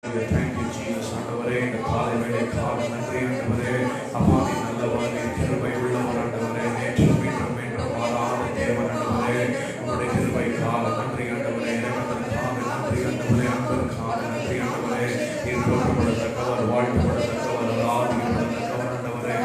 Thank you, Jesus. ஆண்டவரே, இந்த காலை வேளைக்காக நன்றி ஆண்டவரே. அப்பா, நீ நல்லவர், நீ கிருபை உள்ளவர் ஆண்டவரே. நேற்றும் இன்றும் என்றும் மாறாத தேவன் ஆண்டவரே. உம்முடைய கிருபைக்காக நன்றி ஆண்டவரே. இறைவனுக்காக நன்றி ஆண்டவரே. அன்பிற்காக நன்றி ஆண்டவரே. நீர் போற்றப்படத்தக்கவர், வாழ்த்துப்படத்தக்கவர், ஆராதிக்கப்படத்தக்கவர் ஆண்டவரே.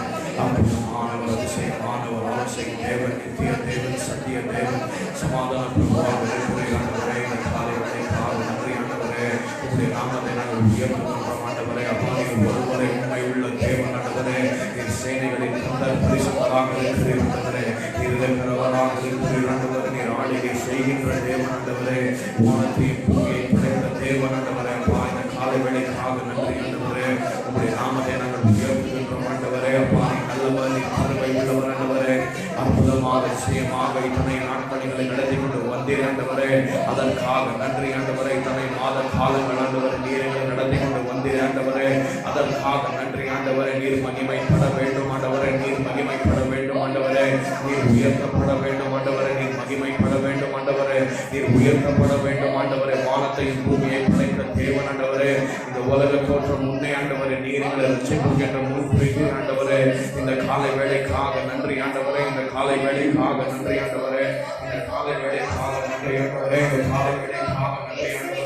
அற்புதமானவர், அதிசயமானவர், ஆலோசனை தேவன், நித்திய தேவன், சத்திய தேவன், சமாதான பிரபுவாக இருக்கிறீர் ஆண்டவரே. இந்த காலை வேளைக்காக நன்றி ஆண்டவரே. உம்முடைய நாமத்தை நாங்கள் உயர்த்துகின்றோம் ஆண்டவரே. அப்பா, நீர் ஒருவரை உண்மை உள்ள தேவன் ஆண்டவரே. நீர் சேனைகளின் கர்த்தர், பரிசுத்தராக இருக்கிறீர் ஆண்டவரே. நீர் இருக்கிறவராக இருக்கிறீர் ஆண்டவரே. நீர் ஆளுகை செய்கின்ற தேவன் ஆண்டவரே. வானத்தையும் பூமியை படைத்த தேவன் ஆண்டவரே. அப்பா, இந்த காலை வேளைக்காக நன்றி ஆண்டவரே. உம்முடைய நாமத்தை நாங்கள் உயர்த்துகின்றோம் ஆண்டவரே. அப்பா, நீ நல்லவர், நீ கருணை உள்ளவர் ஆண்டவரே. அற்புதமாக நிச்சயமாக இத்தனை நாட்களை நடத்தி கொண்டு வந்தீர் ஆண்டவரே. அதற்காக நன்றி ஆண்டவரே. இத்தனை மாத காலங்கள் ஆண்டவரே நீரை நடத்தி கொண்டு வந்தீர் ஆண்டவரே. அதற்காக நன்றி ஆண்டவரே. நீர் மகிமைப்பட வேண்டும் ஆண்டவரே. நீர் மகிமைப்பட வேண்டும் ஆண்டவரே. நீர் உயர்த்தப்பட வேண்டும் ஆண்டவரே. நீர் மகிமைப்பட வேண்டும் ஆண்டவரே. நீர் உயர்த்தப்பட வேண்டும் ஆண்டவரே. வானத்தையும் பூமியை படைத்த தேவன் ஆண்டவரே. இந்த உலக தோற்றம் முன்னே ஆண்டவரே நீர் எங்களை ரட்சிக்கின்ற முன்குறித்து ஆண்டவரே. இந்த காலை வேளைக்காக நன்றி ஆண்டவரே. இந்த காலை வேளைக்காக நன்றி ஆண்டவரே. இந்த காலை வேளைக்காக நன்றி ஆண்டவரே. இந்த காலை வேளைக்காக நன்றி ஆண்டவரே.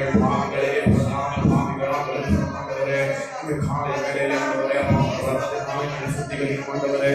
எங்கள் பாவங்களே பிரதான பாவிகளாக இருக்கிறோம் ஆண்டவரே. இந்த காலை வேளையில் ஆண்டவரே ரத்தத்தினாலே சுத்திகரிக்கும் ஆண்டவரே.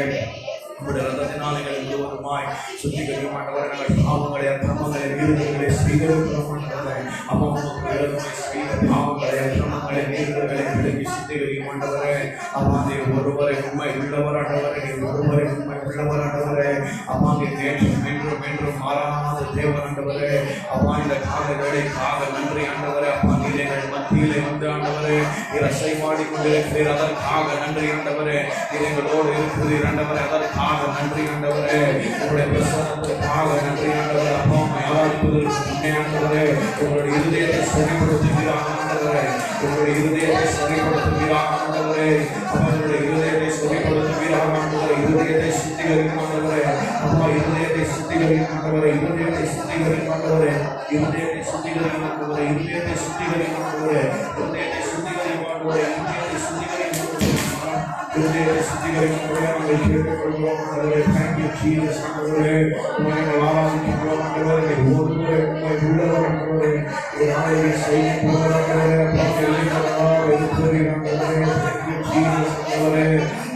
நம்முடைய ரத்தத்தினாலே முழுவதுமாய் சுத்திகரிக்கும் ஆண்டவரே. நாங்கள் பாவங்களை அக்கிரமங்களை மீறுதல்களை செய்திருக்கிறோம் ஆண்டவரே. அப்போ விரோதமாய் செய்த பாவங்களை அக்கிரமங்களை மீறுதல்களை விலகி சுத்திகரிக்கும் ஆண்டவரே. அப்பா, நீர் ஒருவரை உண்மை உள்ளவர் ஆண்டவரே. நீர் ஒருவரை உண்மை உள்ளவர் ஆண்டவரே. அப்பா, நீர் நேற்றும் என்றும் என்றும் மாறாத தேவன் ஆண்டவரே. அப்பா, இந்த காலை வேளைக்காக நன்றி ஆண்டவரே. அப்பா, நீர் எங்கள் மத்தியிலே வந்து ஆண்டவரே நீர் அசைவாடி கொண்டிருக்கிறீர். அதற்காக நன்றி ஆண்டவரே. நீர் எங்களோடு இருக்கிறீர் ஆண்டவரே. அதற்காக நன்றி ஆண்டவரே. உங்களுடைய பிரசன்னத்திற்காக நன்றி ஆண்டவரே. அப்பா, ஆராதிப்பதற்கு முன்னே ஆண்டவரே உங்களுடைய இருதயத்தை சரிப்படுத்துகிறார் ஆண்டவரே. உங்களுடைய இருதயத்தை சரிப்படுத்துகிறார் ஆண்டவரே. அவர்களுடைய இருதயத்தை சரிப்படுத்துகிறார் ஆண்டவரே. இருதயத்தை சுத்திகரிக்கும் ஆண்டவரே. அப்பா, இருதயத்தை சுத்திகரிக்கும் ஆண்டவரே. இருதயத்தை சுத்திகரிக்கும் ஆண்டவரே. இருதயத்தை சுத்திகரிக்கும் ஆண்டவரே. இருதயத்தை சுத்திகரிக்கும் ஆண்டவரே. இருதயத்தை சுத்திகரிக்கும் ஆண்டவரே. இருதயத்தை சுத்திகரிக்கும் இருதயத்தை சுத்திகரிக்கும் நாங்கள் கேட்டுக்கொள்கிறோம் ஆண்டவரே. Thank you, Jesus ஆண்டவரே. உங்களை ஆராதிக்கிறோம் ஆண்டவரே. ஒருவரே உண்மை உள்ளவர் ஆண்டவரே. ஒரு நாளை செய்கின்றவர் ஆண்டவரே. அப்பா, எல்லாம் இருக்கிறீர் ஆண்டவரே. Thank you, Jesus ஆண்டவரே.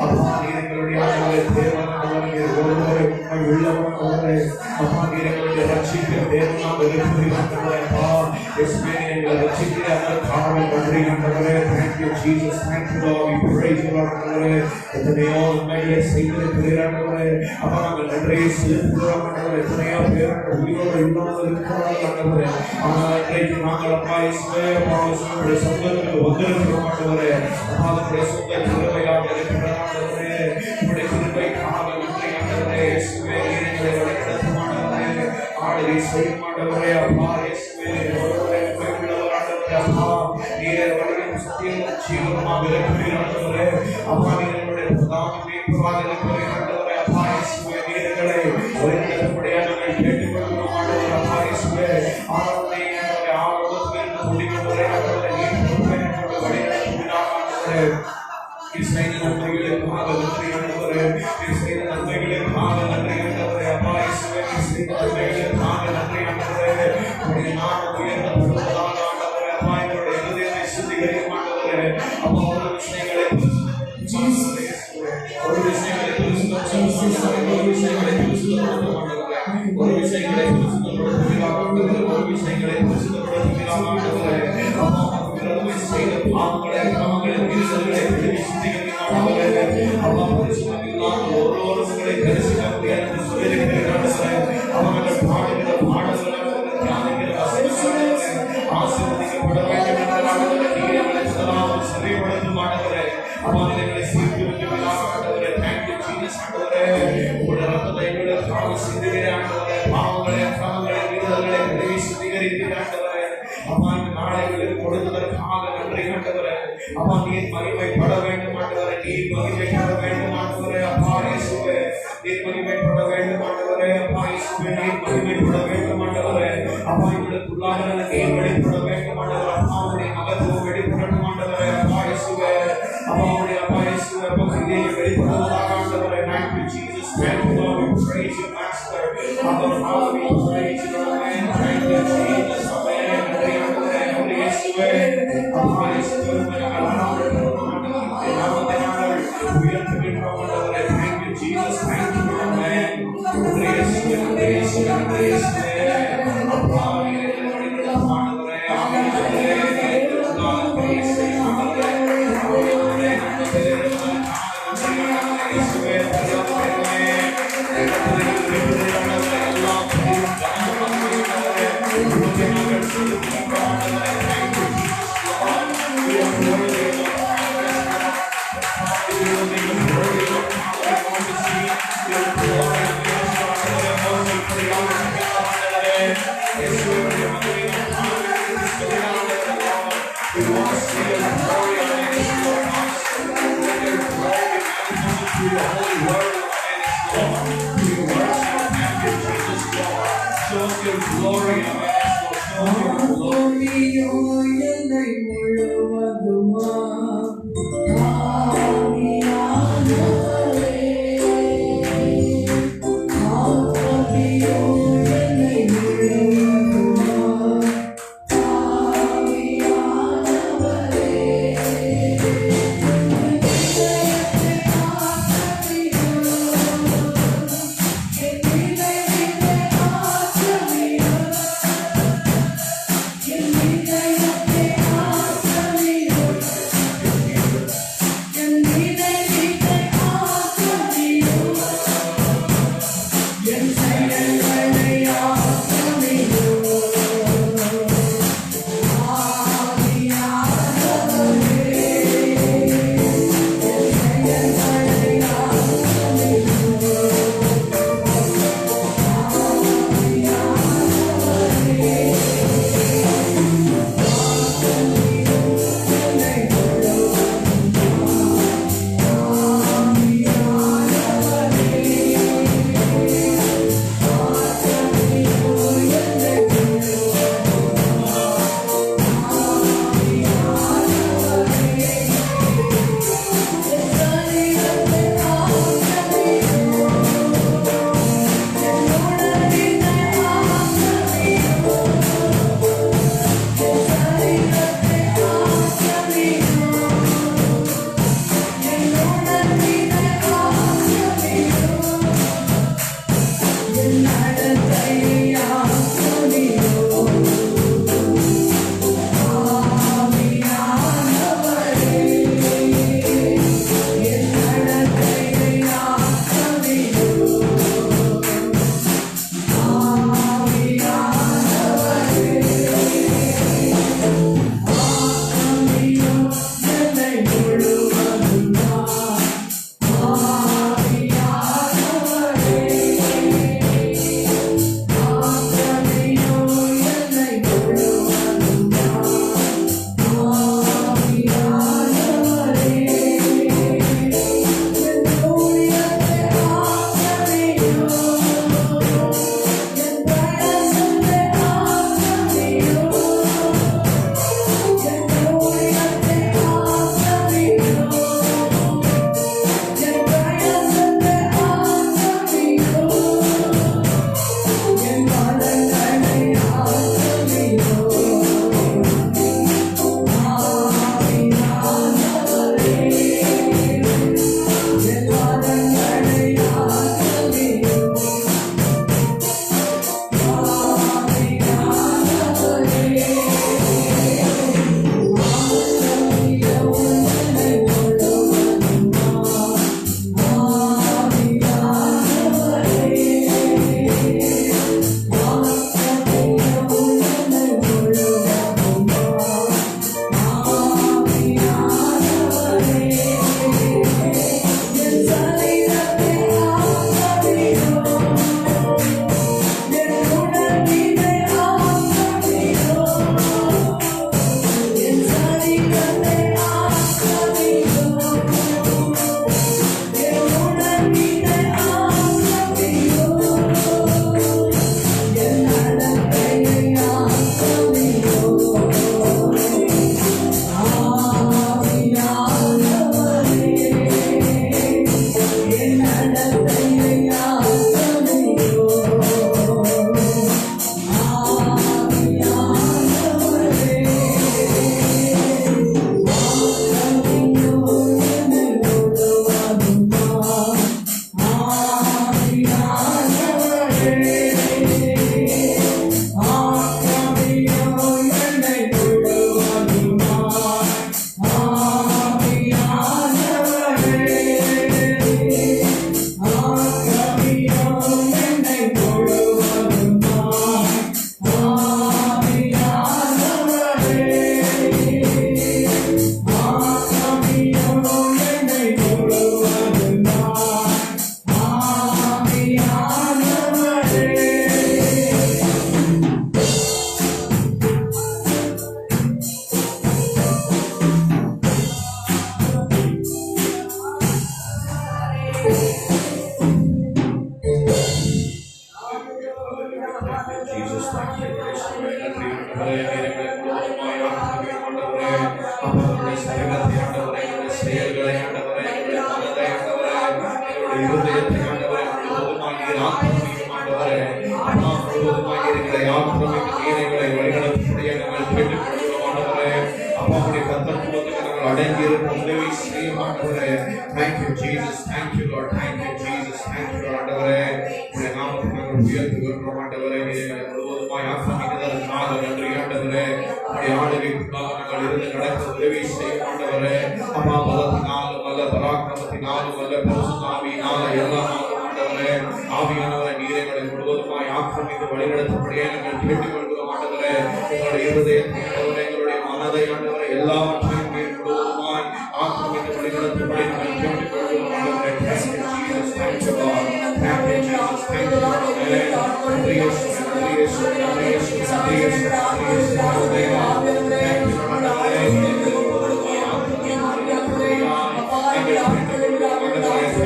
அப்பா, நீர் எங்களுடைய ஆண்டவரே தேவன் ஆண்டவரே. நீர் ஒருவரே உண்மை உள்ளவர் ஆண்டவரே. அப்பா, நீர் எங்களுடைய ரட்சிக்கிற தேவனாக இருக்கிறீர் ஆண்டவரே. அப்பா, எஸ்மே எங்களை ரட்சிக்கிற அதற்காக நன்றி ஆண்டவரே. Thank you, Jesus. Thank you, Lord. We praise you, Lord ஆண்டவரே. எத்தனையோ உண்மைகளை செய்திருக்கிறீர் ஆண்டவரே. அப்பா, நாங்கள் நன்றியை செலுத்துகிறோம் ஆண்டவரே. எத்தனையோ பேர் உயிரோடு இல்லாமல் இருக்கிறார்கள் ஆண்டவரே. ஆனால் இன்றைக்கு நாங்கள் அப்பா இயேசுவே அப்பா உங்களுடைய சமூகத்துக்கு வந்திருக்கிறோம் ஆண்டவரே. அப்பா, உங்களுடைய சொந்த கிருபையாக இருக்கிற ஆண்டவரே. உங்களுடைய கிருபைக்காக நன்றி ஆண்டவரே. இயேசுவே நீர் எங்களை வழிநடத்தும் ஆண்டவரே. ஆளுகை செய்யும் ஆண்டவரே. அப்பா இயேசுவே ஒருவரே உண்மை உள்ளவர் ஆண்டவரே. அப்பா, நீர் வழியும் சத்தியமும் ஜீவனுமாக இருக்கிறீர் ஆண்டவரே. அப்பா, நீர் எங்களுடைய பிரதான மீட்பராக இருக்கிறீர் ஆண்டவரே. அப்பா இயேசுவே நீர் எங்களை வழிநடத்தும்படியாக நாங்கள் கேட்டுக்கொள்கிறோம் ஆண்டவரே. அப்பா இயேசுவே ஆரோக்கிய ஆரோக்கியத்தில் முடிவுமுறை ஆண்டவரே. நீர் பொறுப்பை எங்களோடு வழிநடத்துகிறார் ஆண்டவரே. நீர் செய்த நன்மைகளுக்காக நன்றி ஆண்டவரே. நீர் செய்த நன்மைகளுக்காக நன்றி ஆண்டவரே. அப்பா இயேசுவே நீர் செய்த நன்மைகளுக்காக நன்றி ஆண்டவரே. உம்முடைய நாமம் உயர்த்தப்படுவதாக ஆண்டவரே. அப்பா, எங்களுடைய இருதயத்தை சுத்திகரிக்கும் ஆண்டவரே. அப்பா, ஒரு விஷயங்களை ஒரு விஷயங்களை ஒரு விஷயங்களை ஒரு விஷயங்களை ஒரு விஷயங்களை செய்த பாவங்களை கிரமங்களை மீறுதல்களை விடுவி சுத்திகரிக்கும் ஆண்டவரே. அப்பா, ஒருவரை தரிசிக்க முடியாது சொல்லியிருக்கிறேன் அவர்கள் பாடுகிற பாடல்களை தியானிக்கிற ஆசீர்வதிக்கப்பட வேண்டும் என்ற நீரை சரிப்படுத்தும் ஆண்டவரே. அப்பா, எங்களை சீர்திருத்துவதாக ஆண்டவரே. Thank you, Jesus ஆண்டவரே. உங்களுடைய ரத்தத்தை எங்களுக்காக சிந்துகிற ஆண்டவரே. பாவங்களை அக்கிரமங்களை மீறுதல்களை விடுவி சுத்திகரிக்கிற ஆண்டவரே. அப்பா, இந்த நாளைகளுக்கு கொடுத்ததற்காக நன்றி ஆண்டவரே. அப்பா, நீர் மகிமைப்பட வேண்டும் ஆண்டவரே. நீர் மகிமைப்பட வேண்டும் ஆண்டவரே. அப்பா இயேசுவே நீர் மகிமைப்பட வேண்டும் ஆண்டவரே. அப்பா இயேசுவே நீர் மகிமைப்பட வேண்டும் ஆண்டவரே. அப்பா, எங்களுக்குள்ளாக நீர் வெளிப்பட வேண்டும் ஆண்டவரே. அப்பா, உடைய மகத்துவம் இயேசுவே. அப்பா இயேசுவே, உம்மை நாங்கள் ஆராதிக்கிறோம் ஆண்டவரே. நாமத்தை நாங்கள் உயர்த்துகின்றோம் ஆண்டவரே. Thank you Jesus, thank you ஆமென். நன்றி இயேசுவே, நன்றி இயேசுவே, நன்றி இயேசுவே. அப்பா எங்களை வழிநடத்தும் ஆண்டவரே. ஆமென் ஆண்டவரே. நன்றி இயேசுவே, ஆண்டவரே. ஆண்டவரே, நன்றி இயேசுவே. பரிசுத்தமே எல்லாம் புரியும் கனமும் உமக்கு நாங்கள் செலுத்துகின்றோம் ஆண்டவரே. Thank you Jesus. We are worthy of glory. ஆண்டவரே. அப்பா உங்களுடைய சரீரத்தை ஆண்டவரே, எங்களுடைய செயல்களை ஆண்டவரே, எங்களுடைய மனதை ஆண்டவரே, எங்களுடைய இருதயத்தை ஆண்டவரே முழுவதுமாய் நீர் ஆக்கிரமிக்கும் ஆண்டவரே. அப்பா முழுவதுமாய் நீர் எங்களை ஆக்கிரமிக்கும், நீர் எங்களை வழிநடத்தக்கூடிய நாங்கள் கேட்டுக்கொள்கிறோம் ஆண்டவரே. அப்பா உடைய கர்த்தத்துவத்துக்கு நாங்கள் அடங்கி இருக்க உதவி செய்யும் ஆண்டவரே. Thank you Jesus, thank you Lord, thank you Jesus, thank you Lord ஆண்டவரே. உடைய நாமத்தை நாங்கள் உயர்த்துகிறோம் ஆண்டவரே. நீர் எங்களை முழுவதுமாய் ஆக்கிரமிக்கிறதற்காக நன்றி ஆண்டவரே. உடைய ஆளுகைக்காக நாங்கள் இருந்து நடக்க உதவி செய்யும் ஆண்டவரே. அப்பா பலத்தினாலும் அல்ல, பராக்கிரமத்தினாலும் அல்ல, பரிசுத்த ஆவியினால எல்லாம் ஆண்டவரே. ஆவியானவரை நீர் எங்களை முழுவதுமாய் ஆக்கிரமித்து வழிநடத்தப்படியே நாங்கள் கேட்டுக்கொள்கிறோம் ஆண்டவரே. எங்களுடைய இருதயத்தை ஆண்டவரே, எங்களுடைய மனதை ஆண்டவரை எல்லாவற்றையும் நீர் முழுவதுமாய் ஆக்கிரமித்து வழிநடத்தப்படி நாங்கள் கேட்டுக்கொள்கிறோம் ஆண்டவரே. Thank you Lord, thank you Jesus, thank you Lord. நன்றி இயேசுவே, நன்றி இயேசுவே, நன்றி இயேசுவே, நன்றி இயேசுவே, நன்றி இயேசுவே ஆண்டவரே. Thank you Lord ஆண்டவரே. எங்களை முழுவதுமாய் ஆக்கிரமித்து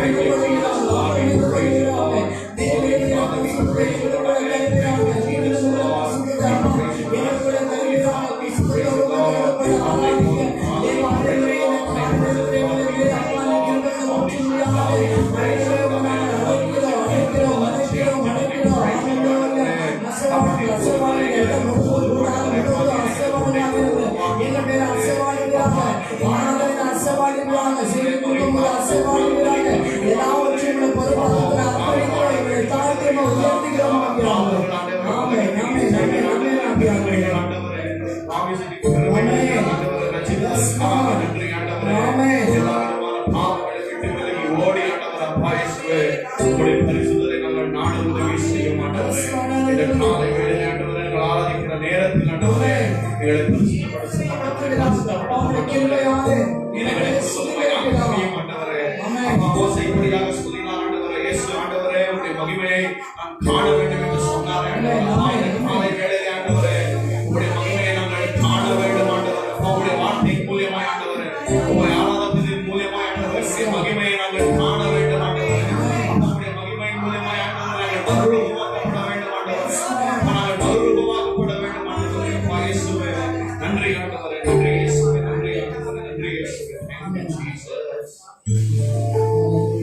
Thank you, Jesus. Lord, we praise you, Lord. Holy Father, we praise you, Lord. Thank you, Jesus, Lord. We praise you, Lord. Holy Father, we praise you, Lord. Holy Father, we praise you, Lord. மகிமையை நான் காண வேண்டும் என்று சொன்னார். காலை வேளையிலே ஆண்டவரே, உங்களுடைய மகிமையை நாங்கள் காண வேண்டும் ஆண்டவரே. உங்களுடைய வார்த்தையின் மூலியமாய் ஆண்டவரே, உங்களுடைய ஆராதனையின் மூலியமாய் ஆண்டவரே, உங்களுடைய மகிமையை நாங்கள் காண வேண்டும் ஆண்டவரே. உங்களுடைய மகிமையின் மூலியமாய் ஆண்டவரே, நாங்கள் மறுரூபமாக்கப்பட வேண்டும் ஆண்டவரே. நாங்கள் மறுரூபமாக்கப்பட வேண்டும் ஆண்டவரே. இயேசுவே நன்றி ஆண்டவரே, நன்றி இயேசுவே, நன்றி ஆண்டவரே, நன்றி இயேசுவே. Thank you Jesus. Good.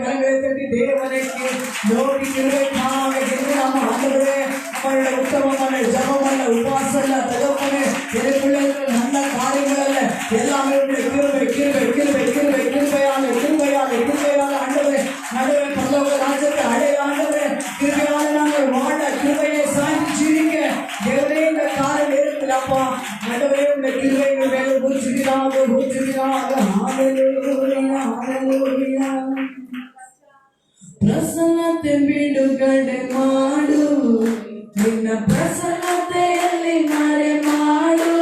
கரங்களை தட்டி தேவனுக்கு நோக்கி கிருபைக்காக என்று நாம் ஆண்டவரே நம்மளுடைய உத்தமமான ஜபம் அல்ல, உபாசம் அல்ல, தகப்பனே எனக்குள்ள இருக்கிற நல்ல காரியங்கள் அல்ல, எல்லாமே கிருபை கிருபை கிருபை கிருபை கிருபையான கிருபையான கிருபையான ஆண்டவரே நடுவே பரலோக ராஜ்யத்தை அடைய ஆண்டவரே கிருபையான நாங்கள் வாழ கிருபையை சாய்ந்து ஜீவிக்க தேவனே இந்த கால நேரத்தில் அப்பா நடுவே இந்த கிருபைகள் மேலே ஊற்றுகிறாங்க ஊற்றுகிறாங்க. ஹல்லேலூயா ஹல்லேலூயா. ಪ್ರಸನ್ನತೆ ಬಿಡುಗಡೆ ಮಾಡು, ನಿನ್ನ ಪ್ರಸನ್ನತೆಯಲ್ಲಿ ಮರೆ ಮಾಡು,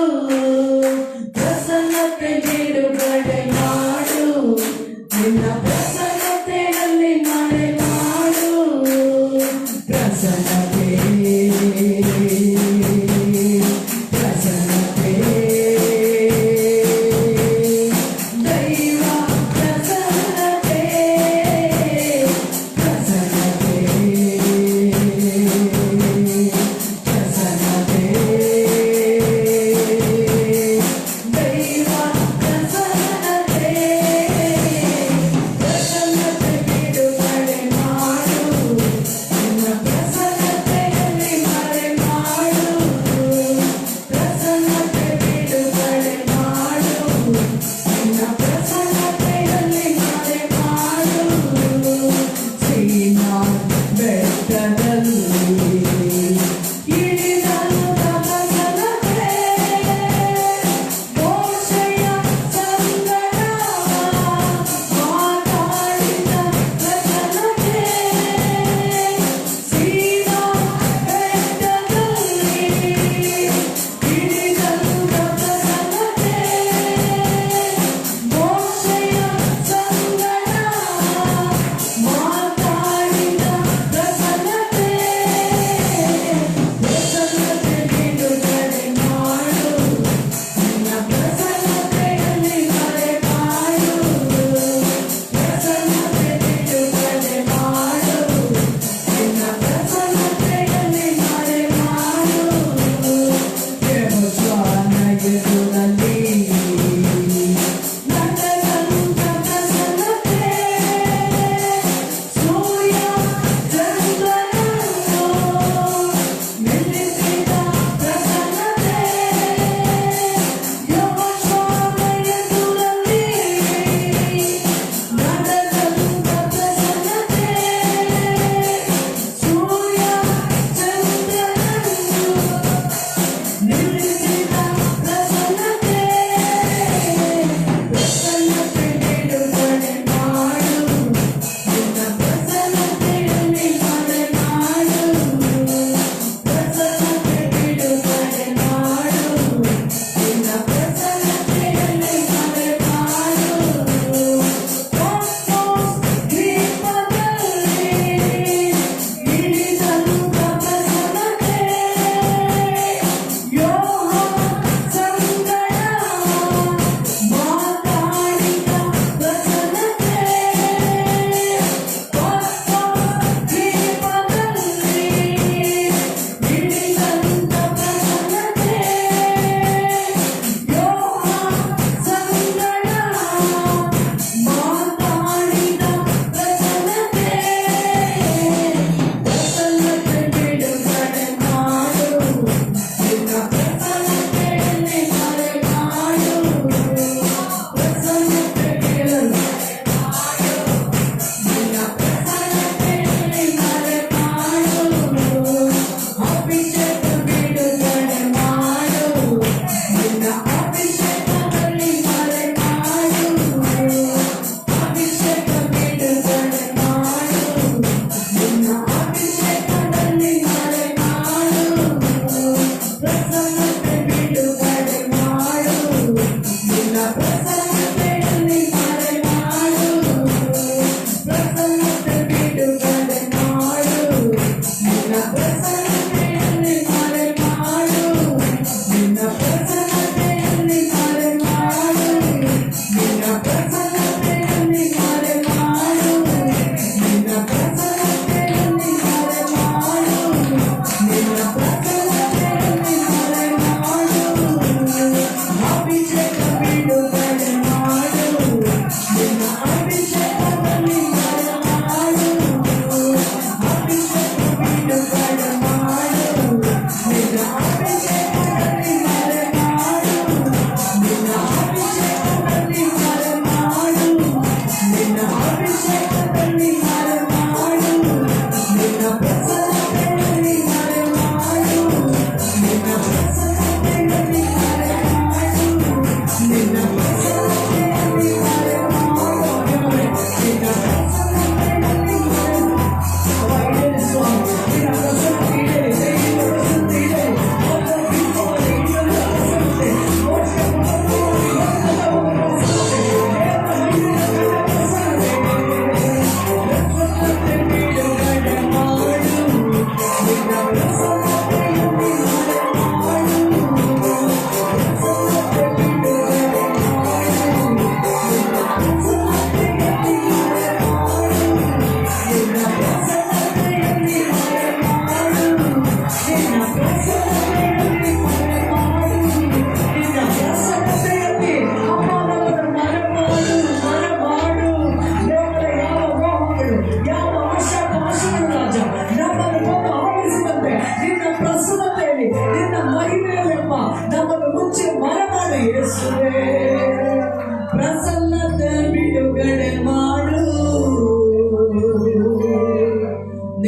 ಪ್ರಸನ್ನತೆ ಬಿಡುಗಡೆ ಮಾಡು, ನಿನ್ನ ಪ್ರಸನ್ನತೆಯಲ್ಲಿ ಮರೆ ಮಾಡು, ಪ್ರಸನ್ನತೆ ಪ್ರಸನ್ನತೆ ದೈವ ಪ್ರಸನ್ನತೆ ಪ್ರಸನ್ನತೆ ಪ್ರಸನ್ನತೆ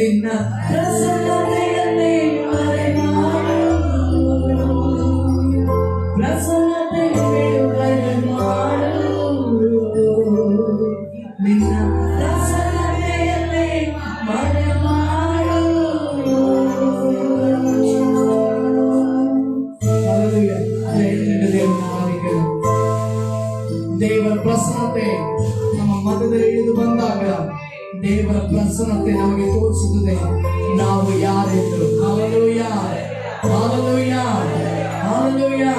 ನಿನ್ನ ಪ್ರಸನ್ನತೆಯನ್ನೇ ಮರೆಮಾಡು ಪ್ರಸನ್ನತೆ ಬಿಡುಗಡೆ ಮಾಡು ನಿನ್ನ ಪ್ರಸನ್ನತೆಯನ್ನೇ ಮರೆಮಾಡು. ಹಲ್ಲೆಲೂಯಾ. ದೇವರ ಪ್ರಸನ್ನತೆ ನಮ್ಮ ಮಧ್ಯದಲ್ಲಿ ಇಳಿದು ಬಂದಾಗ ದೇವರ ಪ್ರಸನ್ನತೆ ನಮಗೆ ತೋರಿಸುತ್ತದೆ ನಾವು ಯಾರೆಂದು. Hallelujah, hallelujah, hallelujah.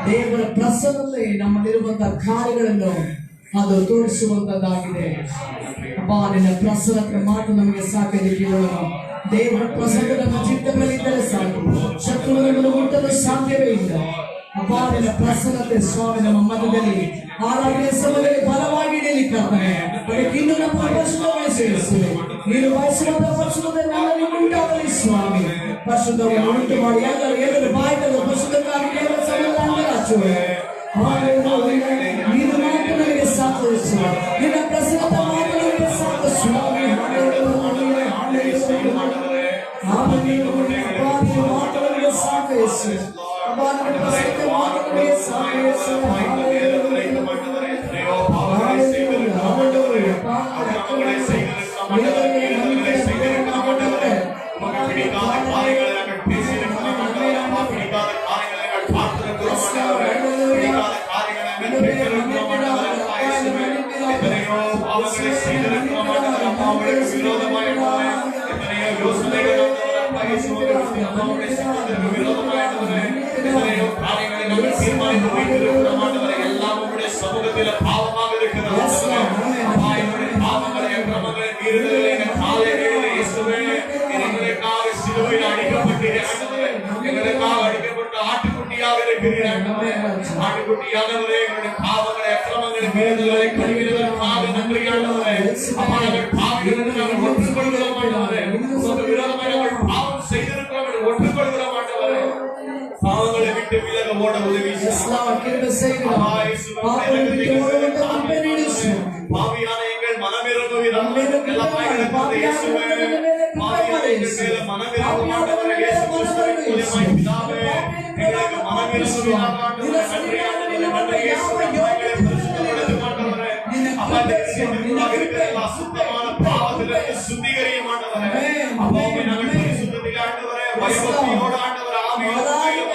ದೇವರ ಪ್ರಸನ್ನತೆ ನಮ್ಮಲ್ಲಿರುವಂತಹ ಕಾರ್ಯಗಳನ್ನು ಅದು ತೋರಿಸುವಂತದ್ದಾಗಿದೆ. ಅಪ್ಪ, ನಿನ್ನ ಪ್ರಸನ್ನತೆ ಮಾತ್ರ ನಮಗೆ ಸಾಕದೆ ಕೇಳೋಣ. ದೇವರ ಪ್ರಸನ್ನ ನಮ್ಮ ಚಿತ್ತದಲ್ಲಿದ್ದರೆ ಸಾಕು, ಶತ್ರುಗಳನ್ನು ಮುಟ್ಟಲು ಸಾಧ್ಯವೇ ಇಲ್ಲ. ಅಪ್ಪ, ನಿನ್ನ ಪ್ರಸನ್ನತೆ ಸ್ವಾಮಿ ನಮ್ಮ ಮಧ್ಯದಲ್ಲಿ ಆರಾಧನೆ ಸಮಯದಲ್ಲಿ ಬಲವಾಗಿ ನಿಲ್ಲಿಕ್ಕಾಗ್ತಾನೆ. ಇನ್ನೂ ನಮ್ಮ ಪರಿಶುದ್ಧವಾಗಿ ಸೇರಿಸುವೆ. ನೀನು ಬಯಸುವಂತ ಪರಿಶುದ್ಧತೆ ನನ್ನಲ್ಲಿ ಉಂಟಾಗಲಿ ಸ್ವಾಮಿ. ಪರಿಶುದ್ಧವನ್ನು ಉಂಟು ಮಾಡಿ ಎಲ್ಲರೂ ಬಾಯಿಗಳು ಪರಿಶುದ್ಧಕ್ಕಾಗಿ ದೇವರ ಸನ್ನಿಧಾನದಲ್ಲಿ ಹಚ್ಚುವೆ. ನೀನು ಮಾತ್ರ ನನಗೆ ಸಾಕು ಸ್ವಾಮಿ. ನಿನ್ನ ಪ್ರಸನ್ನತೆ ಮಾತ್ರ ನನಗೆ ಸಾಕು ಸ್ವಾಮಿ. ಮಾತ್ರ ನನಗೆ ಸಾಕು ಯೇಸು. சமூகத்தில் பாவமாக இருக்கிறது. பாவங்களை கிரமங்களை மீறுதலை காலை இயேசுவே எங்களுக்காக சிலுவையில் அடிக்கப்பட்டீர்கள். எங்களுக்காக அடிக்கப்பட்ட ஆட்டுக்குட்டியாக இருக்கிறீர்கள். ஆட்டுக்குட்டியானவரே, எங்களுடைய பாவங்களை அக்கிரமங்களை மீறுதலை கழுவினதற்காக நன்றி ஆண்டவரே. அப்பா, நாங்கள் பாவிகள் என்று நாங்கள் ஒற்றுக்கொள்கிறோம் ஆண்டவரே. உங்களுக்கு விரோதமாக நாங்கள் பாவம் செய்திருக்கிறோம் என்று ஒற்றுக்கொள்கிறோம் ஆண்டவரே. பாவங்களை விட்டு விலக ஓட உதவி பாவியான எங்கள் மனமிறங்கும் விதம் எல்லா பாவிகளுக்கும் இயேசுவே, பாவியான எங்கள் மேல மனமிறங்கும் ஆண்டவரே. இயேசு கிறிஸ்துவின் மூலமாய் பிதாவே, எங்களுக்கு மனமிறங்கும் விதம் ஆண்டவரே. நன்றி ஆண்டவரே, நன்றி இயேசுவே. எங்களை பரிசுத்தப்படுத்தும் ஆண்டவரே. அப்பா, இந்த இருக்கிற எல்லா சுத்தமான பாவத்திலிருந்து சுத்திகரியும் ஆண்டவரே. அப்பாவை நாங்கள் பரிசுத்தத்தில் ஆண்டவரே, பயபக்தியோடு ஆண்டவரே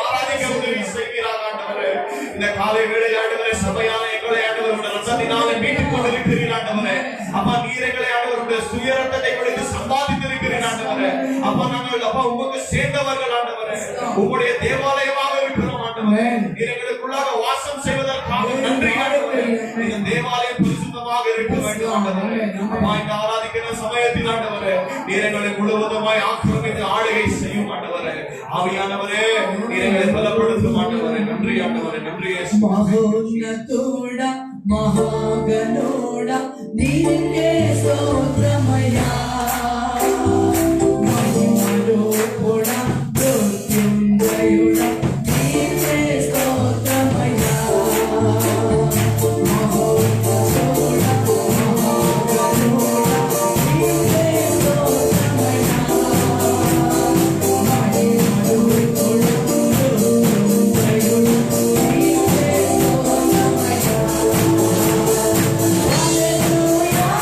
ஆராதிக்க உதவி செய்கிறார் ஆண்டவரே. இந்த காலை வேளையில் ஆண்டவரே, சபையான எங்களை ஆண்டவருடைய ரத்தத்தினாலே மீட்டுக் கொண்டிருக்கிறீர் ஆண்டவரே. அப்பா, நீர் எங்களை ஆண்டவருடைய சுய ரத்தத்தை கொடுத்து சம்பாதித்திருக்கிறீர் ஆண்டவரே. அப்பா, நாங்கள் அப்பா உமக்கு சேர்ந்தவர்கள் ஆண்டவரே. உங்களுடைய தேவாலயமாக இருக்கிறோம் ஆண்டவரே. நீர் எங்களுக்குள்ளாக வாசம் செய்வதற்காக நன்றி ஆண்டவரே. இந்த தேவாலயம் பரிசுத்தமாக இருக்க வேண்டும் ஆண்டவரே. அப்பா, இந்த ஆராதிக்கிற சமயத்தில் ஆண்டவரே, நீர் எங்களை முழுவதுமாய் ஆக்கிரமித்து ஆளுகை செய்யும் ஆண்டவரே. ஆவியானவரே, நீர் எங்களை பலப்படுத்தும் ஆண்டவரே. நன்றி ஆண்டவரே, நன்றி இயேசு. மகோன்னதோட மகாகனோட நீக்கே ಸ್ತೋತ್ರಮಯ್ಯ. மகிமரோட பிரத்யுஞ்சயுட நீக்கே ಸ್ತೋತ್ರಮಯ್ಯ. மகோன்னதோட மகாகனோட நீக்கே ಸ್ತೋತ್ರಮಯ್ಯ. Hallelujah.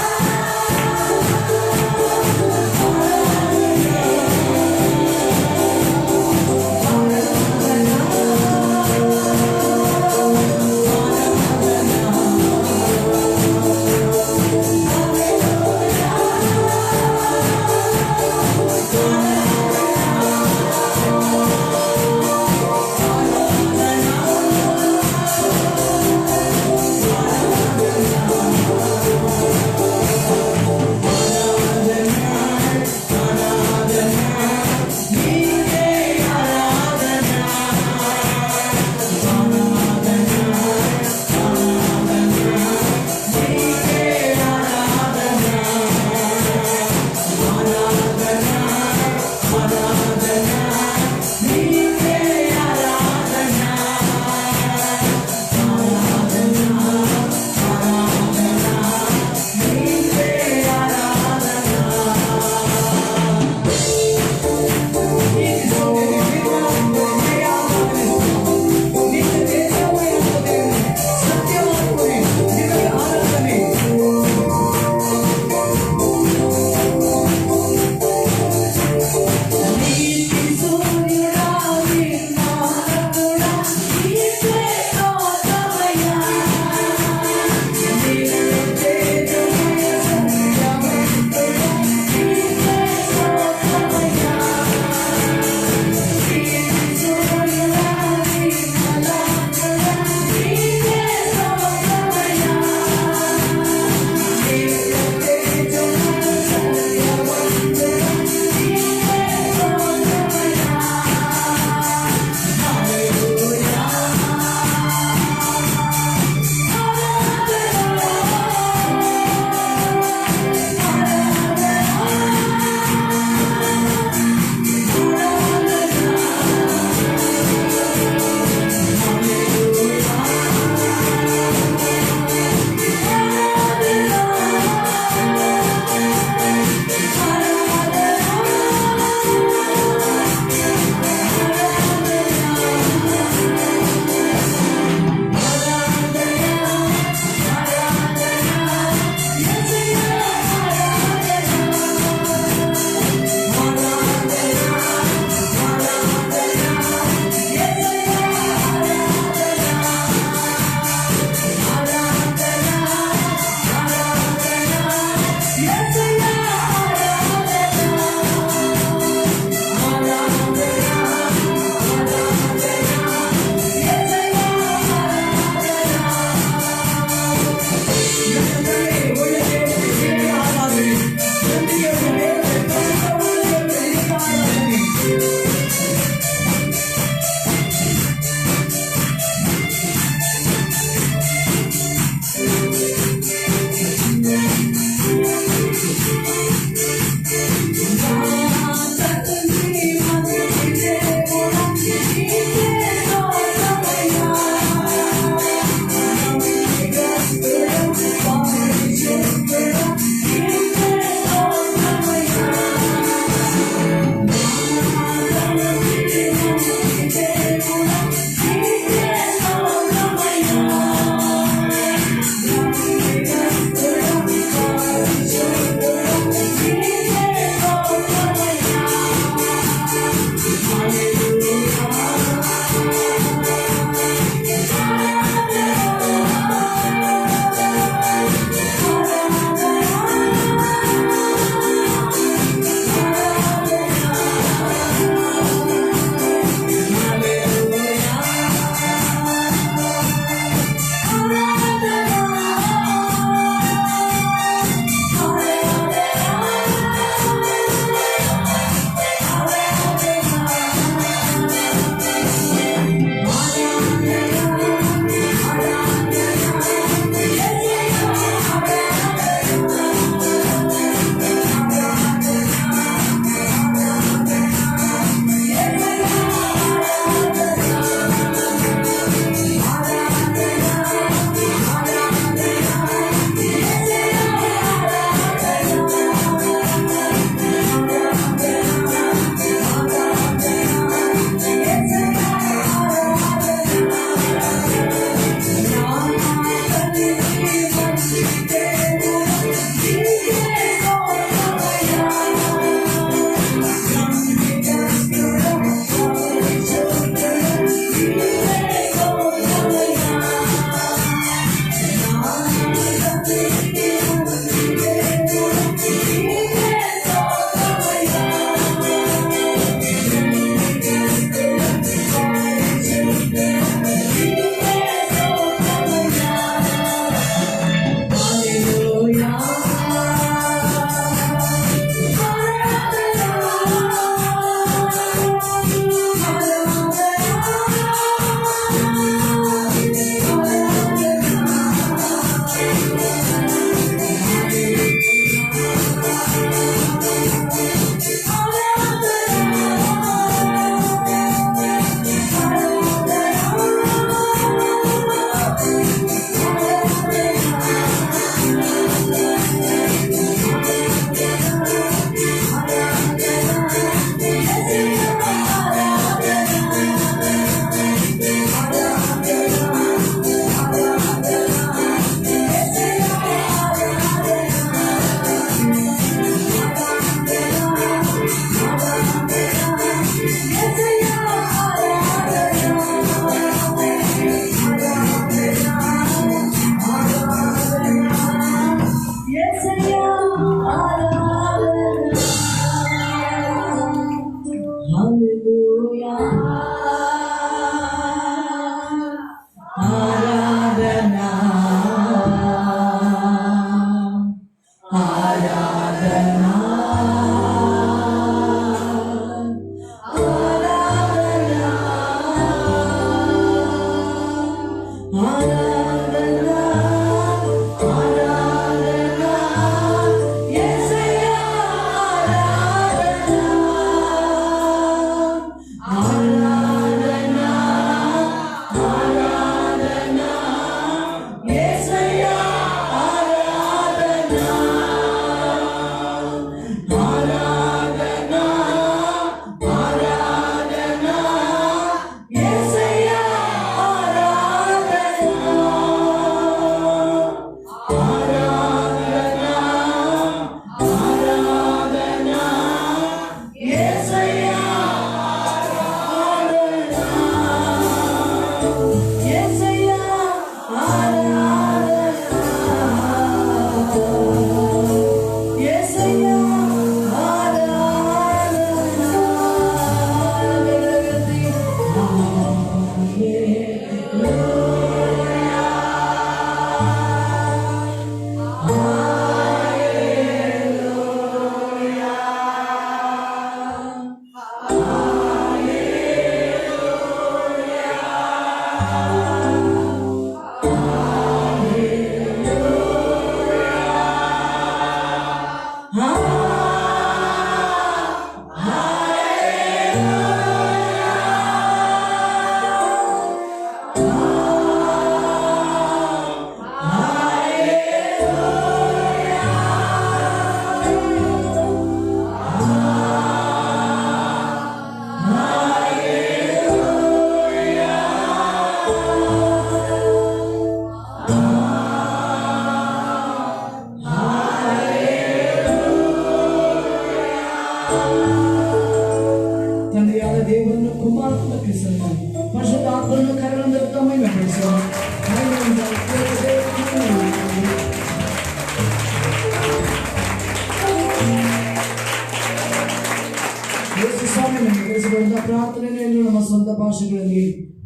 ಆಶೀರ್ವಾದ ಪ್ರಾರ್ಥನೆಯನ್ನು ನಮ್ಮ ಸ್ವಂತ ಭಾಷೆಗಳಲ್ಲಿ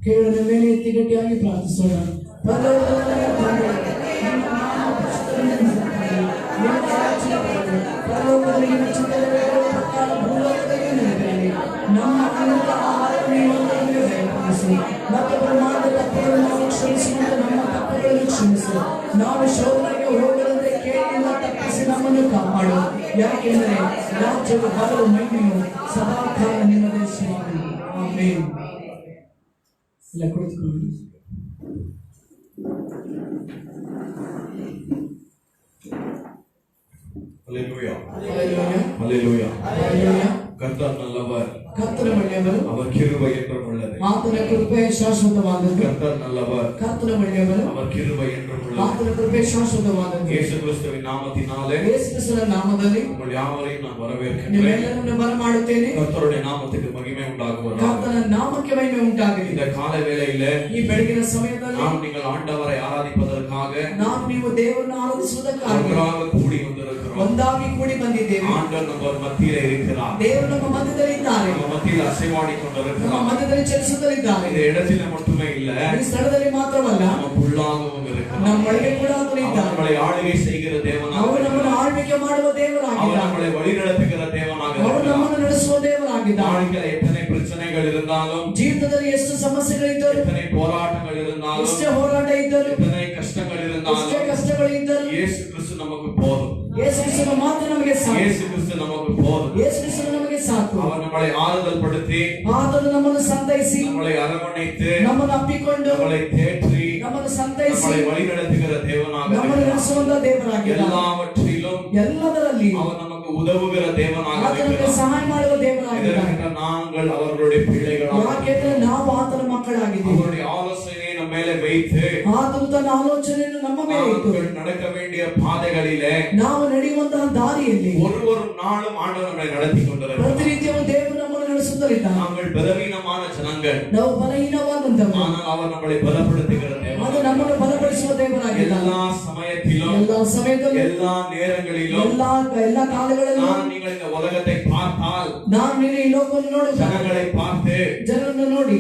ಕೇಳದ ಮೇಲೆ ಎತ್ತಿ ಗಟ್ಟಿಯಾಗಿ ಪ್ರಾರ್ಥಿಸೋಣ. ಪರಲೋಕದಲ್ಲಿ ತಂದೆ, ನಿಮ್ಮ ನಾಮ ಪರಿಶುದ್ಧವಾಗಿರಲಿ. ನಿಮ್ಮ ರಾಜ್ಯ ಬರಲಿ. ಪರಲೋಕದಲ್ಲಿ ನಿಮ್ಮ ಚಿತ್ತದ ಪ್ರಕಾರ ಭೂಲೋಕದಲ್ಲಿ ನೆರವೇರಲಿ. ನಮ್ಮ ಅನುದಿನದ ಆಹಾರವನ್ನು ಇವತ್ತು ನಮಗೆ ದಯಪಾಲಿಸಿ. ಮತ್ತೊಬ್ಬರ ಮಾಡಿದ ತಪ್ಪುಗಳನ್ನು ನಾವು ಕ್ಷಮಿಸುವಂತೆ ನಮ್ಮ ತಪ್ಪುಗಳನ್ನು ಕ್ಷಮಿಸು. ನಾವು ಶೋಧನೆಗೆ ಹೋಗದಂತೆ ಕೇಳಿನಿಂದ ತಪ್ಪಿಸಿ ನಮ್ಮನ್ನು ಕಾಪಾಡು. ಯಾಕೆಂದರೆ ರಾಜ್ಯವು ಬರಲು ಮಹಿಮೆಯು ಸದಾಕಾಲ ನಿಮ್ಮದೇ ಸ್ವಾಮಿ. ಆಮೆನ್. ಎಲ್ಲ ಕುಳಿತುಕೊಳ್ಳಿ. Hallelujah. Hallelujah. Hallelujah. Hallelujah. கர்த்தர் நல்லவர், கர்த்தர் வல்லவர், அவர் கிருபை என்றும் உள்ளது. ಆತನ ಕೃಪೆ ಶಾಶ್ವತವಾದದ್ದು. கர்த்தர் நல்லவர், ಕರ್ತನ ಒಳ್ಳೆಯವರು, அவர் கிருபை என்றும் உள்ளது. ಆತನ ಕೃಪೆ ಶಾಶ್ವತವಾದದ್ದು. ಯೇಸು ಕ್ರಿಸ್ತುವಿನ ನಾಮத்தினாலே ಯೇಸು ಕ್ರಿಸ್ತನ ನಾಮದಲ್ಲಿ உங்கள் யாவரையும் நான் வரவேற்கிறேன். ನಿಮ್ಮೆಲ್ಲರನ್ನು ಬರಮಾಡುತ್ತೇನೆ. கர்த்தருடைய நாமத்துக்கு மகிமை உண்டாகுவதாக. ಕರ್ತನ ನಾಮಕ್ಕೆ ಮಹಿಮೆ ಉಂಟಾಗಲಿ. இந்த காலை வேளையிலே ಈ ಬೆಳಗಿನ ಸಮಯದಲ್ಲಿ நாம் நீங்கள் ஆண்டவரை ஆராதிப்பதற்காக ನಾವು ನೀವು ದೇವರನ್ನು ಆರಾಧಿಸುವುದಕ್ಕಾಗಿ ஒன்றாக கூடி வந்திருக்கிறோம். ಒಂದಾಗಿ ಕೂಡಿ ಬಂದಿದ್ದೇವೆ. ஆண்டவர் நம்ம மத்தியிலே இருக்கிறார். ದೇವರು ನಮ್ಮ ಮಧ್ಯದಲ್ಲಿ ಇದ್ದಾರೆ. நம்ம மத்தியில் அசைவாடி ನಮ್ಮ கொண்டிருக்கிறார். ಮಧ್ಯದಲ್ಲಿ ಚಲಿಸುತ್ತಲಿದ್ದಾರೆ. இந்த இடத்துல மட்டுமே இல்ல, ಈ ಸ್ಥಳದಲ್ಲಿ ಮಾತ್ರವಲ್ಲ, நமக்குள்ளாகவும் இருக்கிறார். ನಮ್ಮೊಳಗೆ ಕೂಡ ಆತನು அவர் ಇದ್ದಾನೆ. நம்மளை ஆளுகை செய்கிற தேவனாக ಅವರು இருக்கிறார். ನಮ್ಮನ್ನು ಆಳ್ವಿಕೆ ಮಾಡುವ அவர் ದೇವರಾಗಿದ್ದಾನೆ. நம்மளை வழிநடத்துகிற தேவனாக ಅವರು இருக்கிறார். ನಮ್ಮನ್ನು ನಡೆಸುವ ದೇವರಾಗಿದ್ದಾನೆ. வாழ்க்கையில எத்தனை பிரச்சனைகள் இருந்தாலும், ಜೀವಿತದಲ್ಲಿ ಎಷ್ಟು ಸಮಸ್ಯೆಗಳಿದ್ದರು, எத்தனை போராட்டங்கள் இருந்தாலும், ಎಷ್ಟೇ ಹೋರಾಟ ಇದ್ದರು, எத்தனை கஷ்டங்கள் ಎಷ್ಟೇ இருந்தாலும், ಕಷ್ಟಗಳು ಇದ್ದರು, இயேசு கிறிஸ்து நமக்கு போதும். ಯೇಸು ಕ್ರಿಸ್ತನ ಮಾತು ನಮಗೆ ಸಾಕು. இயேசு கிறிஸ்து நமக்கு போதும். ಯೇಸು ಕ್ರಿಸ್ತನು ನಮಗೆ ಸಾಕು. அவர் நம்மளை ஆறுதல் படுத்தி, ಆತನು ನಮ್ಮನ್ನು ಸಂತೈಸಿ, நம்மளை அரவணைத்து, ನಮ್ಮನ್ನು ಅಪ್ಪಿಕೊಂಡು, நம்மளை தேற்றி, ನಮ್ಮನ್ನು ಸಂತೈಸಿ, நம்மளை வழிநடத்துகிற தேவனாக ನಮ್ಮನ್ನು இருக்கிறார். ನಡೆಸುವಂತ ದೇವರಾಗಿದ್ದಾನೆ. எல்லாவற்றிலும் ಎಲ್ಲದರಲ್ಲಿ அவர் நமக்கு உதவுகிற தேவனாக ಆತನಿಗೆ இருக்கிறார். ಸಹಾಯ ಮಾಡುವ ದೇವರಾಗಿದ್ದಾನೆ. இதற்காக நாங்கள் அவர்களுடைய பிள்ளைகளாக, ಯಾಕೆಂದ್ರೆ ನಾವು ಆತನ ಮಕ್ಕಳಾಗಿದ್ದೇವೆ. அவருடைய ஆலோசனையை நம்ம மேல வைத்து, ಆತನು ತನ್ನ ಆಲೋಚನೆಯನ್ನು ನಮ್ಮ ಮೇಲೆ ಇಟ್ಟು, நாங்கள் நடக்க வேண்டிய பாதைகளிலே ನಾವು ನಡೆಯುವಂತಹ ದಾರಿಯಲ್ಲಿ ஒரு நாளும் ஆண்டவர் நம்மை நடத்தி கொண்டிருக்கிறார். ಪ್ರತಿನಿತ್ಯವೂ ದೇವರು ನಮ್ಮನ್ನು ನಡೆಸುತ್ತಲಿದ್ದಾನೆ. நாங்கள் பலவீனமான ஜனங்கள், ನಾವು ಬಲಹೀನವಾದಂತವರು, ஆனால் அவர் நம்மளை பலப்படுத்துகிற ಅದು தேவன். ನಮ್ಮನ್ನು ಬಲಪಡಿಸುವ ದೇವರಾಗಿದ್ದಾನೆ. எல்லா சமயத்திலும், ಎಲ್ಲಾ ಸಮಯದಲ್ಲಿ, எல்லா நேரங்களிலும் ಎಲ್ಲ ಕಾಲಗಳಲ್ಲಿ நான் நீங்கள் இந்த உலகத்தை பார்த்தால், ನಾನು ನೀನು ಈ ಲೋಕವನ್ನು ನೋಡುತ್ತಾ ஜனங்களை பார்த்து, ಜನರನ್ನು ನೋಡಿ,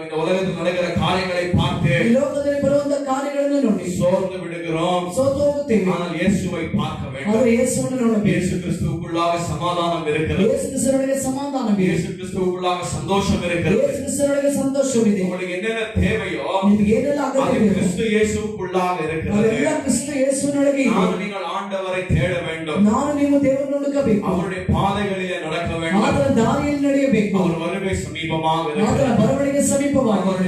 இந்த உலகத்தில் நடக்கிற காரியங்களை பார்த்து ಈ ಲೋಕದಲ್ಲಿ ಬರುವಂತ ಕಾರ್ಯಗಳನ್ನು ನೋಡಿ சோர்ந்து விடுகிறோம். ಸೋತು ಹೋಗುತ್ತೇವೆ. ஆனால் இயேசுவை பார்க்க வேண்டும். ಆದರೆ ಯೇಸುವನ್ನು ನೋಡಬೇಕು. இயேசு கிறிஸ்துவுக்குள்ளாக சமாதானம் இருக்கிறது. ಯೇಸು ಕ್ರಿಸ್ತನೊಳಗೆ ಸಮಾಧಾನವಿದೆ. இயேசு கிறிஸ்துவுக்குள்ளாக சந்தோஷம் இருக்கிறது. ಯೇಸು ಕ್ರಿಸ್ತನೊಳಗೆ ಸಂತೋಷವಿದೆ. உங்களுக்கு என்னென்ன தேவையோ ನಿಮಗೆ ಏನೆಲ್ಲ அது ಅಗತ್ಯವಿದೆ கிறிஸ்து இயேசுவுக்குள்ளாக இருக்கிறது. ಅದೆಲ್ಲ ಕ್ರಿಸ್ತ ಯೇಸುವಿನೊಳಗೆ ಇದೆ. நான் நீங்கள் ஆண்டவரை தேட வேண்டும். ನಾನು ನೀವು ದೇವರನ್ನು ಹುಡುಕಬೇಕು. அவருடைய பாதைகளிலே நடக்க வேண்டும். ಆತನ ದಾರಿಯಲ್ಲಿ ನಡೆಯಬೇಕು. அவர் வருகை சமீபமாக ಆತನ இருக்கிறது. ಬರವಣಿಗೆ ಸಮೀಪವಾಗಿದೆ.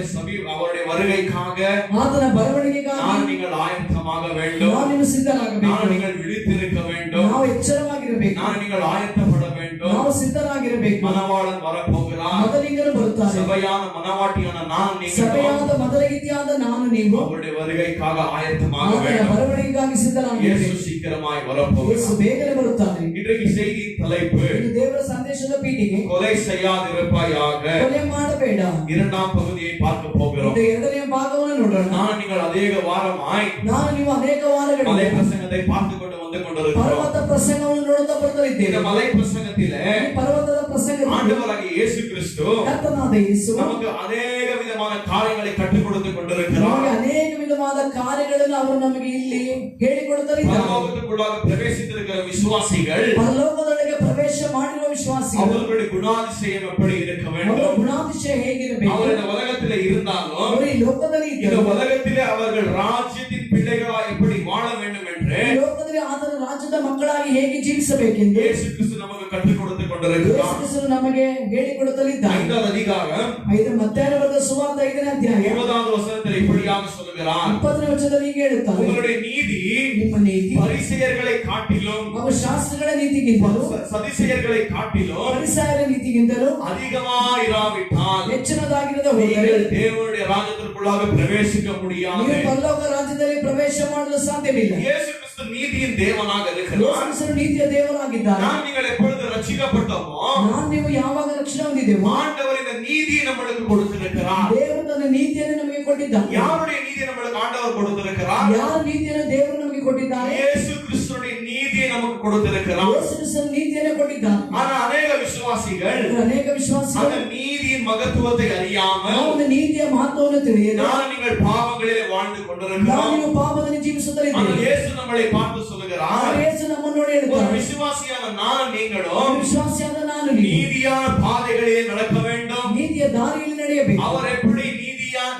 அவருடைய வருகைக்காக ಆತನ ಬರವಣಿಗೆಗಾಗಿ நான் நீங்கள் ஆயத்தமாக வேண்டும். ನಾವು ನೀವು ಸಿದ್ಧರಾಗಬೇಕು. நான் நீங்கள் விழித்திருக்க வேண்டும். ನಾವು ಎಚ್ಚರವಾಗಿರಬೇಕು. நான் நீங்கள் ஆயத்தப்பட வேண்டும். ನಾವು ಸಿದ್ಧರಾಗಿರಬೇಕು. மணவாளன் வரப்போகிறார். ಮೊದಲಿಗರು ಬರುತ್ತಾರೆ. சபையான மணவாட்டியான நான் நீங்கள் ಸಭೆಯಾದ ಮೊದಲಗಿತಿಯಾದ ನಾನು ನೀವು அவருடைய வருகைக்காக ஆயத்தமாக ಆತನ வேண்டும். ಬರವಣಿಗೆಗಾಗಿ இயேசு ಸಿದ್ಧರಾಗಿರಬೇಕು. சீக்கிரமாய் ಯೇಸು வரப்போகிறார். ಬೇಗನೆ ಬರುತ್ತಾನೆ. இன்றைக்கு செய்தியின் தலைப்பு ಇದು ದೇವರ ಸಂದೇಶದ ಪೀಠಿಗೆ. கொலை செய்யாதிருப்பாயாக. ಕೊಲೆ ಮಾಡಬೇಡ. இரண்டாம் பகுதியை பார்க்க போகிறோம். ಇದು ಎರಡನೆಯ ಭಾಗವನ್ನು ನೋಡೋಣ. நான் நீங்கள் ಅನೇಕ ವಾರமாய் ನಾನು ನೀವು ಅನೇಕ மலை ವಾರಗಳಿಂದ பிரசங்கத்தை பார்த்து கொண்டு வந்து கொண்டிருக்கிறோம். ಪರ್ವತ ಪ್ರಸಂಗವನ್ನು ನೋಡುತ್ತಾ ಬರ್ತಾ இந்த ಇದ್ದೇವೆ. மலை பிரசங்கத்திலே ಈ ಪರ್ವತದ ಪ್ರಸಂಗದಲ್ಲಿ ஆண்டவராகிய இயேசு கிறிஸ்து ಕರ್ತನಾದ ಯೇಸು நமக்கு அநேக விதமான காரியங்களை கற்றுக் கொடுத்து கொண்டிருக்கிறார். ನಮಗೆ ಅನೇಕ ವಿಧವಾದ ಕಾರ್ಯಗಳನ್ನು ಅವರು ನಮಗೆ ಇಲ್ಲಿ ಹೇಳಿಕೊಡುತ್ತಾರೆ. பரலோகத்துக்குள்ளாக பிரவேசித்திருக்கிற விசுவாசிகள் ಪರಲೋಕದೊಳಗೆ ಪ್ರವೇಶ ಮಾಡಿರುವ ವಿಶ್ವಾಸಿಗಳು அவர்களுடைய குணாதிசயம் எப்படி இருக்க ಅವರ வேண்டும்? ಗುಣಾತಿಶಯ ಹೇಗಿರಬೇಕು? அவர் இந்த உலகத்திலே இருந்தாலும் ಅವರು ಈ ಲೋಕದಲ್ಲಿ இந்த ಇದ್ದರು. உலகத்திலே அவர்கள் ராஜ்யத்தின் பிள்ளைகளாய் எப்படி வாழ வேண்டும் என்று ಈ ಲೋಕದಲ್ಲಿ ಆತನ ರಾಜ್ಯದ ಮಕ್ಕಳಾಗಿ ಹೇಗೆ ಜೀವಿಸಬೇಕೆಂದು இயேசு கிறிஸ்து நமக்கு கற்றுக் கொடுத்து ಯೇಸು கொண்டிருக்கிறார். ಕ್ರಿಸ್ತನು ನಮಗೆ ಹೇಳಿಕೊಡುತ್ತಲಿದ್ದಾನೆ. 5வது அதிகாரம் 5 ಮತ್ತಾಯನ ಬರೆದ ಸುವಾರ್ತೆ 5ನೇ ಅಧ್ಯಾಯ 20வது வசனத்தில் இப்படியாக சொல்லுகிறார். 20ನೇ ವಚನದಲ್ಲಿ ಹೀಗೆ ಹೇಳುತ್ತಾರೆ, உங்களுடைய நீதி ನಿಮ್ಮ ನೀತಿ பரிசேயர்களை காட்டிலும் ಹಾಗೂ ಶಾಸ್ತ್ರಗಳ ನೀತಿಗಿಂತಲೂ சதிசேயர்களை காட்டிலும் ಫರಿಸಾಯರ ನೀತಿಗಿಂತಲೂ அதிகமாயிராவிட்டால் ಹೆಚ್ಚಿನದಾಗಿರದ ಹೋದರೆ நீங்கள் தேவனுடைய ராஜ்யத்திற்குள்ளாக பிரவேசிக்க முடியாது. ನೀವು ಪರಲೋಕ ರಾಜ್ಯದಲ್ಲಿ ಪ್ರವೇಶ ಮಾಡಲು ಸಾಧ್ಯವಿಲ್ಲ. இயேசு கிறிஸ்து நீதியின் தேவனாக ಯೇಸು இருக்கிறார். ಕ್ರಿಸ್ತನು ನೀತಿಯ ದೇವರಾಗಿದ್ದಾನೆ. நான் நீங்கள் எப்பொழுது ரட்சிக்கப்பட்டோமோ ನಾನು ನೀವು ಯಾವಾಗ ರಕ್ಷಣೆ ಹೊಂದಿದ್ದೇವೋ ஆண்டவர் இந்த நீதியை நம்மளுக்கு கொடுத்திருக்கிறார். ದೇವರು ತನ್ನ ನೀತಿಯನ್ನು ನಮಗೆ ಕೊಟ್ಟಿದ್ದಾನೆ. யாருடைய நீதியை நம்மளுக்கு ஆண்டவர் கொடுத்திருக்கிறார்? ಯಾರ ನೀತಿಯನ್ನು ದೇವರು ನಮಗೆ ಕೊಟ್ಟಿದ್ದಾನೆ? இயேசு கிறிஸ்துவின் நீதியை நமக்கு கொடுத்திருக்கிறார். ಯೇಸು ಕ್ರಿಸ್ತನ ನೀತಿಯನ್ನು ಕೊಟ್ಟಿದ್ದಾನೆ. ஆனா அநேக விசுவாசிகள் விசுவாசிகள் ಅನೇಕ ವಿಶ್ವಾಸಿಗಳು அந்த நீதியின் மகத்துவத்தை அறியாமல் ನಾವು ಒಂದು ನೀತಿಯ ಮಹತ್ವವನ್ನು ತಿಳಿಯದೆ நான் நீங்கள் பாவங்களிலே வாழ்ந்து ನಾವು கொண்டிருக்கிறோம். ನೀವು ಪಾಪದಲ್ಲಿ ஆனால் ಜೀವಿಸುತ್ತಿದ್ದೇವೆ. இயேசு நம்மளை பார்த்து சொல்லுகிறார், ಯೇಸು ನಮ್ಮನ್ನು ನೋಡಿ ஒரு ಹೇಳುತ್ತಾರೆ, விசுவாசியான நான் நீங்களும் ವಿಶ್ವಾಸಿಯಾದ ನಾನು ನೀವು நீதியான பாதைகளிலே நடக்க வேண்டும். ನೀತಿಯ ದಾರಿಯಲ್ಲಿ ನಡೆಯಬೇಕು. அவர் எப்படி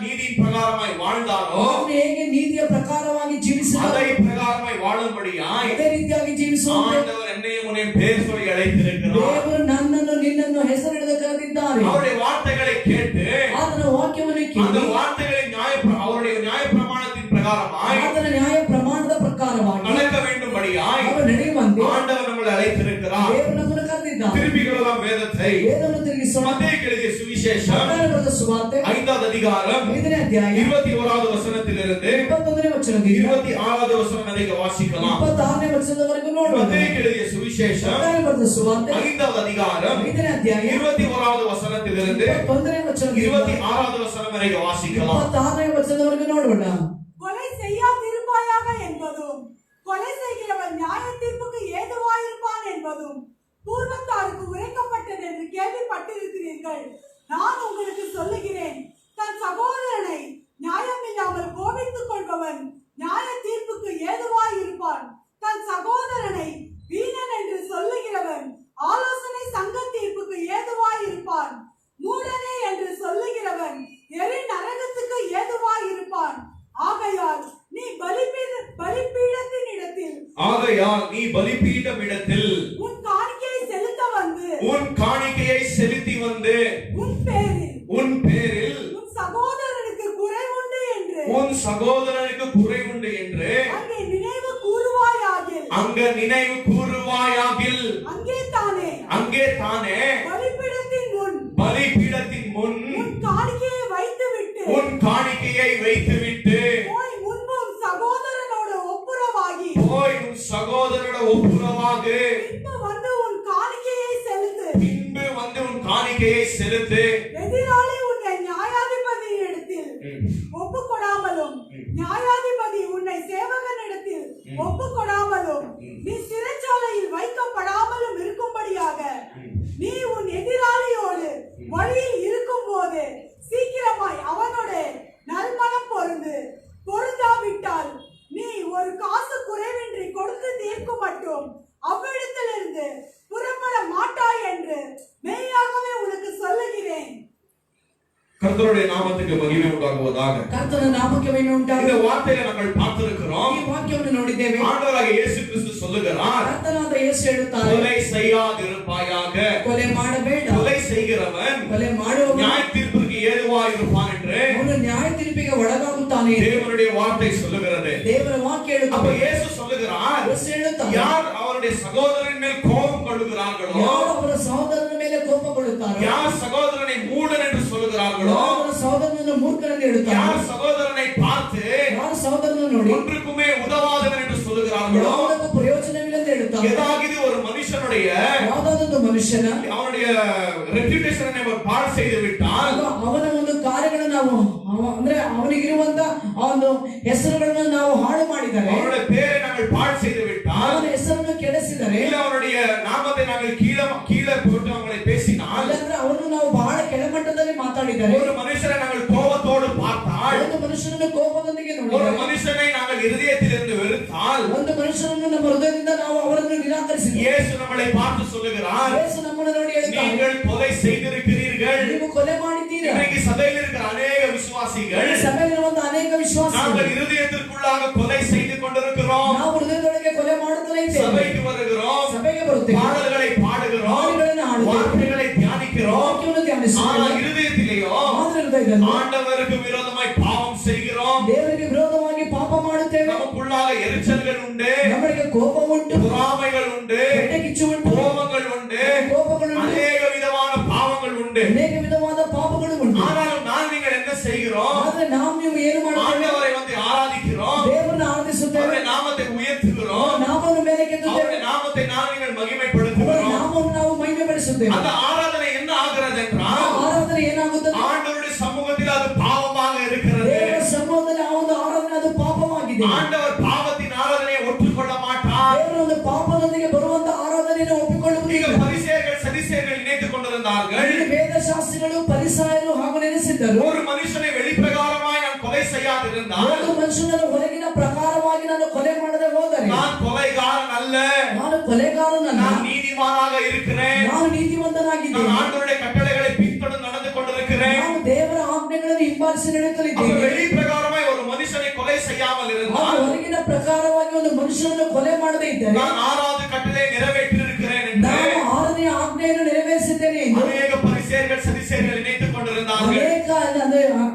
நீதியின் பிரகாரமாய் வாழ்ந்தாரோ ಅವನು ಹೇಗೆ ನೀತಿಯ ಪ್ರಕಾರವಾಗಿ ಜೀವಿಸಿದ அதை பிரகாரமாய் வாழும்படியாய் ಅದೇ ರೀತಿಯಾಗಿ ಜೀವಿಸುವಂತೆ ஆண்டவர் என்னையும் உன்னையும் பேர் சொல்லி அழைத்திருக்கிறார். ದೇವರು ನನ್ನನ್ನು ನಿನ್ನನ್ನು ಹೆಸರಿಡದ ಕರೆದಿದ್ದಾರೆ. அவருடைய வார்த்தைகளை கேட்டு ಆತನ ವಾಕ್ಯವನ್ನು அந்த ಕೇಳಿ வார்த்தைகளை அவருடைய நியாய பிரமாணத்தின் பிரகாரமாய் ಆತನ ನ್ಯಾಯ ಪ್ರಮಾಣದ ಪ್ರಕಾರವಾಗಿ நடக்க வேண்டும்படியாய் ಅವರು ನಡೆಯುವಂತೆ ஆண்டவர் நம்மளை அழைத்திருக்கிறார். ದೇವರು ನಮ್ಮನ್ನು ಕರೆದಿದ್ದಾರೆ. திருப்பிகளெல்லாம் வேதத்தை ವೇದವನ್ನು ತಿರುಗಿಸೋಣ. மத்தேயு எழுதிய சுவிசேஷம் ಮತ್ತಾಯನ ಬರೆದ ಸುವಾರ್ತೆ 5வது அதிகாரம் 5ನೇ ಅಧ್ಯಾಯ 21வது வசனத்திலிருந்து 21ನೇ ವಚನದಿಂದ 26வது வசனம் வரைக்கும் வாசிக்கலாம். 26ನೇ ವಚನದವರೆಗೂ ನೋಡೋಣ. மத்தேயு எழுதிய சுவிசேஷம் ಮತ್ತಾಯನ ಬರೆದ ಸುವಾರ್ತೆ 5வது அதிகாரம் 5ನೇ ಅಧ್ಯಾಯ 21வது வசனத்திலிருந்து 21ನೇ ವಚನದಿಂದ 26வது வசனம் வரைக்கும் வாசிக்கலாம். 26ನೇ ವಚನದವರೆಗೂ ನೋಡೋಣ. கொலை செய்யாதிருப்பாயாக என்பதும் கொலை செய்கிறவன் நியாய தீர்ப்புக்கு ஏதுவாயிருப்பான் என்பதும் பூர்வத்தாருக்கு உரைக்கப்பட்டது என்று கேள்விப்பட்டிருக்கிறீர்கள். நான் உங்களுக்கு சொல்லுகிறேன், தன் சகோதரனை நியாயமில்லாமல் கோபித்துக் கொள்பவன் நியாய தீர்ப்புக்கு ஏதுவாயிருப்பான். தன் சகோதரனை வீணன் என்று சொல்லுகிறவன் ஆலோசனை சங்க தீர்ப்புக்கு ஏதுவாயிருப்பான். மூடனே என்று சொல்லுகிறவன் எரி நரகத்துக்கு ஏதுவாயிருப்பான். ஆகையால் நீ பலிபீடத்தின் இடத்தில் உன் காணிக்கையை செலுத்த வந்து உன் காணிக்கையை செலுத்தி வந்து உன் பேரில் உன் உன் சகோதரனுக்கு குறைவுண்டு என்று அங்கே நினைவு கூறுவாயாகில் அங்கே தானே பலிபீடத்தின் முன் உன் காணிக்கையை வைத்துவிட்டு போய் முன்பும் சகோதரனோடு ஒப்புரவாகு பின்பு வந்து உன் காணிக்கையை செலுத்து. எதிராளி உன்னை நியாயாதிபதியின் இடத்தில் ஒப்புக்கொடாமலும் நியாயாதிபதி உன்னை சேவகனிடத்தில் ஒப்புக்கொடாமலும் நீ சிறைச்சாலையில் வைக்கப்படாமலும் இருக்கும்படியாக நீ உன் எதிராளியோடு வழியில் இருக்கும் போது சீக்கிரமாய் அவனோட நல்மனம் பொருந்தாவிட்டால் நீ ஒரு காசு குறைவின்றி கொடுத்து தீர்க்கும் மட்டும் அவ்விடத்திலிருந்து புறப்பட மாட்டாய் என்று மெய்யாகவே உனக்கு சொல்லுகிறேன். கர்த்தருடைய நாமத்துக்கு மகிமை உண்டாகுவதாக. ಕರ್ತನ ನಾಮಕ್ಕೆ ಮಹಿಮೆ ಉಂಟಾಗಲಿ. இந்த வார்த்தையை நாங்கள் பார்த்திருக்கிறோம். ಈ ವಾಕ್ಯವನ್ನು ನೋಡಿದ್ದೇವೆ. ஆண்டவராகிய இயேசு கிறிஸ்து சொல்லுகிறார், ಕರ್ತನಾದ ಯೇಸು ಹೇಳುತ್ತಾರೆ, கொலை செய்யாதிருப்பாயாக. ಕೊಲೆ ಮಾಡಬೇಡ. கொலை செய்கிறவன் ಕೊಲೆ ಮಾಡುವವನು நியாய தீர்ப்புக்கு ஏதுவாயிருப்பான் என்று ಅವನು ನ್ಯಾಯ ತೀರ್ಪಿಗೆ ಒಳಗಾಗುತ್ತಾನೆ. தேவனுடைய வார்த்தை சொல்லுகிறது. ದೇವರ ವಾಕ್ಯ அப்ப ಹೇಳುತ್ತದೆ. இயேசு சொல்லுகிறார், ಯೇಸು ಹೇಳುತ್ತಾರೆ, யார் அவருடைய சகோதரன் மேல் கோபம் கொள்ளுகிறார்களோ, ಯಾರು ಅವರ ಸಹೋದರನ ಮೇಲೆ ಕೋಪಗೊಳ್ಳುತ್ತಾರೋ, யார் சகோதரனை மூடன் என்று சொல்லுகிறார்களோ, ಯಾರು ಅವರ ಸಹೋದರನನ್ನು ಮೂರ್ಖನೆಂದು ಹೇಳುತ್ತಾರೋ, யார் சகோதரனை பார்த்து ಯಾರು ಸಹೋದರನನ್ನು ನೋಡಿ ஒன்றுக்குமே உதவாதவன் என்று சொல்லுகிறார்களோ, ಯಾವುದಕ್ಕೂ ಪ್ರಯೋಜನವಿಲ್ಲ ಎಂದು ಹೇಳುತ್ತಾರೆ. ஏதாவது ஒரு மனுஷனுடைய ಯಾವುದಾದೊಂದು ಮನುಷ್ಯನ அவனுடைய ரெப்யூಟೇಷನ್ பாழ் செய்து விட்டால், ಅವನ ಒಂದು ಕಾರ್ಯಗಳನ್ನು ನಾವು ಅಂದ್ರೆ ಅವನಿಗಿರುವಂತ ಆ ಒಂದು ಹೆಸರುಗಳನ್ನು ನಾವು ಹಾಳು ಮಾಡಿದರೆ, அவனுடைய பேரை நாங்கள் பாழ் செய்து விட்டால், ಅವನ ಹೆಸರನ್ನು ಕೆಡಿಸಿದರೆ, இல்ல அவனுடைய நாமத்தை நாங்கள் கீழே போட்டு அவங்களை பேசினால், ಇಲ್ಲಾಂದ್ರೆ ಅವನು ನಾವು ಬಹಳ ಕೆಳಮಟ್ಟದಲ್ಲಿ ಮಾತಾಡಿದರೆ, ஒரு மனுஷனை நாங்கள் கோபத்தோடு பார்த்தால், ಒಂದು ಮನುಷ್ಯನನ್ನು ಕೋಪದೊಂದಿಗೆ ஒரு ನೋಡಿದರೆ, மனுஷனை நாங்கள் இருதயத்திலிருந்து வெறுத்தால், ಒಂದು ಮನುಷ್ಯನನ್ನು ನಮ್ಮ ಹೃದಯದಿಂದ ನಾವು ಅವರನ್ನು ನಿರಾಕರಿಸಿದರೆ, இயேசு நம்மளை பார்த்து சொல்லுகிறார், ಯೇಸು ನಮ್ಮನ್ನು ನೋಡಿ ಹೇಳ್ತಾನೆ, நீங்கள் கொலை செய்திருக்கிறீர்கள். ನೀವು ಕೊಲೆ ಮಾಡಿದ್ದೀರಾ. இன்றைக்கு சபையில் இருக்கிற அநேக விசுவாசிகள் ಈ ಸಭೆಯಲ್ಲಿರುವಂತ ಅನೇಕ ವಿಶ್ವಾಸಿಗಳು நாங்கள் இருதயத்திற்குள்ளாக கொலை செய்து கொண்டிருக்கிறோம். ನಾವು ಹೃದಯದೊಳಗೆ ಕೊಲೆ ಮಾಡುತ್ತಲೇ ಇದ್ದೇವೆ. சபைக்கு வருகிறோம், ಸಭೆಗೆ ಬರುತ್ತೇವೆ, பாடல்களை பாடுகிறோம், ಹಾಡುಗಳನ್ನು ಹಾಡುತ್ತೇವೆ, வார்த்தைகளை தியானிக்கிறோம். ವಾಕ್ಯವನ್ನು ಧ್ಯಾನಿಸುತ್ತೇವೆ. ஆனால் இருதயத்திலேயோ ಮಾತ್ರ ಹೃದಯದಲ್ಲಿ ஆண்டவருக்கு விரோதமாய் பாவம் செய்கிறோம். ದೇವರಿಗೆ ವಿರೋಧವಾಗಿ ಪಾಪ ಮಾಡುತ್ತೇವೆ. நமக்குள்ளாக எரிச்சல்கள் உண்டு, ನಮಗೆ ಕೋಪ ಉಂಟು, பொறாமைகள் உண்டு, ಕೆಟ್ಟ ಕಿಚ್ಚು ಉಂಟು, கோபங்கள் உண்டு, ಕೋಪಗಳು ಉಂಟು, அநேக விதமான பாவங்கள் உண்டு. ಅನೇಕ ವಿಧವಾದ ಪಾಪಗಳು ಉಂಟು. ஆனாலும் நீங்கள் என்ன செய்கிறோம்? ಆದ್ರೆ ನಾವು ನೀವು ಏನು ಮಾಡುತ್ತೇವೆ? ஆண்டவரை வந்து ஆராதிக்கிறோம், ದೇವರನ್ನು ಆರಾಧಿಸುತ್ತೇವೆ, அவருடைய நாமத்தை உயர்த்துகிறோம், ನಾಮವನ್ನು ಮೇಲೆ ಕೆತ್ತುತ್ತೇವೆ, அவருடைய நாமத்தை நீங்கள் ಅವರ மகிமைப்படுத்துகிறோம். ನಾಮವನ್ನು ನಾವು ಮಹಿಮೆ ಪಡಿಸುತ್ತೇವೆ. அந்த ஆராதனை என்ன ஆகிறது ಆ என்றால், ಆರಾಧನೆ ಏನಾಗುತ್ತದೆ? ஆண்டவருடைய சமூகத்தில் அது பாவமாக இருக்கிறது. ದೇವರ ಸಮ್ಮುಖದಲ್ಲಿ ಆ ಒಂದು ಆರಾಧನೆ ಅದು ಪಾಪವಾಗಿದೆ. ஆண்டவர் பாவத்தின் ஆராதனையை ஒப்புக்கொள்ள மாட்டார். ದೇವರ ಒಂದು ಪಾಪದೊಂದಿಗೆ ಬರುವಂತ ಆರಾಧನೆಯನ್ನು ಒಪ್ಪಿಕೊಳ್ಳುವುದಿಲ್ಲ. பரிசேயர்கள் சதிசேயர்கள் நினைத்துக் இருந்தார்கள். ಇಲ್ಲಿ ವೇದಶಾಸ್ತ್ರಿಗಳು ಪರಿಸಾಯರು ಹಾಗೂ ನೆನೆಸಿದ್ದರು. ஒரு மனுஷனை வெளிப்பிரகாரமாய் நான் கொலை செய்யாதிருந்தால், ಒಂದು ಮನುಷ್ಯನನ್ನು ಹೊರಗಿನ ಪ್ರಕಾರವಾಗಿ ನಾನು ಕೊಲೆ ಮಾಡದೆ ಹೋದರೆ, நான் கொலைகாரன் அல்ல, ನಾನು ಕೊಲೆಗಾರನಲ್ಲ, நான் நீதிமானாக இருக்கிறேன், ನಾನು ನೀತಿವಂತನಾಗಿದ್ದೇನೆ, நான் ஆண்டவருடைய கட்டளைகளை பின்தொடர்ந்து நடந்து கொண்டிருக்கிறேன். ನಾನು ದೇವರ ಆಜ್ಞೆಗಳನ್ನು ಹಿಂಬಾಲಿಸಿ ನಡೆಯುತ್ತಲಿದ್ದೇನೆ. வெளிப்பிரகாரமாய் ஒரு மனுஷனை கொலை செய்யாமல் இருந்தால், ಹೊರಗಿನ ಪ್ರಕಾರವಾಗಿ ಒಂದು ಮನುಷ್ಯನನ್ನು ಕೊಲೆ ಮಾಡದೇ ಇದ್ದರೆ, நான் 6வது கட்டளை நிறைவேற்றியிருக்கிறேன் என்று ನಾನು 6ನೇ ಆಜ್ಞೆಯನ್ನು ನೆರವೇರಿಸಿದ್ದೇನೆ ಎಂದು அநேக பரிசேயர்கள் சதுசேயர்கள் நினைத்துக் கொண்டிருந்தார்கள்.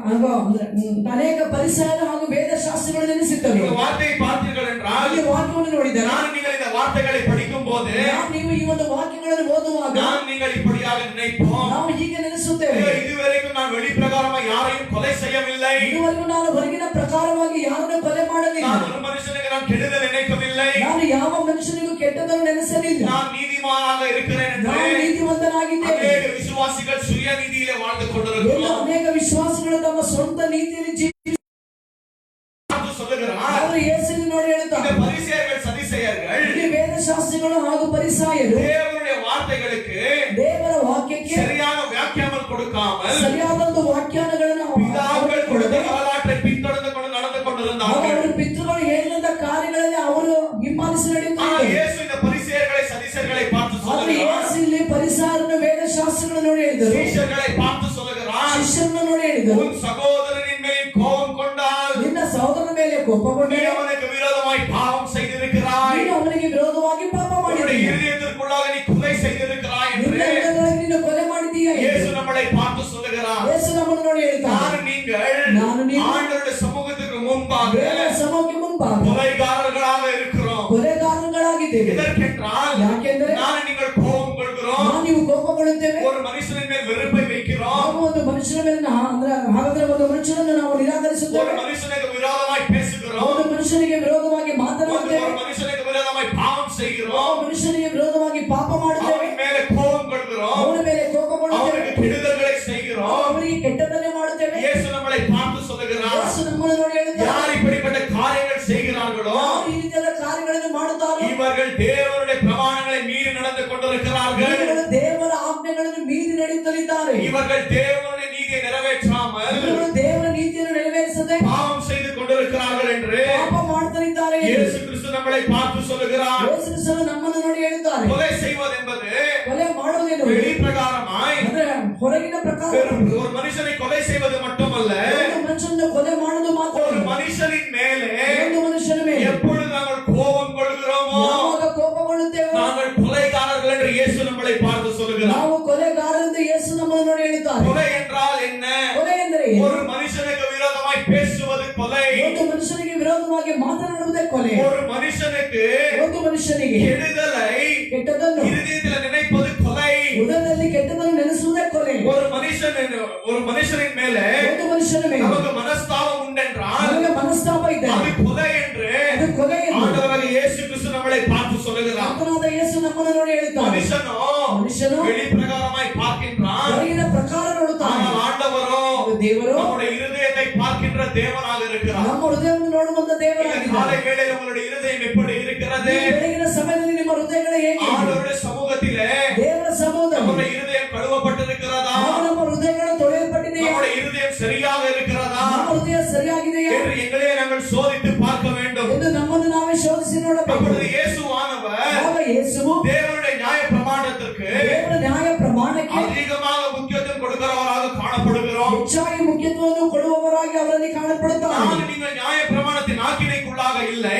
ಅನೇಕ ಪರಿಸರ ಹಾಗೂ ವೇದಶಾಸ್ತ್ರಗಳು ನೆನೆಸಿದ್ದರು. இந்த வார்த்தையை பார்த்தீர்கள் என்றால், ಈ ವಾಕ್ಯವನ್ನು ನೋಡಿದರೆ, நான் நீங்கள் இந்த வார்த்தைகளை படிக்கும் போது ನೀವು ಈ ಒಂದು ವಾಕ್ಯಗಳನ್ನು ಓದುವಾಗ நான் நீங்கள் இப்படியாக நினைப்போம், ನಾವು ಹೀಗೆ ನೆನೆಸುತ್ತೇವೆ, இதுவரைக்கும் நான் வெளிப்பிரகாரமாக யாரையும் கொலை செய்யவில்லை, ಇದುವರೆಗೂ ನಾನು ಹೊರಗಿನ ಪ್ರಕಾರವಾಗಿ ಯಾರನ್ನು ಕೊಲೆ ಮಾಡಲಿಲ್ಲ, நான் ஒரு மனுஷனுக்கு நான் கெடுதல் நினைக்கவில்லை, ನಾನು ಯಾವ ಮನುಷ್ಯನಿಗೂ ಕೆಟ್ಟದನ್ನು ನೆನೆಸಲಿಲ್ಲ, நான் நீதிமானாக இருக்கிறேன் என்று ನಾನು ನೀತಿವಂತನಾಗಿದ್ದೇನೆ. அநேக விசுவாசிகள் சுய நீதியிலே வாழ்ந்து ಎಲ್ಲ கொண்டிருக்கிறோம். ಅನೇಕ ವಿಶ್ವಾಸಿಗಳು ತಮ್ಮ ಸ್ವಂತ ನೀತಿಯಲ್ಲಿ சொல்லுகிறார், ಅವರು ಯೇಸುವಿನ ನೋಡಿ இந்த ಹೇಳುತ್ತಾರೆ, பரிசேயர்கள் சதிசேயர்கள் ಇಲ್ಲಿ ವೇದಶಾಸ್ತ್ರಿಗಳು ಹಾಗೂ ಪರಿಸಾಯರು தேவனுடைய வார்த்தைகளுக்கு ದೇವರ ವಾಕ್ಯಕ್ಕೆ சரியான வியாக்கியானம் கொடுக்காமல் ಸರಿಯಾದಂತ ವ್ಯಾಖ್ಯಾನಗಳನ್ನು பிதாக்கள் கொடுத்த ಕೊಡದೆ, வரலாற்றை பின்தொடர்ந்து கொண்டு நடந்து கொண்டிருந்தார்கள். ಅವರ ಪಿತೃಗಳು ಹೇಳಿದಂತ ಕಾರ್ಯಗಳಲ್ಲಿ ಅವರು ಹಿಂಬಾಲಿಸಿ ஆனால் ನಡೆಯುತ್ತಾರೆ. இயேசு இந்த பரிசேயர்களை சதிசேயர்களை பார்த்து ಆದರೆ சொல்லுகிறார், ಯೇಸು ಇಲ್ಲಿ ಪರಿಸಾರನ ವೇದಶಾಸ್ತ್ರಗಳನ್ನು ನೋಡಿ ಹೇಳಿದರು, சீஷர்களை பார்த்து சொல்லுகிறார், ಶಿಷ್ಯರನ್ನು ನೋಡಿ ಹೇಳಿದರು, உன் சகோதரனின் மேல் கோபம் கொண்டால் ನಿನ್ನ ಸಹೋದರನ ಮೇಲೆ நீ ಕೋಪಗೊಂಡೆ, அவனுக்கு விரோதமாய் பாவம் செய்திருக்கிறாய், ನೀನು ಅವನಿಗೆ ವಿರೋಧವಾಗಿ ಪಾಪ உன்னுடைய ಮಾಡಿದ್ದೀಯ, இருதயத்திற்குள்ளாக நீ கொலை செய்திருக்கிறாய் ನಿನ್ನ என்று ಹೃದಯದೊಳಗೆ ನೀನು ಕೊಲೆ ಮಾಡಿದ್ದೀಯ ಎಂದು இயேசு நம்மளை பார்த்து சொல்லுகிறார். ಯೇಸು ನಮ್ಮನ್ನು ನೋಡಿ ಹೇಳ್ತಾರೆ, ನಾನು ನೀವು ஆண்டவருடைய சமூகத்துக்கு முன்பாக ದೇವರ ಸಭೆಗೆ ಮುಂಭಾಗ கொலைகாரர்களாக இருக்கிறோம். ಕೊಲೆಗಾರಗಳಾಗಿದ್ದೇವೆ. எதற்கென்றால், ಯಾಕೆಂದರೆ நீங்கள் கோபம் கொள்கிறோம், ನೀವು ಕೋಪಗೊಳ್ಳುತ್ತೇವೆ, ஒரு மனுஷனின் மேல் வெறுப்பை வைக்கிறோம், ನಾವು ಒಂದು ಮನುಷ್ಯನ ಮೇಲೆ ಹಾಗಾದ್ರೆ ಒಂದು ಮನುಷ್ಯನನ್ನು ನಾವು ஒரு ನಿರಾಕರಿಸುತ್ತೇವೆ, மனுஷனுக்கு விரோதமாய் பேசுகிறோம், ಒಂದು ಮನುಷ್ಯನಿಗೆ ವಿರೋಧವಾಗಿ ஒரு ಮಾತನಾಡುತ್ತೇವೆ, மனுஷனுக்கு விரோதமாய் பாவம் செய்கிறோம், ಒಬ್ಬ ಮನುಷ್ಯನಿಗೆ ವಿರೋಧವಾಗಿ ಪಾಪ ಮಾಡುತ್ತೇವೆ, அவன் மேல கோபம் கொள்கிறோம், ಅವನ ಮೇಲೆ ಕೋಪಗೊಳ್ಳುತ್ತೇವೆ, அவனுக்கு கெடுதல்களை செய்கிறோம். ಅವನಿಗೆ ಕೆಟ್ಟದನ್ನೇ ಮಾಡುತ್ತೇವೆ. இயேசு நம்மளை பார்த்து சொல்லுகிறார், ಯೇಸು ನಮ್ಮನ್ನು ನೋಡಿ ಹೇಳ್ತಾರೆ, யார் இப்படிப்பட்ட காரியங்கள் செய்கிறார்களோ ಯಾರು ಈ ರೀತಿಯಾದ ಕಾರ್ಯಗಳನ್ನು ಮಾಡುತ್ತಾರೋ இவர்கள் தேவனுடைய பிரமாணங்களை மீறி நடந்து கொண்டிருக்கிறார்கள், ಇವರು ದೇವರ ಆಜ್ಞೆಗಳನ್ನು ಮೀರಿ ನಡೆಯುತ್ತಲಿದ್ದಾರೆ, இவர்கள் தேவனுடைய நீதியை நிறைவேற்றாமல் ಇವರು ದೇವರ ನೀತಿಯನ್ನು ನೆರವೇರಿಸದೆ பாவம் செய்து கொண்டிருக்கிறார்கள் என்று ಪಾಪ ಮಾಡ್ತಾರಿದ್ದಾರೆ. இயேசு கிறிஸ்து நம்மளை பார்த்து சொல்லுகிறார். ಯೇಸು ಕ್ರಿಸ್ತನು ನಮ್ಮನ್ನು ನೋಡಿ ಹೇಳ್ತಾರೆ, கொலை செய்வது என்பது ಕೊಲೆ ಮಾಡುವುದೇನು வெளிப்பிரகாரமாய் ಅಂದ್ರೆ ಹೊರಗಿನ ಪ್ರಕಾರ ஒரு மனுஷனை கொலை செய்வது மட்டுமல்ல, ಒಂದು ಮನುಷ್ಯನನ್ನು ಕೊಲೆ ಮಾಡುವುದು ಮಾತ್ರ, ஒரு மனுஷனின் மேலே ಒಂದು ಮನುಷ್ಯನ ಮೇಲೆ எப்பொழுது நாங்கள் கோபம் கொள்கிறோமோ ಯಾವಾಗ ಕೋಪಗೊಳ್ಳುತ್ತೇವೆ நாங்கள் கொலைகாரர்கள் என்று இயேசு நம்மளை பார்த்து சொல்லுகிறார். ನಾವು ಕೊಲೆಗಾರರೆಂದು ಯೇಸು ನಮ್ಮನ್ನು ನೋಡಿ ಹೇಳ್ತಾರೆ. கொலை என்றால் என்ன? ಕೊಲೆ ಎಂದರೆ ಏನು? ஒரு மனுஷனுக்கு விரோதமாய் பேசுவது கொலை, ಒಂದು ಮನುಷ್ಯನಿಗೆ ವಿರೋಧವಾಗಿ ಮಾತನಾಡುವುದೇ ಕೊಲೆ, ஒரு மனுஷனுக்கு ಒಂದು ಮನುಷ್ಯನಿಗೆ கெடுதலை ಕೆಟ್ಟದನ್ನು இருதயத்தில் நினைப்பது கொலை, ಹೃದಯದಲ್ಲಿ ಕೆಟ್ಟದನ್ನು ನೆನೆಸುವುದೇ ಕೊಲೆ, ஒரு மனுஷனின் மேலே ಒಂದು ಮನುಷ್ಯನ ಮೇಲೆ நமக்கு மனஸ்தாபம் உண்டென்றால் ನಮಗೆ ಮನಸ್ತಾಪ ಇದೆ, அது கொலை என்று ಅದು ಕೊಲೆ ಎಂದು ஆண்டவராகிய இயேசு கிறிஸ்து நம்மளை பார்த்து சொல்லுகிறார். ಆತನಾದ ಯೇಸು ನಮ್ಮನ್ನು ನೋಡಿ ಹೇಳ್ತಾರೆ, மனுஷனோ வெளிப்பிரகாரமாய் பார்க்கின்றான், ಹೊರಗಿನ ಪ್ರಕಾರ ನೋಡುತ್ತಾನೆ, ஆனால் ஆண்டவரோ ದೇವರು நம்முடைய இருதயத்தை பார்க்கின்ற தேவனாக இருக்கிறார். ನಮ್ಮ ಹೃದಯವನ್ನು ನೋಡುವಂತ இந்த ದೇವರಾಗಿದ್ದಾರೆ. காலை வேளையில் உங்களுடைய இருதயம் எப்படி இருக்கிறது? ಈ ಬೆಳಗಿನ ಸಮಯದಲ್ಲಿ ನಿಮ್ಮ ಹೃದಯಗಳು ಹೇಗೆ ಇದೆ? ஆண்டவருடைய சமூகத்திலே ದೇವರ ಸಮೂಹದಲ್ಲಿ நம்முடைய இருதயம் கழுவப்பட்டிருக்கிறதா? ನಮ್ಮ ಹೃದಯಗಳು ತೊಳೆಯಲ್ಪಟ್ಟಿದೆಯಾ? நம்முடைய இருதயம் சரியாக இருக்கிறதா ನಮ್ಮ ಹೃದಯ ಸರಿಯಾಗಿದೆಯಾ என்று எங்களே நாங்கள் சோதித்து பார்க்க வேண்டும். ಎಂದು ನಮ್ಮನ್ನು ನಾವೇ ಶೋಧಿಸಿ ನೋಡಬೇಕು. அப்பொழுது இயேசுவானவர் ಆಗ ಯೇಸುವು தேவனுடைய நியாய பிரமாணத்திற்கு ದೇವರ ನ್ಯಾಯ ಪ್ರಮಾಣಕ್ಕೆ அதிகமாக முக்கியத்துவம் கொடுக்கிறவராக காணப்படுகிறோம். ಹೆಚ್ಚಾಗಿ ಮುಖ್ಯತ್ವವನ್ನು ಕೊಡುವವರಾಗಿ ಅವರಲ್ಲಿ ಕಾಣப்படுತ್ತಾರೆ. நீங்கள் நியாய பிரமாணத்தின் ஆக்கினைக்குள்ளாக இல்லை,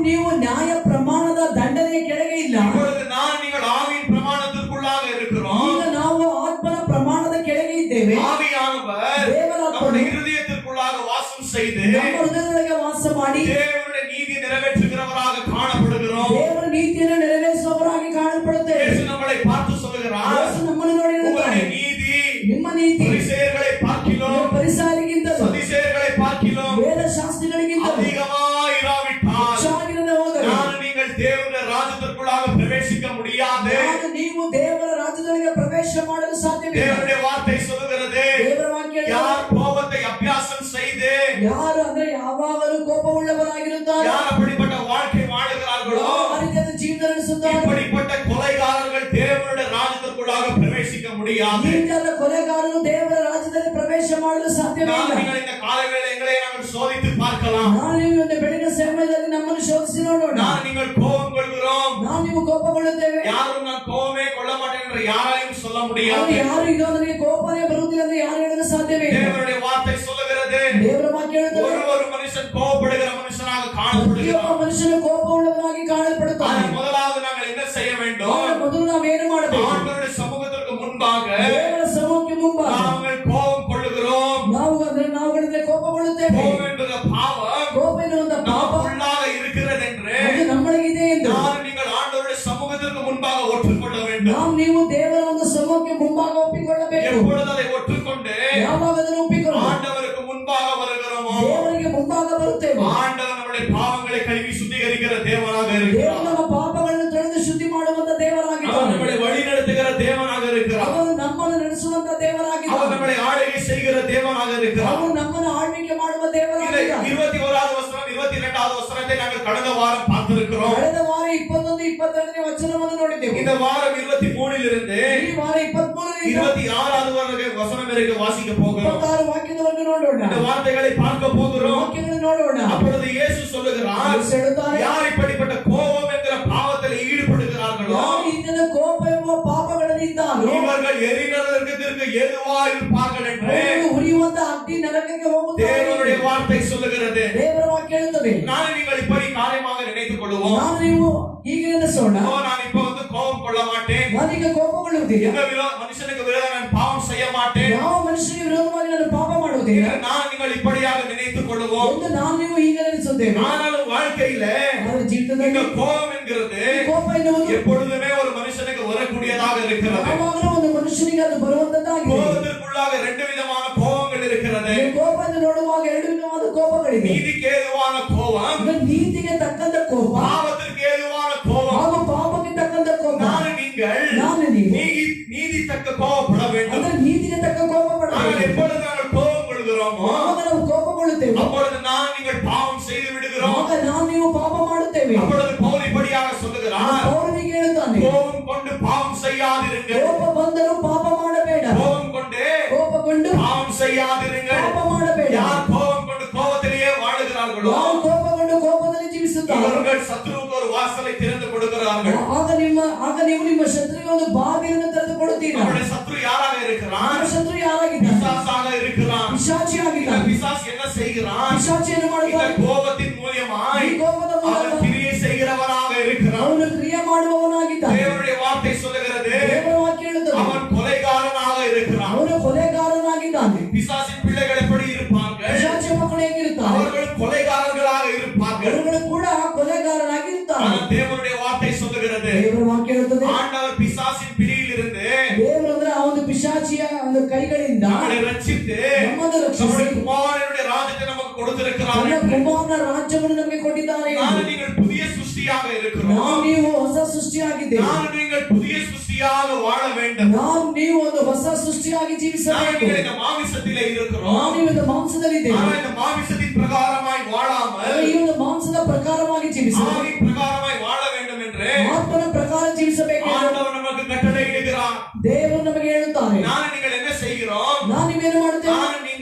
ನೀವು ನ್ಯಾಯ ಪ್ರಮಾಣದ ದಂಡನೆಯ ಕೆಳಗೆ ಇಲ್ಲ. இப்பொழுது நீங்கள் ஆவியின் பிரமாணத்திற்குள்ளாக இருக்கிறோம். ಈಗ ನಾವು ಆತ್ಮನ ಪ್ರಮಾಣದ ಕೆಳಗೆ ಇದ್ದೇವೆ. ஆவியானவர் நம்முடைய இருதயத்திற்குள்ளாக வாசம் செய்து ನಮ್ಮ ಹೃದಯದೊಳಗೆ ವಾಸ ಮಾಡಿ தேவனுடைய நீதி நிறைவேற்றுகிறவராக காணப்படுகிறோம். ದೇವರ ನೀತಿಯನ್ನು ನೆರವೇರಿಸುವವರಾಗಿ ಕಾಣப்படுತ್ತೇವೆ. இயேசு நம்மளை பார்த்து சொல்லுகிறார், ಯೇಸು ನಮ್ಮನ್ನು ನೋಡಿ உங்களுடைய ಹೇಳ್ತಾರೆ, நீதி ನಿಮ್ಮ ನೀತಿ பரிசேயர்களை பார்க்கிலும் ಪರಿಸಾರಿಗಿಂತಲೂ சதிசேயர்களை பார்க்கிலும் ವೇದಶಾಸ್ತ್ರಿಗಳಿಗಿಂತಲೂ அதிகமாயிராவிட்டால் ಹೆಚ್ಚಾಗಿರದೆ ಹೋದರೆ நீங்கள் தேவனுடைய ராஜ்யத்திற்குள்ளாக பிரவேசிக்க முடியாது. ನೀವು ದೇವರ ರಾಜ್ಯದೊಳಗೆ ಪ್ರವೇಶ ಮಾಡಲು ಸಾಧ್ಯವಿಲ್ಲ. தேவனுடைய வார்த்தை சொல்லுகிறது, ದೇವರ ವಾಕ್ಯ யார் கோபத்தை அபியாசம் செய்து ಯಾರು ಅಂದ್ರೆ ಯಾವಾಗಲೂ ಕೋಪವುಳ್ಳವರಾಗಿರುತ್ತಾರೆ, யார் அப்படிப்பட்ட வாழ்க்கை வாழுகிறார்களோ ಆ ರೀತಿಯಾದ ಜೀವನ ನಡೆಸುತ್ತಾರೆ, இப்படிப்பட்ட கொலைகாரர்கள் தேவனுடைய ராஜ்யத்திற்குள்ளாக பிரவேசிக்க முடியாது. முடியாது. ಈ ರೀತಿಯಾದ ಕೊಲೆಗಾರನು ದೇವರ ರಾಜ್ಯದಲ್ಲಿ ಪ್ರವೇಶ ಮಾಡಲು ಸಾಧ್ಯವಿಲ್ಲ. நீங்கள் இந்த காலவேளை எங்களை நாங்கள் சோதித்து பார்க்கலாம். ನಾನು ನೀವು ಬೆಳಗಿನ ಸಮಯದಲ್ಲಿ ನಮ್ಮನ್ನು ಶೋಧಿಸಿ ನೋಡೋಣ. நீங்கள் கோபம் கொள்கிறோம், ನಾವು ನೀವು ಕೋಪಗೊಳ್ಳುತ್ತೇವೆ. யாரும் நான் கோபமே கொள்ள மாட்டேன் என்று யாராலையும் சொல்ல முடியாது. ಯಾರು ಇದು ನನಗೆ ಕೋಪನೇ ಬರುವುದಿಲ್ಲ ಎಂದು ಯಾರು ಹೇಳಲು ಸಾಧ್ಯವಿಲ್ಲ. தேவனுடைய வார்த்தை சொல்லுகிறது, ದೇವರ ವಾಕ್ಯ ಹೇಳುತ್ತದೆ, ஒரு மனுஷன் கோபப்படுகிற மனுஷனாக காணப்படுகிறான். ಮನುಷ್ಯನು ಕೋಪವುಳ್ಳವನಾಗಿ ಕಾಣಲ್ಪಡುತ್ತಾನೆ. முதலாவது நாங்கள் என்ன செய்ய வேண்டும்? ಮೊದಲು ನಾವು ಏನು ಮಾಡಬೇಕು? ஆண்டவருடைய சமூகத்திற்கு முன்பாக ದೇವರ ಸಮ್ಮುಖಕ್ಕೆ ಮುಂಭಾಗ நாங்கள் கோபம் கொள்ளுகிறோம். ನಾವುಗಳಿಂದ ಕೋಪಗೊಳ್ಳುತ್ತೇವೆ. கோபம் என்பது பாவம், ಕೋಪ ಎನ್ನುವಂತ ಪಾಪ உள்ளாக இருக்கிறது என்று ಅದು ನಮ್ಮೊಳಗಿದೆ ಎಂದು நீங்கள் ஆண்டவருடைய சமூகத்திற்கு முன்பாக ஒற்றுக்கொள்ள வேண்டும். ನಾವು ನೀವು ದೇವರ ಒಂದು ಸಮ್ಮುಖಕ್ಕೆ ಮುಂಭಾಗ ಒಪ್ಪಿಕೊಳ್ಳಬೇಕು. எப்பொழுது அதை ஒற்றுக்கொண்டு ಯಾವಾಗ ಅದನ್ನು ಒಪ್ಪಿಕೊಳ್ಳ ஆண்டவருக்கு முன்பாக வருகிறோமோ, ದೇವರಿಗೆ ಮುಂಭಾಗ ಬರುತ್ತೇವೆ. ஆண்டவர் நம்முடைய பாவங்களை கழுவி சுத்திகரிக்கிற தேவனாக ದೇವರು இருக்கிறார். ನಮ್ಮ ಪಾಪಗಳನ್ನು ತೊಳೆದು ಶುದ್ಧಿ ಮಾಡುವಂತ அவர் ದೇವರಾಗಿದ್ದಾನೆ. நம்மளை வழி நடத்துகிற தேவனாக இருக்கிறார். ಅವರು ನಮ್ಮನ್ನು ನಡೆಸುವಂತ அவர் ದೇವರಾಗಿದ್ದಾನೆ. நம்மளை ஆளுகை செய்கிற தேவனாக இருக்கிறார். ಅವರು ನಮ್ಮನ್ನು ಆಳ್ವಿಕೆ ಮಾಡುವ இதை ದೇವರಾಗಿದ್ದಾನೆ. 21வது வசனம் 22வது வசனத்தை நாங்கள் கடந்த வாரம் பார்த்திருக்கிறோம். ಕಳೆದ ವಾರ 21, 22ನೇ ವಚನವನ್ನು ನೋಡಿದ್ದೆವು. இந்த வாரம் 23 இருந்து ಈ ವಾರ 23ರಿಂದ 26வது வசனம் வரைக்கும் வாசிக்க போகிறோம். 26 ವಾಕ್ಯದವರೆಗೂ ನೋಡೋಣ. இந்த வார்த்தைகளை பார்க்க போகிறோம். ವಾಕ್ಯಗಳನ್ನು ನೋಡೋಣ. அப்பொழுது இயேசு சொல்லுகிறார், ಯೇಸು ಹೇಳುತ್ತಾರೆ, யார் இப்படிப்பட்ட கோபம் என்கிற பாவத்தில் ஈடுபடுகிறார்களோ ಯಾರು ಇದನ್ನ ಕೋಪ ಎಂಬ ಪಾಪಗಳಲ್ಲಿ ಇದ್ದಾರೋ இவர்கள் எரிநரகத்திற்கு ஏதுவாய் இருப்பார்கள் என்று ಅವರು ಉರಿಯುವಂತ ಅಗ್ನಿ ನರಕಕ್ಕೆ ಹೋಗುತ್ತಾರೆ. தேவனுடைய வார்த்தை சொல்லுகிறது. ದೇವರ ವಾಕ್ಯ ಹೇಳುತ್ತದೆ. நான் நீங்கள் இப்படி காரியமாக நினைத்துக் கொள்வோம். ನಾವು ನೀವು ಹೀಗೆ ಎನಿಸೋಣ, நான் இப்ப வந்து கோபம் கொள்ள மாட்டேன், ನಾನೀಗ ಕೋಪಗೊಳ್ಳುವುದಿಲ್ಲ, மனுஷனுக்கு விரோதம் நான் பாவம் செய்ய மாட்டேன், ಯಾವ ಮನುಷ್ಯನಿಗೆ ವಿರೋಧವಾಗಿ ನಾನು ಪಾಪ ಮಾಡುವುದಿಲ್ಲ நான் நீங்கள் இப்படியாக நினைத்துக் கொள்வோம். ಎಂದು ನಾವು ನೀವು ಹೀಗೆ ನೆನೆಸುತ್ತೇವೆ. ஆனாலும் வாழ்க்கையில ಆದರೆ ಜೀವಿತದಲ್ಲಿ இந்த கோபம் என்கிறது ಕೋಪ ಎನ್ನುವುದು எப்பொழுதுமே ஒரு மனுஷனுக்கு வரக்கூடியதாக இருக்கிறது. ಯಾವಾಗಲೂ ಒಂದು ಮನುಷ್ಯನಿಗೆ ಅದು ಬರುವಂತದ್ದಾಗಿದೆ. கோபத்திற்குள்ளாக 2 விதமான கோபங்கள் இருக்கிறது. ಈ ಕೋಪ ಎಂದು ನೋಡುವಾಗ 2 ವಿಧವಾದ ಕೋಪಗಳಿವೆ. நீதிக்கு ஏதுவான கோபம், ಇದು ನೀತಿಗೆ ತಕ್ಕಂತ ಕೋಪ பாவத்திற்கு ஏதுவான கோபம். ಹಾಗೂ ಪಾಪಕ್ಕೆ ತಕ್ಕಂತ ಕೋಪ. ನಾನು ನೀವು நீதி தக்க கோபப்பட வேண்டும். ಅಂದ್ರೆ ನೀತಿಗೆ ತಕ್ಕ ಕೋಪ நாங்கள் ಪಡಬೇಕು. எப்பொழுது நாங்கள் கோபம் கொள்கிறோமோ ಆಗ ನಾವು ಕೋಪಗೊಳ್ಳುತ್ತೇವೆ. அப்பொழுது நீங்கள் பாவம் செய்து விடுகிறோம். ಆಗ ನಾವು ನೀವು ಪಾಪ ಮಾಡುತ್ತೇವೆ. அப்பொழுது பவுல் இப்படியாக சொல்லுகிறார், ಪೌಲನಿಗೆ ಹೇಳುತ್ತಾನೆ, கோபம் கொண்டு பாவம் செய்யாதிருங்கள். ಕೋಪ ಬಂದರೂ ಪಾಪ ಮಾಡಬೇಡ. கோபம் கொண்டு ಕೋಪಗೊಂಡು பாவம் செய்யாதிருங்கள். ಪಾಪ ಮಾಡಬೇಡ. யார் கோபம் கொண்டு கோபத்திலேயே வாழுகிறார்களோ ಯಾರು ಕೋಪಗೊಂಡು ಕೋಪದಲ್ಲಿ ಜೀವಿಸುತ್ತಾರೆ அவர்கள் சத்துருவுக்கு ஒரு வாசலை திறந்து கொடுக்கிறார்கள். ಆಗ ನೀವು ನಿಮ್ಮ ಶತ್ರುವಿಗೆ ಒಂದು ಬಾಗಿಲನ್ನು ತೆರೆದು ಕೊಡುತ್ತೀರಾ. நம்முடைய சத்துரு யாராக இருக்கிறான்? ನಿಮ್ಮ ಶತ್ರು ಯಾರಾಗಿದ್ದಾನೆ? பிசாசாக இருக்கிறான். ಪಿಶಾಚಿ இந்த ಆಗಿದ್ದಾನೆ. பிசாசு என்ன செய்கிறான்? ಪಿಶಾಚಿಯನ್ನು இந்த ಮಾಡುತ್ತಾನೆ. கோபத்தின் மூலமாய் ಈ ಕೋಪದ அவன் ಮೂಲಕ கிரியை செய்கிறவனாக இருக்கிறான். ಅವನು ಕ್ರಿಯೆ ಮಾಡುವವನಾಗಿದ್ದಾನೆ. தேவனுடைய வார்த்தை சொல்லுகிறது, ದೇವರ ವಾಕ್ಯ ಹೇಳುತ್ತದೆ, அவன் கொலைகாரனாக இருக்கிறான். ಅವನು ಕೊಲೆಗಾರನಾಗಿದ್ದಾನೆ. பிசாசின் பிள்ளைகள் எப்படி இருப்பார்கள்? ಪಿಶಾಚಿ ಮಕ್ಕಳು ಹೇಗಿರುತ್ತಾರೆ? அவர்கள் கொலைகாரர்களாக இருப்பார்கள். ಅವರುಗಳು ಕೂಡ ಕೊಲೆಗಾರನಾಗಿರುತ್ತಾರೆ. ஆனால் தேவனுடைய வார்த்தை சொல்லுகிறது, ದೇವರ ವಾಕ್ಯ ಹೇಳುತ್ತದೆ, ஆண்டவர் பிசாசின் பிடியிலிருந்து ದೇವರು ಅಂದ್ರೆ ಆ ಒಂದು ಪಿಶಾಚಿಯ ಒಂದು ಕೈಗಳಿಂದ நம்மை ரட்சித்து ನಮ್ಮನ್ನು ರಕ್ಷಿಸಿ நம்முடைய குமாரனுடைய ராஜ்யத்தை நமக்கு கொடுத்திருக்கிறார். ತನ್ನ ಕುಮಾರನ ರಾಜ್ಯವನ್ನು ನಮಗೆ ಕೊಟ್ಟಿದ್ದಾರೆ. நான் நீங்கள் புதிய சிருஷ்டியாக இருக்கிறோம். ನಾವು ನೀವು ಹೊಸ ಸೃಷ್ಟಿಯಾಗಿದ್ದೇವೆ. நான் நீங்கள் புதிய சிருஷ்டியாக வாழ வேண்டும். ನಾವು ನೀವು ಒಂದು ಹೊಸ ಸೃಷ್ಟಿಯಾಗಿ நான் ಜೀವಿಸಬೇಕು. நீங்கள் இந்த மாமிசத்திலே இருக்கிறோம். ನಾವು ನೀವು இந்த ಮಾಂಸದಲ್ಲಿದ್ದೇವೆ. ஆனால் இந்த மாமிசத்தின் பிரகாரமாய் வாழாமல் ಈ ಒಂದು ಮಾಂಸದ ಪ್ರಕಾರವಾಗಿ ಜೀವಿಸಬೇಕು. ஆவின் பிரகாரமாய் வாழ வேண்டும் என்று ಆತ್ಮನ ಪ್ರಕಾರ ಜೀವಿಸಬೇಕು. ஆண்டவர் நமக்கு கட்டளை இடுகிறார். ದೇವರು ನಮಗೆ ಹೇಳುತ್ತಾರೆ. நான் நீங்கள் என்ன செய்கிறோம்? ನಾವು ನೀವೇನು ಮಾಡುತ್ತೇವೆ?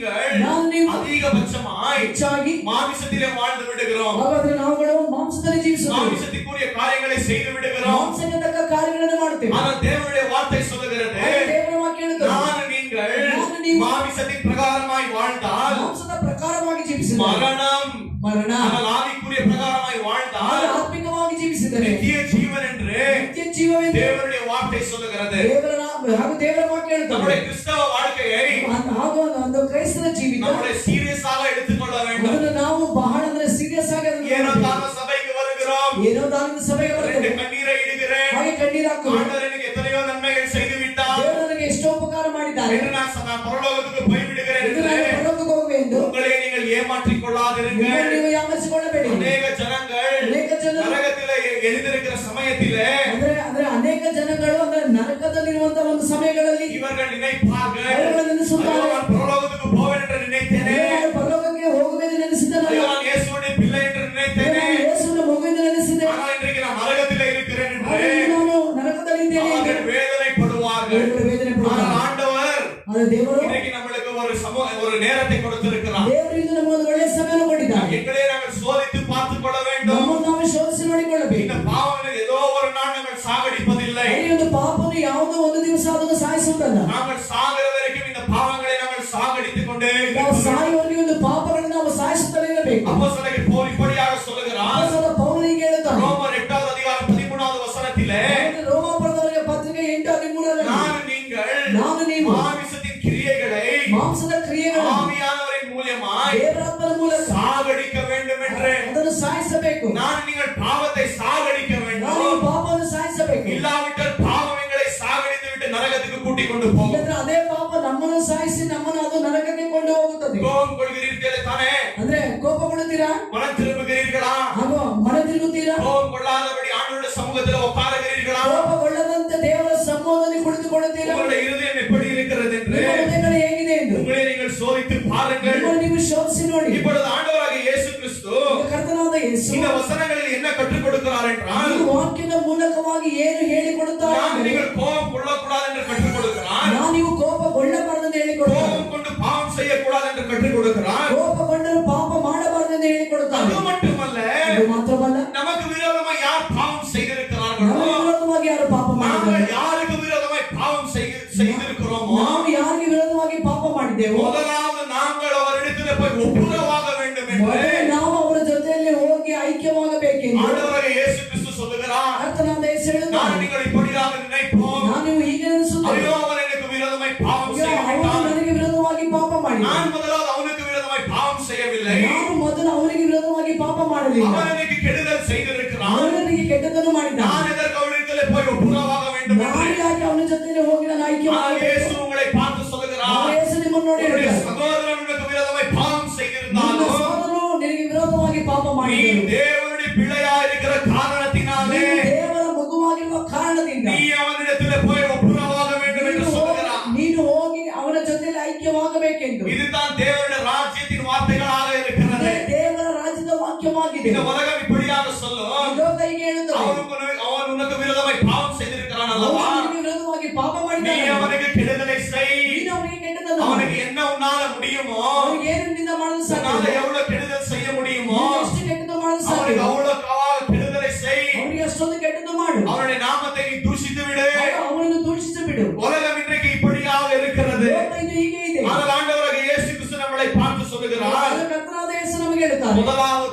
நான் ನೀವು அதிகபட்சமாய் ಹೆಚ್ಚಾಗಿ மாமிசத்திலே வாழ்ந்து விடுகிறோம். ಹಾಗಾದ್ರೆ ನಾವುಗಳು ಮಾಂಸದಲ್ಲಿ ಜೀವಿಸುತ್ತೇವೆ. மாமிசத்திற்குரிய காரியங்களை செய்து விடுகிறோம். ಮಾಂಸಕ್ಕೆ ತಕ್ಕ ಕಾರ್ಯಗಳನ್ನು ಮಾಡುತ್ತೇವೆ. ஆனால் தேவனுடைய வார்த்தை சொல்லுகிறது, ದೇವರ ವಾಕ್ಯ ಹೇಳುತ್ತದೆ, நீங்கள் மாமிசத்தின் பிரகாரமாய் வாழ்ந்தால் ಮಾಂಸದ ಪ್ರಕಾರವಾಗಿ ಜೀವಿಸಿದರೆ மரணம், ಮರಣ, ஆனால் ஆவிக்குரிய பிரகாரமாய் வாழ்ந்தால் ಆತ್ಮಿಕವಾಗಿ ಜೀವಿಸಿದರೆ நித்திய ஜீவன் என்று ನಿತ್ಯ ಜೀವವೆಂದು தேவனுடைய வார்த்தை சொல்லுகிறது. ದೇವರ ವಾಕ್ಯ ಹೇಳುತ್ತದೆ. நம்முடைய கிறிஸ்தவ வாழ்க்கையை ಹಾಗೂ ಒಂದು ಕ್ರೈಸ್ತರ ಜೀವಿತ நம்முடைய சீரியஸாக எடுத்துக்கொள்ள வேண்டும். ಅದನ್ನು ನಾವು ಬಹಳ ಅಂದ್ರೆ ಸೀರಿಯಸ್ ಆಗಿ ಅದನ್ನು ஏனோ ತಗೊಳ್ಬೇಕು. தான சபைக்கு வருகிறோம், ಏನೋ ದಾನದ ಸಭೆಗೆ ரெண்டு ಬರ್ತೇವೆ, கண்ணீரை இடுகிறேன், ಹಾಗೆ ಕಣ್ಣೀರು ಹಾಕುವುದು. ஆண்டவர் எனக்கு எத்தனையோ நன்மைகள் செய்து விட்டார் ದೇವರು ನನಗೆ ಎಷ್ಟೋ ಉಪಕಾರ ಮಾಡಿದ್ದಾರೆ என்று நான் பரலோகத்துக்கு போய் விடுகிறேன் ಎಂದು என்று ನಾನು ಪರಲೋಕಕ್ಕೆ ಹೋಗುವೆ ಎಂದು உங்களை நீங்கள் ஏமாற்றிக் கொள்ளாதிருங்கள். ನಿಮ್ಮನ್ನು ನೀವು ಯಾಮರಿಸಿಕೊಳ್ಳಬೇಡಿ. அநேக ஜனங்கள் ಅನೇಕ ಜನರು நரகத்திலே எழுந்திருக்கிற சமயத்திலே ಅಂದ್ರೆ ಅನೇಕ ಜನಗಳು ಅಂದ್ರೆ ನರಕದಲ್ಲಿರುವಂತಹ ಒಂದು ಸಮಯಗಳಲ್ಲಿ இவர்கள் நினைப்பார்கள், அவர்கள் நினைச்சுತ್ತಾರೆ, ஐயோ, நான் பரலோகத்துக்கு போவேன் என்று நினைத்தேனே, ನಾನು ಪರಲೋಕಕ್ಕೆ ಹೋಗುವೆಂದು ನೆನೆಸಿದ್ದನಲ್ಲ, ஐயோ, நான் இயேசுவுடைய பிள்ளை என்று நினைத்தேனே, ನಾನು ಯೇಸುವಿನ ಮಗುವೆಂದು ನೆನೆಸಿದೆ, ஆனால் இன்றைக்கு நான் நரகத்திலே இருக்கிறேன் என்று ಆದರೆ ನಾನು ನರಕದಲ್ಲಿದ್ದೇನೆ ಎಂದು அவர்கள் வேதனைப்படுவார்கள். இவர்கள் வேதனை ஆனால் படுகிறார்கள். ஆண்டவர் அது ದೇವರು இன்னைக்கு நம்மளுக்கு ஒரு நேரத்தை கொடுத்திருக்கிறார். ದೇವರು ಇದು ನಮಗೆ ಒಂದು ಒಳ್ಳೆಯ ಸಮಯವನ್ನು ಕೊಟ್ಟಿದ್ದಾರೆ. எங்களை நாங்கள் சோதித்து பார்த்துக் கொள்ள வேண்டும். ನಮ್ಮನ್ನು ನಾವು ಶೋಧಿಸಿ ನೋಡಿಕೊಳ್ಳಬೇಕು. இந்த பாவங்களை ஏதோ ஒரு நாள் நாங்கள் சாகடிப்பதில்லை. ಈ ಒಂದು ಪಾಪವನ್ನು ಯಾವುದೋ ಒಂದು ದಿವಸ ಅದನ್ನು ಸಾಯಿಸುವುದಲ್ಲ. நாங்கள் சாகிற வரைக்கும் இந்த பாவங்களை நாங்கள் சாகடித்துக் கொண்டே ನಾವು இருக்கிறோம். ಸಾಯುವವರೆಗೆ ಒಂದು ಪಾಪಗಳನ್ನು ನಾವು ಸಾಯಿಸುತ್ತಲೇ ಇರಬೇಕು. அப்போஸ்தலர் பவுல் இப்படியாக சொல்லுகிறார். ಅಪೊಸ್ತಲ ಪೌಲನು ಹೀಗೆ ಹೇಳುತ್ತಾನೆ. ரோமர் 8வது அதிகாரம் 13வது வசனத்திலே, ರೋಮಾಪುರದವರಿಗೆ ಪತ್ರಿಕೆ 8:13 ನಾನು ನೀವು மாம்சத்தின் கிரியைகளை ಮಾಂಸದ ಕ್ರಿಯೆಗಳನ್ನು ஆவியானவரின் மூலமாய் ದೇವರಾತ್ಮನ ಮೂಲಕ சாகடிக்க வேண்டும் என்று. ಅದನ್ನು ಸಾಯಿಸಬೇಕು. நீங்கள் பாவத்தை சாகடிக்க ನಾವು வேண்டும். ಪಾಪವನ್ನು ಸಾಯಿಸಬೇಕು. இல்லாவிட்டால் பாவம் எங்களை சாகடித்து விட்டு நரகத்துக்கு கூட்டிக் கொண்டு போகும். ಇಲ್ಲದ್ರೆ ಅದೇ ಪಾಪ ನಮ್ಮನ್ನು ಸಾಯಿಸಿ ನಮ್ಮನ್ನು ಅದು ನರಕಕ್ಕೆ ಕೊಂಡು ಹೋಗುತ್ತದೆ. கோபம் கொள்கிறீர்களே தானே? ಅಂದ್ರೆ ಕೋಪಗೊಳ್ಳುತ್ತೀರಾ? மனம் திரும்புகிறீர்களா? ಹಾಗೂ ಮನ ತಿರುಗುತ್ತೀರಾ? கோபம் கொள்ளாதபடி ஆண்டவருடைய சமூகத்தில் உட்காருகிறீர்களா? ಕೋಪಗೊಳ್ಳದಂತೆ ದೇವರ ಸಮ್ಮೋಹದಲ್ಲಿ ಕುಳಿತುಕೊಳ್ಳುತ್ತೀರಾ? உங்களுடைய இருதயம் எப்படி இருக்கிறது என்று ನಿಮ್ಮ ಹೃದಯಗಳು ಹೇಗಿದೆ ಎಂದು உங்களை நீங்கள் சோதித்து பாருங்கள். ನಿಮ್ಮನ್ನು ನೀವು ಶೋಧಿಸಿ ನೋಡಿ. இப்பொழுது ஆண்டவராகிய இயேசு கிறிஸ்து ಈಗ ಕರ್ತನಾದ ಯೇಸು இந்த வசனங்களில் என்ன கற்றுக் கொடுக்கிறார் என்றால், ಈ ವಾಕ್ಯದ ಮೂಲಕವಾಗಿ ಏನು ಹೇಳಿಕೊಡುತ್ತಾರೆ நான் ಅಂದರೆ, நீங்கள் கோபம் கொள்ளக்கூடாது என்று கற்றுக் கொடுக்கிறார். ನಾನು ನೀವು ಕೋಪಗೊಳ್ಳಬಾರದೆಂದು ಹೇಳಿಕೊಡುತ್ತಾರೆ. கோபம் கொண்டு பாவம் செய்யக்கூடாது என்று கற்றுக் கொடுக்கிறார். ಕೋಪಗೊಂಡರೂ ಪಾಪ ಮಾಡಬಾರದೆಂದು ಹೇಳಿಕೊಡುತ್ತಾರೆ. அது மட்டுமல்ல, ಅದು ಮಾತ್ರವಲ್ಲ, நமக்கு விரோதமாய் யார் பாவம் செய்திருக்கிறார்களோ, ನಮ್ಮ ವಿರೋಧವಾಗಿ ಯಾರು ಪಾಪ ಮಾಡಿದ್ದಾರೆ, நாங்கள் யாருக்கு விரோதமாய் பாவம் செய்திருக்கிறோமோ, ನಾವು ಯಾರಿಗೆ ವಿರೋಧವಾಗಿ ಪಾಪ ಮಾಡಿದ್ದೇವೋ முதலாவது நாங்கள் அவரிடத்தில் போய் ஒப்புரவாக வேண்டும் என்று ಮೊದಲೇ ನಾವು ಅವರ ಜೊತೆಯಲ್ಲಿ ಹೋಗಿ ಐಕ್ಯವಾಗಬೇಕೆಂದು ஆண்டவராகிய இயேசு கிறிஸ்து சொல்லுகிறார். ಕರ್ತನಾದ ಯೇಸು நான் ಹೇಳುತ್ತಾನೆ. நீங்கள் இப்படியாக நினைப்போம், ನಾನು ನೀವು ಹೀಗೆ ಅನಿಸುತ್ತೇವೆ, ஐயோ அவன் எனக்கு விரோதமாய் பாவம் ಅಯ್ಯೋ, ಅವನು செய்துவிட்டான். ನನಗೆ ವಿರೋಧವಾಗಿ ಪಾಪ ಮಾಡಿದ. நான் முதலாவது அவனுக்கு விரோதமாய் பாவம் செய்யவில்லை, ನಾನು ಮೊದಲು ಅವನಿಗೆ ವಿರೋಧವಾಗಿ ಪಾಪ ಮಾಡಲಿಲ್ಲ. அவன் எனக்கு கெடுதல் செய்திருக்கிறான். ಅವನು ನನಗೆ ಕೆಟ್ಟದ್ದನ್ನು ಮಾಡಿದ. நான் எதற்கு அவனிடத்தில் போய் ஒப்புரவாக வேண்டும் ನಾನು என்று. ಯಾಕೆ ಅವನ ಜೊತೆಯಲ್ಲಿ ಹೋಗಿ ನಾನು ஆனால் ಐಕ್ಯವಾಗಬೇಕು? இயேசு உங்களை பார்த்து சொல்லுகிறார், ಯೇಸು ನಿಮ್ಮನ್ನು ನೋಡಿ உன்னுடைய ಹೇಳ್ತಾನೆ, சகோதரன் உனக்கு விரோதமாய் பாவம் ನಿನ್ನ செய்திருந்தாலும் ಸಹೋದರನು ನಿನಗೆ ವಿರೋಧವಾಗಿ ಪಾಪ நீ ಮಾಡಿದನು. தேவனுடைய பிள்ளையா இருக்கிற காரணத்தினாலே ನೀನು ದೇವರ ಮಗುವಾಗಿರುವ ಕಾರಣದಿಂದ நீ அவனிடத்தில் போய் ஒப்புரவாக வேண்டும் என்று சொல்லுகிறார். ನೀನು ಹೋಗಿ ಅವನ ಜೊತೆಯಲ್ಲಿ ಐಕ್ಯವಾಗಬೇಕೆಂದು. இதுதான் தேவனுடைய ராஜ்யத்தின் வார்த்தைகளாக இருக்கிறது. ಅದೇ ದೇವರ ರಾಜ್ಯದ ವಾಕ್ಯವಾಗಿದೆ. இந்த உலகம் இப்படியாக சொல்லும், ಈ ಲೋಕ ಹೀಗೆ ಹೇಳುತ್ತದೆ, அவன் உனக்கு விரோதமாய் பாவம் செய்திருக்கிறான் அல்லவா, ಅವನು ನಿನಗೆ ವಿರೋಧವಾಗಿ ಪಾಪ நீ ಮಾಡಿದ್ದಾನೆ, அவனுக்கு கெடுதலை செய், ನೀನು ಅವನಿಗೆ ಕೆಟ್ಟದ್ದನ್ನು அவனுக்கு ಮಾಡು. என்ன உன்னால முடியுமோ, ಅವನಿಗೆ ಏನು ನಿನ್ನಿಂದ ಮಾಡಲು உன்னால ಸಾಧ್ಯ, எவ்வளவு கெடுதல் செய்ய முடியுமோ ನೀನು ಎಷ್ಟು ಕೆಟ್ಟದ್ದು ಮಾಡಲು ಸಾಧ್ಯ, அவனுக்கு அவ்வளவு கெடுதலை செய். ಅವನಿಗೆ ಅಷ್ಟೊಂದು ಕೆಟ್ಟದ್ದು ಮಾಡು, அவனுடைய நாமத்தை நீ தூஷித்து விடு. ಅವನನ್ನು ದೂಷಿಸಿ ಬಿಡು. உலகம் இன்றைக்கு இப்படியாக இருக்கிறது. ಲೋಕ ಇದು ಹೀಗೆ ಇದೆ. ஆனால் ஆண்டவராகிய இயேசு கிறிஸ்து நம்மளை பார்த்து சொல்லுகிறார், ಅದರ ಕರ್ತನಾದ ಯೇಸು ನಮಗೆ ಹೇಳ್ತಾರೆ, முதலாவது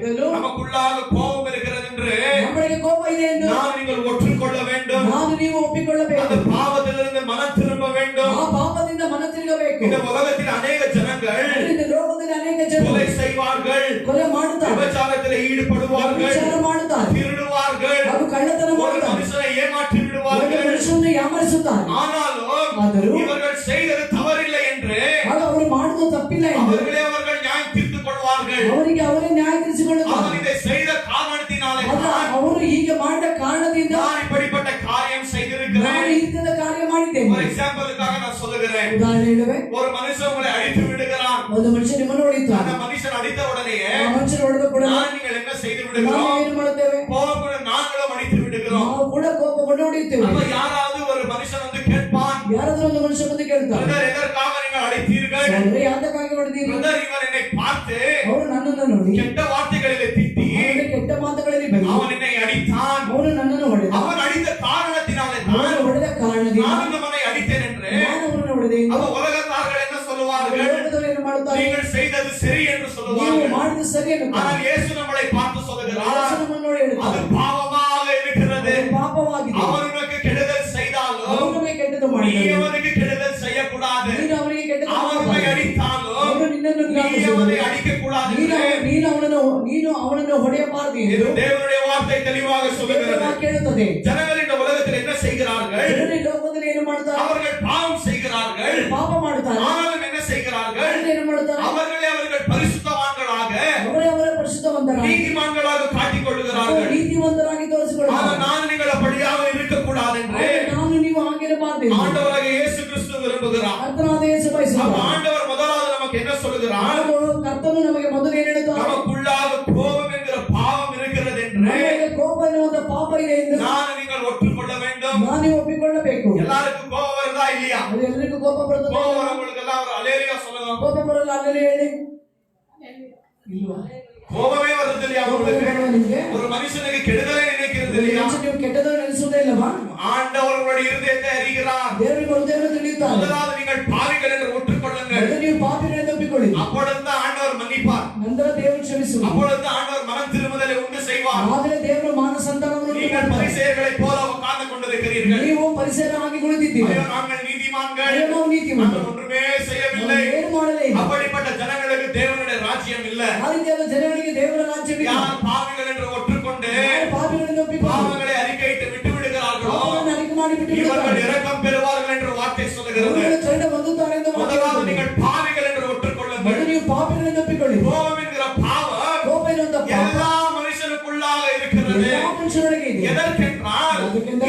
ಮೊದಲು நமக்குள்ளாக கோபம் இருக்கிறது என்று ನಮ್ಮೊಳಗೆ ಕೋಪ ಇದೆ ಎಂದು நீங்கள் ஒற்றுக்கொள்ள வேண்டும். ನಾನು ನೀವು ಒಪ್ಪಿಕೊಳ್ಳಬೇಕು. அந்த பாவத்திலிருந்து மனம் திரும்ப வேண்டும். ಆ ಪಾಪದಿಂದ ಮನ ತಿರುಗಬೇಕು. இந்த உலகத்தில் அநேக ஜனங்கள் இந்த ಲೋಕದಲ್ಲಿ ಅನೇಕ ಜನರು கொலை செய்வார்கள், ಕೊಲೆ ಮಾಡುತ್ತಾರೆ, விபச்சாரத்தில் ஈடுபடுவார்கள், ವಿಚಾರ ಮಾಡುತ್ತಾರೆ, திருடுவார்கள், ಹಾಗೂ ಕಳ್ಳತನ ஒரு ಮಾಡುತ್ತಾರೆ, மனுஷனை ஏமாற்றி ಒಂದು விடுவார்கள். ಮನುಷ್ಯನನ್ನು ಯಾಮರಿಸುತ್ತಾರೆ. ஆனாலும் ಆದರೂ இவர்கள் செய்தது தவறில்லை என்று ಆಗ ಅವರು ಮಾಡುವುದು ತಪ್ಪಿಲ್ಲ ಎಂದು அவர்கள் நியாயம் தீர்த்துக் கொள்வார்கள். ಅವರಿಗೆ ಅವರೇ ನ್ಯಾಯ ತೀರಿಸಿಕೊಳ್ಳುತ್ತಾರೆ. அவன் இதை செய்த காரணத்தினாலே ಆಗ ಅವರು ಹೀಗೆ ಮಾಡಿದ ಕಾರಣದಿಂದ நான் இப்படிப்பட்ட காரியம் ನಾನು செய்திருக்கிறேன். ಈ ರೀತಿಯ ಕಾರ್ಯ ಮಾಡಿದ್ದೇನೆ. ஒரு எக்ஸாம்பிளுக்காக நான் சொல்லுகிறேன். ಉದಾಹರಣೆ ಹೇಳುವೆ, ஒரு மனுஷன் உங்களை அடித்து விடுகிறான். ಒಂದು ಮನುಷ್ಯ ನಿಮ್ಮನ್ನು ಹೊಡೆಯುತ್ತಾನೆ. அந்த மனுஷன் அடித்த உடனேயே ಆ ಮನುಷ್ಯನ ಹೊಡೆದ ಕೂಡ நீங்கள் என்ன செய்து ನಾವು விடுகிறோம்? ಏನು ಮಾಡುತ್ತೇವೆ? கோபப்பட நாங்களும் அடித்து விடுகிறோம். ನಾವು ಕೂಡ ಕೋಪಗೊಂಡು ಹೊಡೆಯುತ್ತೇವೆ. அப்ப யாராவது ஒரு மனுஷன் வந்து கேட்பான், ಯಾರಾದ್ರೂ ಒಂದು ಮನುಷ್ಯ ಬಂದು ಕೇಳ್ತಾರೆ, பிரதர் எதற்காக நீங்கள் அடித்தீர்கள்? ಸಹೋದರ, ಯಾತಕ್ಕಾಗಿ ಹೊಡೆದೀರಿ? பிரதர் இவன் என்னை பார்த்து ಅವರು ನನ್ನನ್ನು ನೋಡಿ கெட்ட வார்த்தைகளிலே திட்டி ಅವನಿಗೆ ಕೆಟ್ಟ ಮಾತುಗಳಲ್ಲಿ ಬೈದು அவன் என்னை அடித்தான். ಅವನು ನನ್ನನ್ನು ಹೊಡೆದ. அவன் அடித்த காரணத்தினாலே ಅವನು தான் ಹೊಡೆದ ಕಾರಣದಿಂದ நான் அவனை அடித்தேன் என்று ನಾನು ಅವನನ್ನು ಹೊಡೆದೆ ಎಂದು அப்ப உலகத்தார்கள் என்ன சொல்லுவார்கள்? ಲೋಕದವರು ಏನು ಮಾಡುತ್ತಾರೆ? நீங்கள் செய்தது சரி என்று ನೀವು சொல்லுவார்கள். ಮಾಡಿದ ಸರಿ ಎನ್ನುತ್ತಾರೆ. ஆனால் இயேசு நம்மளை பார்த்து சொல்லுகிறார், ಯೇಸು ನಮ್ಮನ್ನು ನೋಡಿ அது ಹೇಳುತ್ತಾರೆ, பாவமாக இருக்கிறது. ಅದು ಪಾಪವಾಗಿದೆ. அவன் உனக்கு கெடுதல் செய்தாலும் ಅವನು ನಮಗೆ ಕೆಟ್ಟದ್ದು நீ ಮಾಡಿದನು. அவனுக்கு கெடுதல் செய்யக்கூடாது. ನೀನು ಅವನಿಗೆ ಕೆಟ್ಟದ್ದು அவன் உன்னை ಮಾಡಬಾರದು. அடித்தாலும் ಅವನು ನಿನ್ನನ್ನು நீ ದ್ರೋಹಿಸಿದನು. அவனை அடிக்க கூடாது. ನೀನು ಅವನನ್ನು ಹೊಡೆಯಬಾರದು ಎಂದು தேவனுடைய வார்த்தை தெளிவாக ದೇವರ சொல்லுகிறது. ವಾಕ್ಯ ಹೇಳುತ್ತದೆ. ஜனங்கள் இந்த உலகத்தில் என்ன செய்கிறார்கள்? ಜನರು ಈ ಲೋಕದಲ್ಲಿ ಏನು ಮಾಡುತ್ತಾರೆ? அவர்கள் பாவம் செய்கிறார்கள். ಪಾಪ ಮಾಡುತ್ತಾರೆ. ஆனாலும் என்ன செய்கிறார்கள்? ಅವರು ಏನು ಮಾಡುತ್ತಾರೆ? அவர்கள் பரிசுத்தவான்களாக ಅವರೇ ಪರಿಶುದ್ಧವಂತರಾಗಿ நீதிமான்களாக காட்டிக் கொள்ளுகிறார்கள். ನೀತಿವಂತರಾಗಿ ஆனால் ತೋರಿಸಿಕೊಳ್ಳುತ್ತಾರೆ. நான் நீங்கள் அப்படியாக இருக்கக்கூடாது என்று ನಾನು ನೀವು ಆಗಿರಬಾರದು. ஆண்டவராகிய இயேசு கிறிஸ்து விரும்புகிறார். ಕರ್ತನಾದ ಯೇಸು அப்ப ಬಯಸುತ್ತಾರೆ. ஆண்டவர் முதலாவது நமக்கு என்ன சொல்லுகிறார்? ಕರ್ತನು ನಮಗೆ ಮೊದಲು ಏನು ಹೇಳುತ್ತಾರೆ? நமக்குள்ளாக கோபம் என்கிற பாவம் இருக்கிறது என்று ನಮಗೆ ಕೋಪ ಎನ್ನುವಂತ ಪಾಪ ಇದೆ ಎಂದು நான் நீங்கள் ஒற்றுக்கொள்ள வேண்டும். ನಾನು ಒಪ್ಪಿಕೊಳ್ಳಬೇಕು. எல்லாருக்கும் கோபம் அல்லேலூயா ಹೇಳಿ ಇಲ್ವಾ கோபமே வருது இல்லையா உங்களுக்கு? ನಿಮಗೆ ஒரு மனுஷனுக்கு கெடுதலை நினைக்கிறது இல்லையா? ನೀವು ಕೆಟ್ಟದನ್ನು ನೆನೆಸುವುದೇ ಇಲ್ಲವಾ? ஆண்டவர் உங்களுடைய இருதயத்தை அறிகிறார். ದೇವರಿಗೆ ಹೃದಯವನ್ನು ತಿಳಿಯುತ್ತಾನೆ. முதலாவது நீங்கள் பாவிகள் என்று ஒற்றுக்கொள்ளுங்கள். ಮೊದಲು ನೀವು ಪಾಪಿಗಳೆಂದು ಒಪ್ಪಿಕೊಳ್ಳಿ. அப்பொழுதுதான் ஆண்டவர் மன்னிப்பார். ನಂತರ ದೇವರು ಕ್ಷಮಿಸುವರು. அப்பொழுதுதான் ஆண்டவர் மனம் திரும்புதலை உண்டு செய்வார். ಆದರೆ ದೇವರು ಮಾನಸಾಂತರವನ್ನು நீங்கள் பரிசேயர்களைப் போல உட்கார்ந்து கொண்டிருக்கிறீர்கள். ನೀವು ಪರಿಸರವಾಗಿ ಕುಳಿತಿದ್ದೀರಿ. ஐயோ நாங்கள் நீதிமான்கள், ஐயோ ನಾವು ನೀತಿವಂತರು, நாங்கள் ஒன்றுமே செய்யவில்லை. ಏನು ಮಾಡಲೇ ಇಲ್ಲ. அப்படிப்பட்ட ஜனங்களுக்கு தேவனுடைய ராஜ்யம் இல்ல. ಆ ರೀತಿಯಾದ ಜನಗಳಿಗೆ ದೇವರ ರಾಜ್ಯವಿಲ್ಲ. யார் பாவிகள் என்று ஒற்றுக்கொண்டு ಯಾರು ಪಾಪಿಗಳೆಂದು ಒಪ್ಪಿಕೊಂಡು பாவங்களை அறிக்கையிட்டு விட்டு விடுகிறார்களோ ಪಾಪವನ್ನು ಅರಿಕೆ ಮಾಡಿ ಬಿಟ್ಟು இவர்கள் ಬಿಡುತ್ತಾರೆ. இரக்கம் பெறுவார்கள் என்று வார்த்தை சொல்லுகிறது. ಅವர்கள் ಕರುಣೆ ಹೊಂದುತ್ತಾರೆ ಎಂದು முதலாவது ಮಾತನಾಡುತ್ತದೆ. நீங்கள் பாவிகள் என்று ஒற்றுக்கொள்ளுங்கள். ಮೊದಲು ನೀವು ಪಾಪಿಗಳೆಂದು ಒಪ್ಪಿಕೊಳ್ಳಿ. கோபம் என்கிற பாவம் ಕೋಪ ಎನ್ನುವಂತ ಪಾಪ எல்லா மனுஷனுக்குள்ளாக இருக்கிறது. ಎಲ್ಲಾ ಮನುಷ್ಯರೊಳಗೆ ಇದೆ. எதற்கென்றால்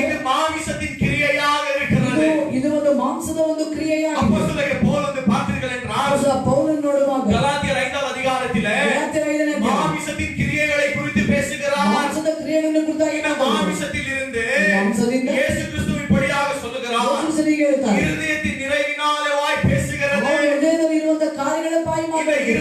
இது மாமிசத்தின் கிரியையாக இருக்கிறது. ಇದು ಒಂದು ಮಾಂಸದ ಒಂದು ಕ್ರಿಯೆಯಾಗಿದೆ. அப்போஸ்தலனாகிய பவுல் வந்து பார்த்தீர்கள் என்றால் ಪೌಲನು ನೋಡುವಾಗ கலாத்தியர் 5வது அதிகாரத்திலே ಗಲಾತ್ಯರ 5ನೇ ಅಧ್ಯಾಯ மாமிசத்தின் கிரியைகளை குறித்து பேசுகிறார். ಮಾಂಸದ ಕ್ರಿಯೆಗಳನ್ನು ಕುರಿತಾಗಿ இந்த மாமிசத்தில் இருந்து ಮಾಂಸದಿಂದ இயேசு கிறிஸ்துவின் படியாக சொல்லுகிறார். ಯೇಸುವಿಗೆ ಹೇಳ್ತಾರೆ. இருதயத்தின் நிறைவினாலே வாய் பேசுகிறது. ಅವರ ಹೃದಯದಲ್ಲಿ ಇರುವಂತ ಕಾರ್ಯಗಳ ಬಾಯಿ இந்த ಮಾತಾಡುತ್ತದೆ.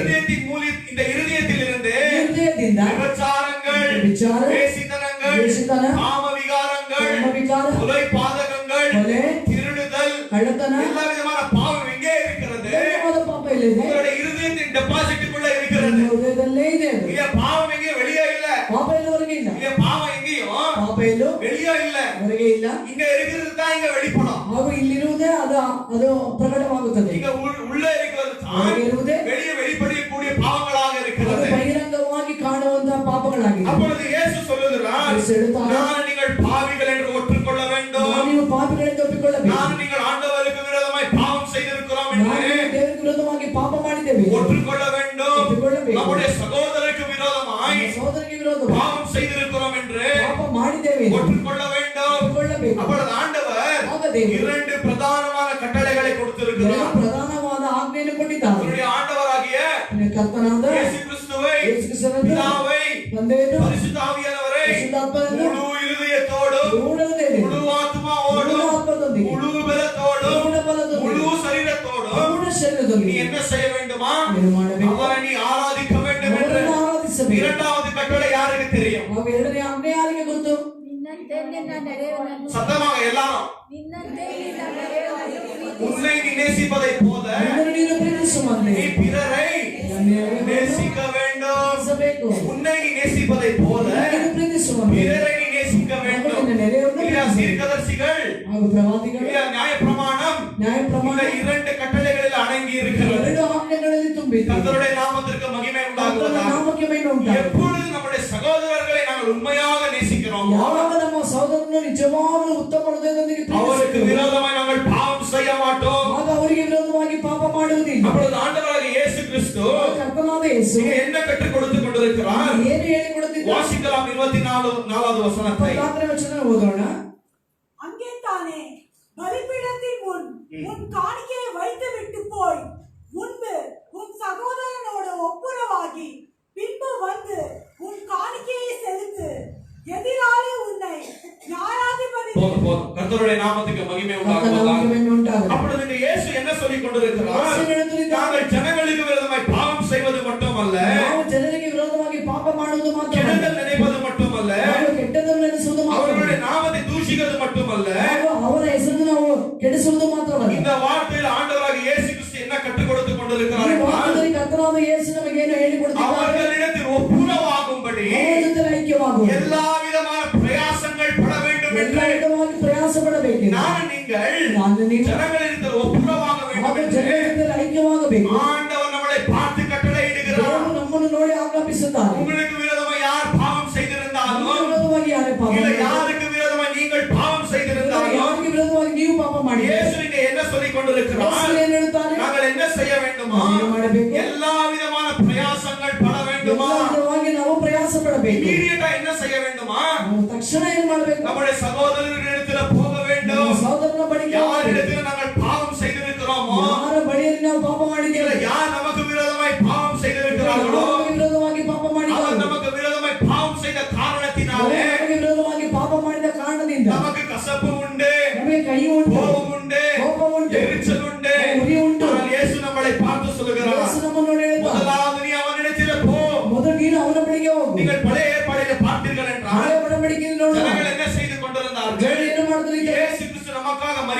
இருதயத்தில் இருந்து ಹೃದಯದಿಂದ விபச்சாரங்கள், விபச்சார, வேசித்தனங்கள், வேசித்தನ, காம விகாரங்கள், ಕಾಮವಿಕಾರ, கொலை பாதகங்கள், ಕೊಲೆ, திருடுதல், ಕಳ್ಳತನ, எல்லா விதமான பாவம் எங்கே இருக்கிறது? ಎಲ್ಲವಾದ ಪಾಪ ಇಲ್ಲಿದೆ. உங்களுடைய இருதயத்தின் டெபாசிட்டுக்குள்ள இருக்கிறது. ನಿಮ್ಮ ಹೃದಯದಲ್ಲೇ ಇದೆ ಅದು. இங்க பாவம் எங்கே வெளியே இல்ல. ಪಾಪ ಎಲ್ಲವರೆಗೆ ಇಲ್ಲ. இங்க பாவம் எங்கேயும் ಪಾಪ ಎಲ್ಲೂ வெளியே இல்ல. ಹೊರಗೆ ಇಲ್ಲ. இங்க இருக்கிறது தான் இங்க வெளிப்படும். ಹಾಗೂ ಇಲ್ಲಿರುವುದೇ ಅದು ಪ್ರಕಟವಾಗುತ್ತದೆ. இங்க உள்ள இருக்கிறது ಹೊರಗೆ தான் ಇರುವುದೇ வெளியே வெளிப்படக்கூடிய பாவங்களாக ಅದು இருக்கிறது. ಬಹಿರಂಗವಾಗಿ ಕಾಣುವಂತಹ ಪಾಪಗಳಾಗಿವೆ. அப்பொழுது இயேசு சொல்லுகிறார், இயேசு ಹೇಳ್ತಾನೆ, நான் நீங்கள் பாவிகள் என்று ஒற்றுக்கொள்ள வேண்டும். ನೀವು ಪಾಪಿಗಳೆಂದು ಒಪ್ಪಿಕೊಳ್ಳಬೇಕು. நான் நீங்கள் ஆண்டவருக்கு விரோதமாய் பாவம் செய்திருக்கிறோம் ನಾವು என்று ದೇವರಿಗೆ ವಿರೋಧವಾಗಿ ಪಾಪ ಮಾಡಿದ್ದೇವೆ. ஒற்றுக்கொள்ள வேண்டும். ಒಪ್ಪಿಕೊಳ್ಳಬೇಕು. நம்முடைய சகோதரருக்கு விரோதமாய் ನಮ್ಮ ಸಹೋದರರಿಗೆ ವಿರೋಧವಾಗಿ பாவம் செய்திருக்கிறோம் என்று ಪಾಪ ಮಾಡಿದ್ದೇವೆ. ஒற்றுக்கொள்ள வேண்டும். ಒಪ್ಪಿಕೊಳ್ಳಬೇಕು. அப்பொழுது ஆண்டவர் ಆಗ ದೇವರು 2 பிரதானமான கட்டளைகளை கொடுத்திருக்கிறார். ಪ್ರಧಾನವಾದ ಆಜ್ಞೆಯನ್ನು ಕೊಟ್ಟಿದ್ದಾರೆ. அவருடைய ஆண்டவராகிய ಕರ್ತನಾದ இயேசு கிறிஸ்துவை, ಯೇಸು ಕ್ರಿಸ್ತನನ್ನು, பிதாவை, ತಂದೆಯನ್ನು, பரிசுத்த ஆவியானவரை ಪರಿಶುದ್ಧಾತ್ಮನನ್ನು முழு இருதயத்தோடும், ಪೂರ್ಣಹೃದಯದಿಂದ, முழு ஆத்மாவோடும், ಪೂರ್ಣ ಆತ್ಮದೊಂದಿಗೆ, முழு பலத்தோடும், ಪೂರ್ಣ ಬಲದೊಂದಿಗೆ, முழு சரீரத்தோடும் ಪೂರ್ಣ நீ ಶರೀರದೊಂದಿಗೆ என்ன செய்ய வேண்டுமா? ಏನು ಮಾಡಬೇಕು? அவரை நீ ஆராதிக்க வேண்டும் என்று ಅವರನ್ನು ಆರಾಧಿಸಬೇಕು. இரண்டாவது கட்டளை யாருக்கு தெரியும்? ಹಾಗೂ ಎರಡನೇ ಆಜ್ಞೆ ಯಾರಿಗೆ ಗೊತ್ತು? ನಿನ್ನಂತೆ ನಿನ್ನ ನಡೆಯುವನು சத்தமாக எல்லாரும். ನಿನ್ನಂತೆ ನಿನ್ನ ನಡೆಯುವನು உன்னை நீ நேசிப்பதை போல ನಿನ್ನನ್ನು ನೀನು ಪ್ರೀತಿಸುವಂತೆ நீ பிறரை நேசிக்க வேண்டும். ಪ್ರೀತಿಸಬೇಕು. உன்னை நீ நேசிப்பதை போல ನೀನು ಪ್ರೀತಿಸುವಂತೆ பிறரை நீ நேசிக்க வேண்டும். ನಿನ್ನ ನೆರೆಯವರನ್ನು இல்லையா? ಪ್ರೀತಿಸಬೇಕು. தீர்க்கதரிசிகள், ಹಾಗೂ ಪ್ರವಾದಿಗಳು இல்லையா? நியாயப்பிரமாணம் ನ್ಯಾಯ ಪ್ರಮಾಣ இந்த 2 கட்டளைகளில் அடங்கி இருக்கிறது. ಎರಡು ಆಜ್ಞೆಗಳಲ್ಲಿ ತುಂಬಿದೆ. கர்த்தருடைய நாமத்திற்கு மகிமை ಕರ್ತನ உண்டாகுவதாக. ನಾಮಕ್ಕೆ ಮಹಿಮೆ ಉಂಟಾಗಲಿ. எப்பொழுது நம்முடைய சகோதரர்களை நாங்கள் உண்மையாக நேசிக்கிறோம், ಯಾವಾಗ ನಮ್ಮ ಸಹೋದರನು ನಿಜವಾಗಲೂ ಉತ್ತಮ ಹೃದಯದೊಂದಿಗೆ அவருக்கு ಪ್ರೀತಿಸುತ್ತೇವೆ, விரோதமாய் நாங்கள் பாவம் செய்ய மாட்டோம். ಆಗ ಅವರಿಗೆ ವಿರೋಧವಾಗಿ ಪಾಪ ಮಾಡುವುದಿಲ್ಲ. அப்பொழுது ஆண்டவராகிய இயேசு கிறிஸ்து ಕರ್ತನಾದ ಯೇಸು இங்கே என்ன கற்றுக் கொடுத்துக் கொண்டிருக்கிறார்? ಏನು ಹೇಳಿಕೊಡುತ್ತಿದ್ದಾರೆ? வாசிக்கலாம் 24வது வசனத்தை. 24ನೇ ವಚನ ಓದೋಣ. அங்கே தானே பலிபீடத்தின் முன் உன் காணிக்கையை வைத்து விட்டு போய் முன்பு உன் சகோதரனோடு ஒப்புரவாகி பின்பு வந்து உன் காணிக்கையை செலுத்து. எதிராளி உன்னை நியாயாதிபதி போதும். கர்த்தருடைய நாமத்துக்கு மகிமை ಕರ್ತನ ನಾಮಕ್ಕೆ உண்டாகுவதாக. ಮಹಿಮೆ ಉಂಟಾಗಲಿ. அப்பொழுது இங்கே இயேசு என்ன சொல்லிக் கொண்டிருக்கிறார்? ಯೇಸು ಹೇಳುತ್ತಿದ್ದಾರೆ, நாங்கள் ஜனங்களுக்கு விரோதமாய் பாவம் செய்வது மட்டுமல்ல, ನಾವು ಜನರಿಗೆ ವಿರೋಧವಾಗಿ ಪಾಪ ಮಾಡುವುದು ಮಾತ್ರವಲ್ಲ, கெடுதல் நினைப்பது மட்டுமல்ல, ನಾವು ಕೆಟ್ಟದನ್ನು ನೆನೆಸುವುದು அவர்களுடைய ಮಾತ್ರವಲ್ಲ, நாமத்தை தூஷிக்கிறது மட்டுமல்ல, ನಾವು ಅವರ ಹೆಸರನ್ನು ನಾವು ಕೆಡಿಸುವುದು ಮಾತ್ರವಲ್ಲ. இந்த வார்த்தையில் ஆண்டவராகிய இயேசு கிறிஸ்து என்ன கற்றுக் கொடுத்துக் ಈ கொண்டிருக்கிறார் என்றால், ವಾಕ್ಯದಲ್ಲಿ ಕರ್ತನಾದ ಯೇಸು ನಮಗೇನು ಹೇಳಿಕೊಡುತ್ತಿದ್ದಾರೆ? அவர்களிடத்தில் ஒப்புரவாகும்படி ಅವರ ಜೊತೆ ಐಕ್ಯವಾಗುವುದು, எல்லா விதமான பிரயாசங்கள் பட வேண்டும் ಎಲ್ಲ என்று ವಿಧವಾಗಿ ಪ್ರಯಾಸ ಪಡಬೇಕು. நான் நீங்கள் ನಾನು ನೀವು ஜனங்களிடத்தில் ஒப்புரவாக வேண்டும் ಹಾಗೂ என்று ಜನರಿಂದ ಐಕ್ಯವಾಗಬೇಕು. ஆண்டவர் நம்மளை பார்த்து கட்டளையிடுகிறார். ದೇವರು ನಮ್ಮನ್ನು ನೋಡಿ ಆಜ್ಞಾಪಿಸುತ್ತಾರೆ. உங்களுக்கு விரோதமாக யார் பாவம் செய்திருந்தாலும், ನಿಮ್ಮ ವಿರೋಧವಾಗಿ ಯಾರೇ ಪಾಪ இல்ல ಮಾಡಿದ್ದಾರೆ? யாருக்கு விரோதமாக நீங்கள் பாவம் செய்திருந்தாலும், ಯಾರಿಗೆ ವಿರೋಧವಾಗಿ ನೀವು ಪಾಪ ಮಾಡಿದ್ದೀರಿ? இயேசு இங்கே என்ன சொல்லிக் கொண்டிருக்கிறார்? ಯೇಸು ಏನು ಹೇಳುತ್ತಾರೆ? நாங்கள் என்ன செய்ய வேண்டுமா? ಏನು ಮಾಡಬೇಕು? எல்லா விதமான பிரயாசங்கள் பட வேண்டுமா? ಎಲ್ಲ ವಿಧವಾಗಿ ನಾವು ಪ್ರಯಾಸ ಪಡಬೇಕು. இமீடியட்டா என்ன செய்ய வேண்டுமா? ನಾವು ತಕ್ಷಣ ಏನು ಮಾಡಬೇಕು? நம்முடைய சகோதரர்களிடத்தில் போக ನಮ್ಮ வேண்டும். ಸಹೋದರನ ಬಳಿಗೆ ಹೋಗಬೇಕು. யாரிடத்தில் நாங்கள் பாவம் செய்திருக்கிறோமோ, ಯಾರ ಬಳಿಯಲ್ಲಿ ನಾವು ಪಾಪ இல்ல ಮಾಡಿದ್ದೇವೆ, யார் நமக்கு விரோதமாய் பாவம் செய்திருக்கிறார்களோ, ನಮಗೆ ವಿರೋಧವಾಗಿ ಪಾಪ அவர் ಮಾಡಿದ್ದಾರೆ, நமக்கு விரோதமாய் பாவம் செய்த காரணத்தினாலே ನಮಗೆ ವಿರೋಧವಾಗಿ ಪಾಪ ಮಾಡಿದ ಕಾರಣದಿಂದ நமக்கு கசப்பு உண்டு, ನಮಗೆ ಕೈ ಉಂಟು, கோபம் உண்டு, ಕೋಪ ಉಂಟು, எரிச்சல் உண்டு. ಉರಿ ಉಂಟು. ஆனால் இயேசு நம்மளை பார்த்து சொல்லுகிறார், ಯೇಸು ನಮ್ಮನ್ನು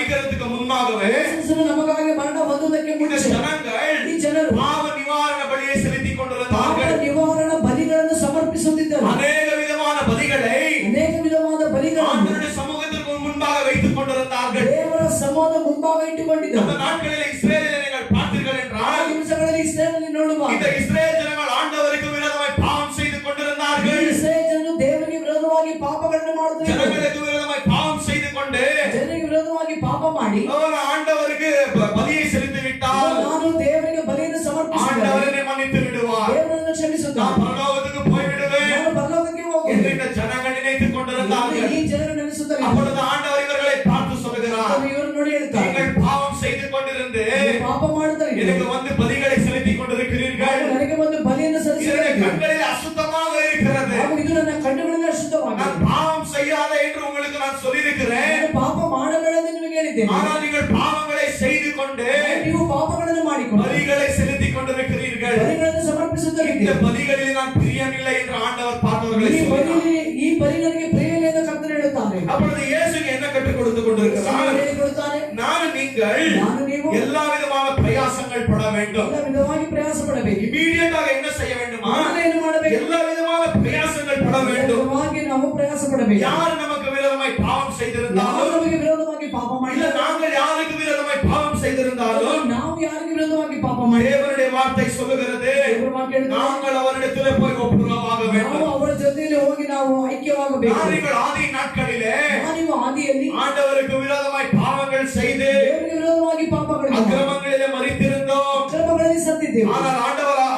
மரிக்கிறதுக்கு முன்னாகவே ಯೇಸು ನಮಗಾಗಿ ಮರಣ ಹೊಂದುವುದಕ್ಕೆ இந்த ಮುಂಚೆ ஜனங்கள் ಈ ಜನರು பாவ நிவாரண பலியை செலுத்திக் ಪಾಪ கொண்டிருந்தார்கள். ನಿವಾರಣಾ ಬಲಿಗಳನ್ನು ಸಮರ್ಪಿಸುತ್ತಿದ್ದರು. அநேக விதமான பலிகளை ಅನೇಕ ವಿಧವಾದ ಬಲಿಗಳನ್ನು ஆண்டவருடைய சமூகத்திற்கு முன்பாக வைத்துக் கொண்டிருந்தார்கள். ದೇವರ ಸಮಾನ ಮುಂಭಾಗ ಇಟ್ಟುಕೊಂಡಿದ್ದರು. அந்த நாட்களில் இஸ்ரவேலை நீங்கள் பார்த்தீர்கள் ಆ என்றால் ದಿವಸಗಳಲ್ಲಿ ಇಸ್ರಾಯೇಲಲ್ಲಿ ನೋಡುವಾಗ இந்த இஸ்ரவேல் ஜனங்கள் ஆண்டவருக்கு விரோதமாய் பாவம் செய்து கொண்டிருந்தார்கள். ಇಸ್ರಾಯೇಲ್ ಜನರು ದೇವರಿಗೆ ವಿರೋಧವಾಗಿ ಪಾಪಗಳನ್ನು ಮಾಡುತ್ತಿದ್ದರು. ஜனங்களுக்கு விரோதமாய் பாவம் செய்து கொண்டு ಜನರಿಗೆ ವಿರೋಧವಾಗಿ ಪಾಪ ಮಾಡಿ அவர் ஆண்டவருக்கு பலியை செலுத்தி விட்டால் ನಾನು ದೇವರಿಗೆ ಬಲಿಯನ್ನು ಸಮರ್ಪಿಸಿದರೆ ஆண்டவரை மன்னித்து விடுவார். ದೇವರನ್ನು நான் ಕ್ಷಮಿಸುತ್ತಾನೆ. பரலோகத்துக்கு போய் விடுவேன் ನಾನು ಪರಲೋಕಕ್ಕೆ என்று ಹೋಗುತ್ತೇನೆ இந்த ஜனங்கள் நினைத்துக் கொண்டிருந்தார்கள். ಈ ಜನರು ನೆನೆಸುತ್ತಾರೆ. அப்பொழுது ஆண்டவர் இவர்களை பார்த்து சொல்லுகிறார், ಇವರು ನೋಡಿ ಹೇಳ್ತಾರೆ, நீங்கள் பாவம் செய்து கொண்டிருந்து ಪಾಪ ಮಾಡುತ್ತಾರೆ, எனக்கு வந்து பலிகளை செலுத்திக் கொண்டிருக்கிறீர்கள். ನನಗೆ ಒಂದು ಬಲಿಯನ್ನು என்னுடைய ಸಲ್ಲಿಸಿದ್ದಾರೆ. கண்களில் அசுத்தமாக இருக்கிறது. ಹಾಗೂ ಇದು ನನ್ನ ಕಣ್ಣುಗಳಿಂದ ಅಶುದ್ಧವಾಗಿದೆ. நான் பாவம் செய்யாத என்று உங்களுக்கு நான் சொல்லியிருக்கிறேன். ನಾನು ಪಾಪ ಮಾಡಬೇಡಎಂದು ನಿಮಗೆ ಹೇಳಿದ್ದೇನೆ. ஆனால் நீங்கள் பாவங்களை செய்து கொண்டு ನೀವು ಪಾಪಗಳನ್ನು ಮಾಡಿಕೊಂಡು பலிகளை செலுத்திக் கொண்டிருக்கிறீர்கள். ಬಲಿಗಳನ್ನು ಸಮರ್ಪಿಸುತ್ತಾರೆ. இந்த பலிகளில் நான் பிரியமில்லை என்று ஆண்டவர் பார்த்தவர்களை சொல்கிறார். ಈ ಬಲಿ ನನಗೆ ಪ್ರಿಯವಿಲ್ಲ ಎಂದು ಕರ್ತನು ಹೇಳುತ್ತಾನೆ. அப்பொழுது இயேசு என்ன கற்றுக் கொடுத்துக் கொண்டிருக்கிறார்? ಹೇಳಿಕೊಡುತ್ತಾನೆ, நான் நீங்கள் ನೀವು எல்லா விதமான பிரயாசங்கள் பட வேண்டும். ಎಲ್ಲ ವಿಧವಾಗಿ ಪ್ರಯಾಸ ಪಡಬೇಕು. இமீடியட்டாக என்ன செய்ய வேண்டுமா? ಏನು ಮಾಡಬೇಕು? எல்லா விதமான பிரயாசங்கள் பட வேண்டும். ವಿಧವಾಗಿ ನಾವು ಪ್ರಯಾಸ ಪಡಬೇಕು. யார் நமக்கு விரோதமாய் பாவம் ನಾವು செய்திருந்தாலும் ನಮಗೆ ವಿರೋಧವಾಗಿ ಪಾಪ இல்ல ಮಾಡಿದರೆ, நாங்கள் யாருக்கு விரோதமாய் பாவம் செய்திருந்தாலும் ನಾವು ಯಾರಿಗೆ ವಿರೋಧವಾಗಿ ಪಾಪ ಮಾಡಿದರೆ, தேவனுடைய வார்த்தை சொல்லுகிறது, ದೇವರ ವಾಕ್ಯ ಹೇಳುತ್ತದೆ, நாங்கள் அவரிடத்திலே போய் ஒப்புரவாக ನಾವು வேண்டும். ಅವರ ಜೊತೆಯಲ್ಲಿ ಹೋಗಿ ನಾವು ಐಕ್ಯವಾಗಬೇಕು. நீங்கள் ஆதி நாட்களிலே ನೀವು ಆದಿಯಲ್ಲಿ ஆண்டவருக்கு விரோதமாய் பாவங்கள் செய்து ದೇವರಿಗೆ ವಿರೋಧವಾಗಿ ಪಾಪಗಳು அக்கிரமங்களிலே மரித்திருந்தோம். ಅಕ್ರಮಗಳಲ್ಲಿ ಸತ್ತಿದ್ದೇವೆ. ஆனால்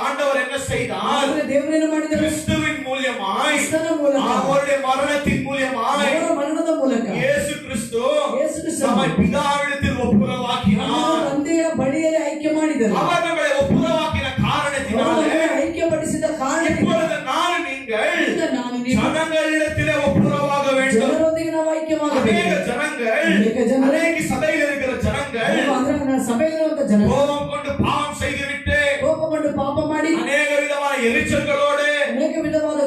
ஆண்டவர் என்ன செய்தார்? ಆದರೆ ದೇವರೇನು ಮಾಡಿದರು? கிறிஸ்துவின் மூலமாய் ಕ್ರಿಸ್ತನ ಮೂಲಕ, அவருடைய மரணத்தின் மூலமாய் ಅವರ ಮರಣದ ಮೂಲಕ இயேசு கிறிஸ்து ಯೇಸು ಕ್ರಿಸ್ತ நம்மை பிதாவிடத்தில் ஒப்புரவாக்கினார். ತಂದೆಯ ಬಳಿಯಲ್ಲಿ ಐಕ್ಯ ಮಾಡಿದರು. அவர் நம்மை ஒப்புரவாக்கின காரணத்தினாலே ಅವರನ್ನು ಐಕ್ಯಪಡಿಸಿದ ಕಾರಣದಿಂದ இப்பொழுது நான் நீங்கள் ಈಗ ನಾನು ನೀವು ஜனங்களிடத்திலே ஒப்புரவாக வேண்டும். ಜನರೊಂದಿಗೆ ನಾವು ಐಕ್ಯವಾಗಬೇಕು. அநேக ஜனங்கள், ಅನೇಕ ಜನರು, அநேக சபையில் இருக்கிற ஜனங்கள் ಅದರ ಸಭೆಯಲ್ಲಿರುವಂತ ಜನರು கோபம் கொண்டு பாவம் செய்துவிட்டு ಕೋಪಗೊಂಡು ಪಾಪ ಮಾಡಿ அநேக விதமான எரிச்சல்களோடு ಅನೇಕ ವಿಧವಾದ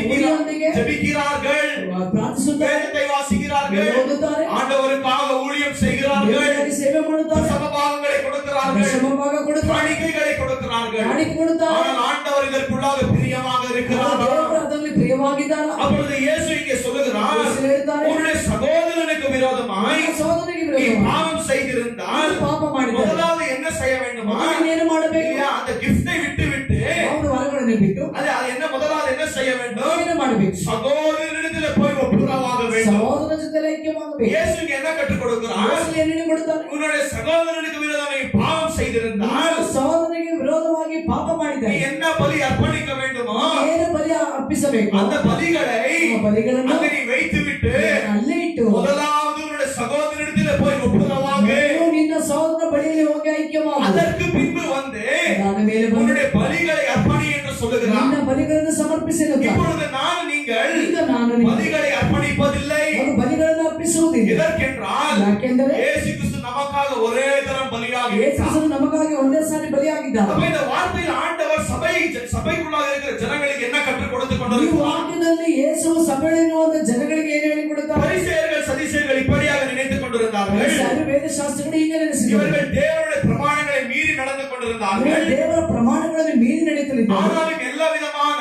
ಗುರಿಯೊಂದಿಗೆ ஜெபிக்கிறார்கள், ಪ್ರಾರ್ಥಿಸುತ್ತಾರೆ, வேதத்தை வாசிக்கிறார்கள், ಓದುತ್ತಾರೆ, ஆண்டவருக்காக ஊழியம் செய்கிறார்கள், ದೇವರಿಗೆ ಸೇವೆ ಮಾಡುತ್ತಾರೆ, சமபாகங்களை கொடுக்கிறார்கள், ಸಮಭಾಗ ಕೊಡುತ್ತಾರೆ, காணிக்கைகளை கொடுக்கிறார்கள். ಕಾಣಿಕೆ ಕೊಡುತ್ತಾರೆ. ஆனால் ஆண்டவர் இதற்குள்ளாக பிரியமாக இருக்கிறார். ದೇವರು ಅದರಲ್ಲಿ ಪ್ರಿಯವಾಗಿದ್ದಾನೆ. அப்பொழுது இயேசு இங்கே சொல்லுகிறார், ಯೇಸು ಹೇಳ್ತಾರೆ, உன்னுடைய சகோதரனுக்கு விரோதமாய் ಸಹೋದರನಿಗೆ நீ ವಿರೋಧವಾಗಿ பாவம் செய்திருந்தால் ಪಾಪ ಮಾಡಿದ್ದಾರೆ. முதலாவது என்ன செய்ய வேண்டுமா? ಏನು ಮಾಡಬೇಕು? இல்லையா, அந்த கிஃப்டை விட்டு விட்டு ಅವರು ಹೊರಗಡೆ ಬಿಟ್ಟು அது என்ன முதலாவது என்ன செய்ய வேண்டும்? ಏನು ಮಾಡಬೇಕು? சகோதரனிடத்தில் போய் ஒப்புரவாக வேண்டும். ಸಹೋದರ ಜೊತೆ ಐಕ್ಯವಾಗಬೇಕು. இயேசுக்கு என்ன கற்றுக் கொடுக்கிறார்? ಯೇಸು ಏನು ಕೊಡುತ್ತಾರೆ? உன்னுடைய சகோதரனுக்கு விரோதமாய் பாவம் செய்திருந்தால் ಸಹೋದರನಿಗೆ ವಿರೋಧವಾಗಿ ಪಾಪ நீ ಮಾಡಿದ್ದಾರೆ. என்ன பலி அர்ப்பணிக்க வேண்டுமோ ಏನು ಬಲಿ ಅರ್ಪಿಸಬೇಕು? அந்த பலிகளை ಆ ಬಲಿಗಳನ್ನು அங்கே நீ வைத்து விட்டு ಅಲ್ಲೇ ಇಟ್ಟು முதலாவது உன்னுடைய சகோதரனிடத்தில் போய் ஒப்புரவாக, ನೀನು ನಿನ್ನ ಸಹೋದರ ಬಳಿಯಲ್ಲಿ ಹೋಗಿ ಐಕ್ಯವಾಗು. அதற்கு பின்பு வந்து ಅದಾದ ಮೇಲೆ ಬಂದು உன்னுடைய பலிகளை அர்ப்பணி என்று சொல்லுகிறார். ನಿನ್ನ ಬಲಿಗಳನ್ನು ಸಮರ್ಪಿಸಿರುತ್ತಾರೆ. இப்பொழுது நான் நீங்கள் ಈಗ ನಾನು ನಿನ್ನ பலிகளை அர்ப்பணிப்பதில்லை. ಬಲಿಗಳನ್ನು ಅರ್ಪಿಸುವುದಿಲ್ಲ. எதற்கென்றால் ಯಾಕೆಂದರೆ இயேசு கிறிஸ்து நமக்காக ஒரே தரம் பலியாகி ಯೇಸು விட்டார். ಕ್ರಿಸ್ತನು ನಮಗಾಗಿ ಒಂದೇ ಸಾರಿ ಬಲಿಯಾಗಿದ್ದಾರೆ. அப்ப இந்த வார்த்தையில் ஆண்டவர் சபைக்குள்ளாக இருக்கிற ஜனங்களுக்கு என்ன கற்றுக் கொடுத்துக் ಈ கொண்டிருக்கிறார்? ವಾಕ್ಯದಲ್ಲಿ ಯೇಸು ಸಭೆಯಲ್ಲಿರುವಂತ ಜನಗಳಿಗೆ ಏನು ಹೇಳಿಕೊಡುತ್ತಾರೆ? பரிசேயர்கள் சதிசேயர்கள் இப்படியாக நினைத்துக் கொண்டிருந்தார்கள். ಫರಿಸಾಯರು, ವೇದಶಾಸ್ತ್ರಗಳು ಹೀಗೆ ನೆನೆಸಿದರು. இவர்கள் தேவனுடைய பிரமாணங்களை மீறி நடந்து கொண்டிருந்தார்கள். ದೇವರ ಪ್ರಮಾಣಗಳನ್ನು ಮೀರಿ ನಡೆಯುತ್ತಿದ್ದಾರೆ. ஆனாலும் எல்லா விதமான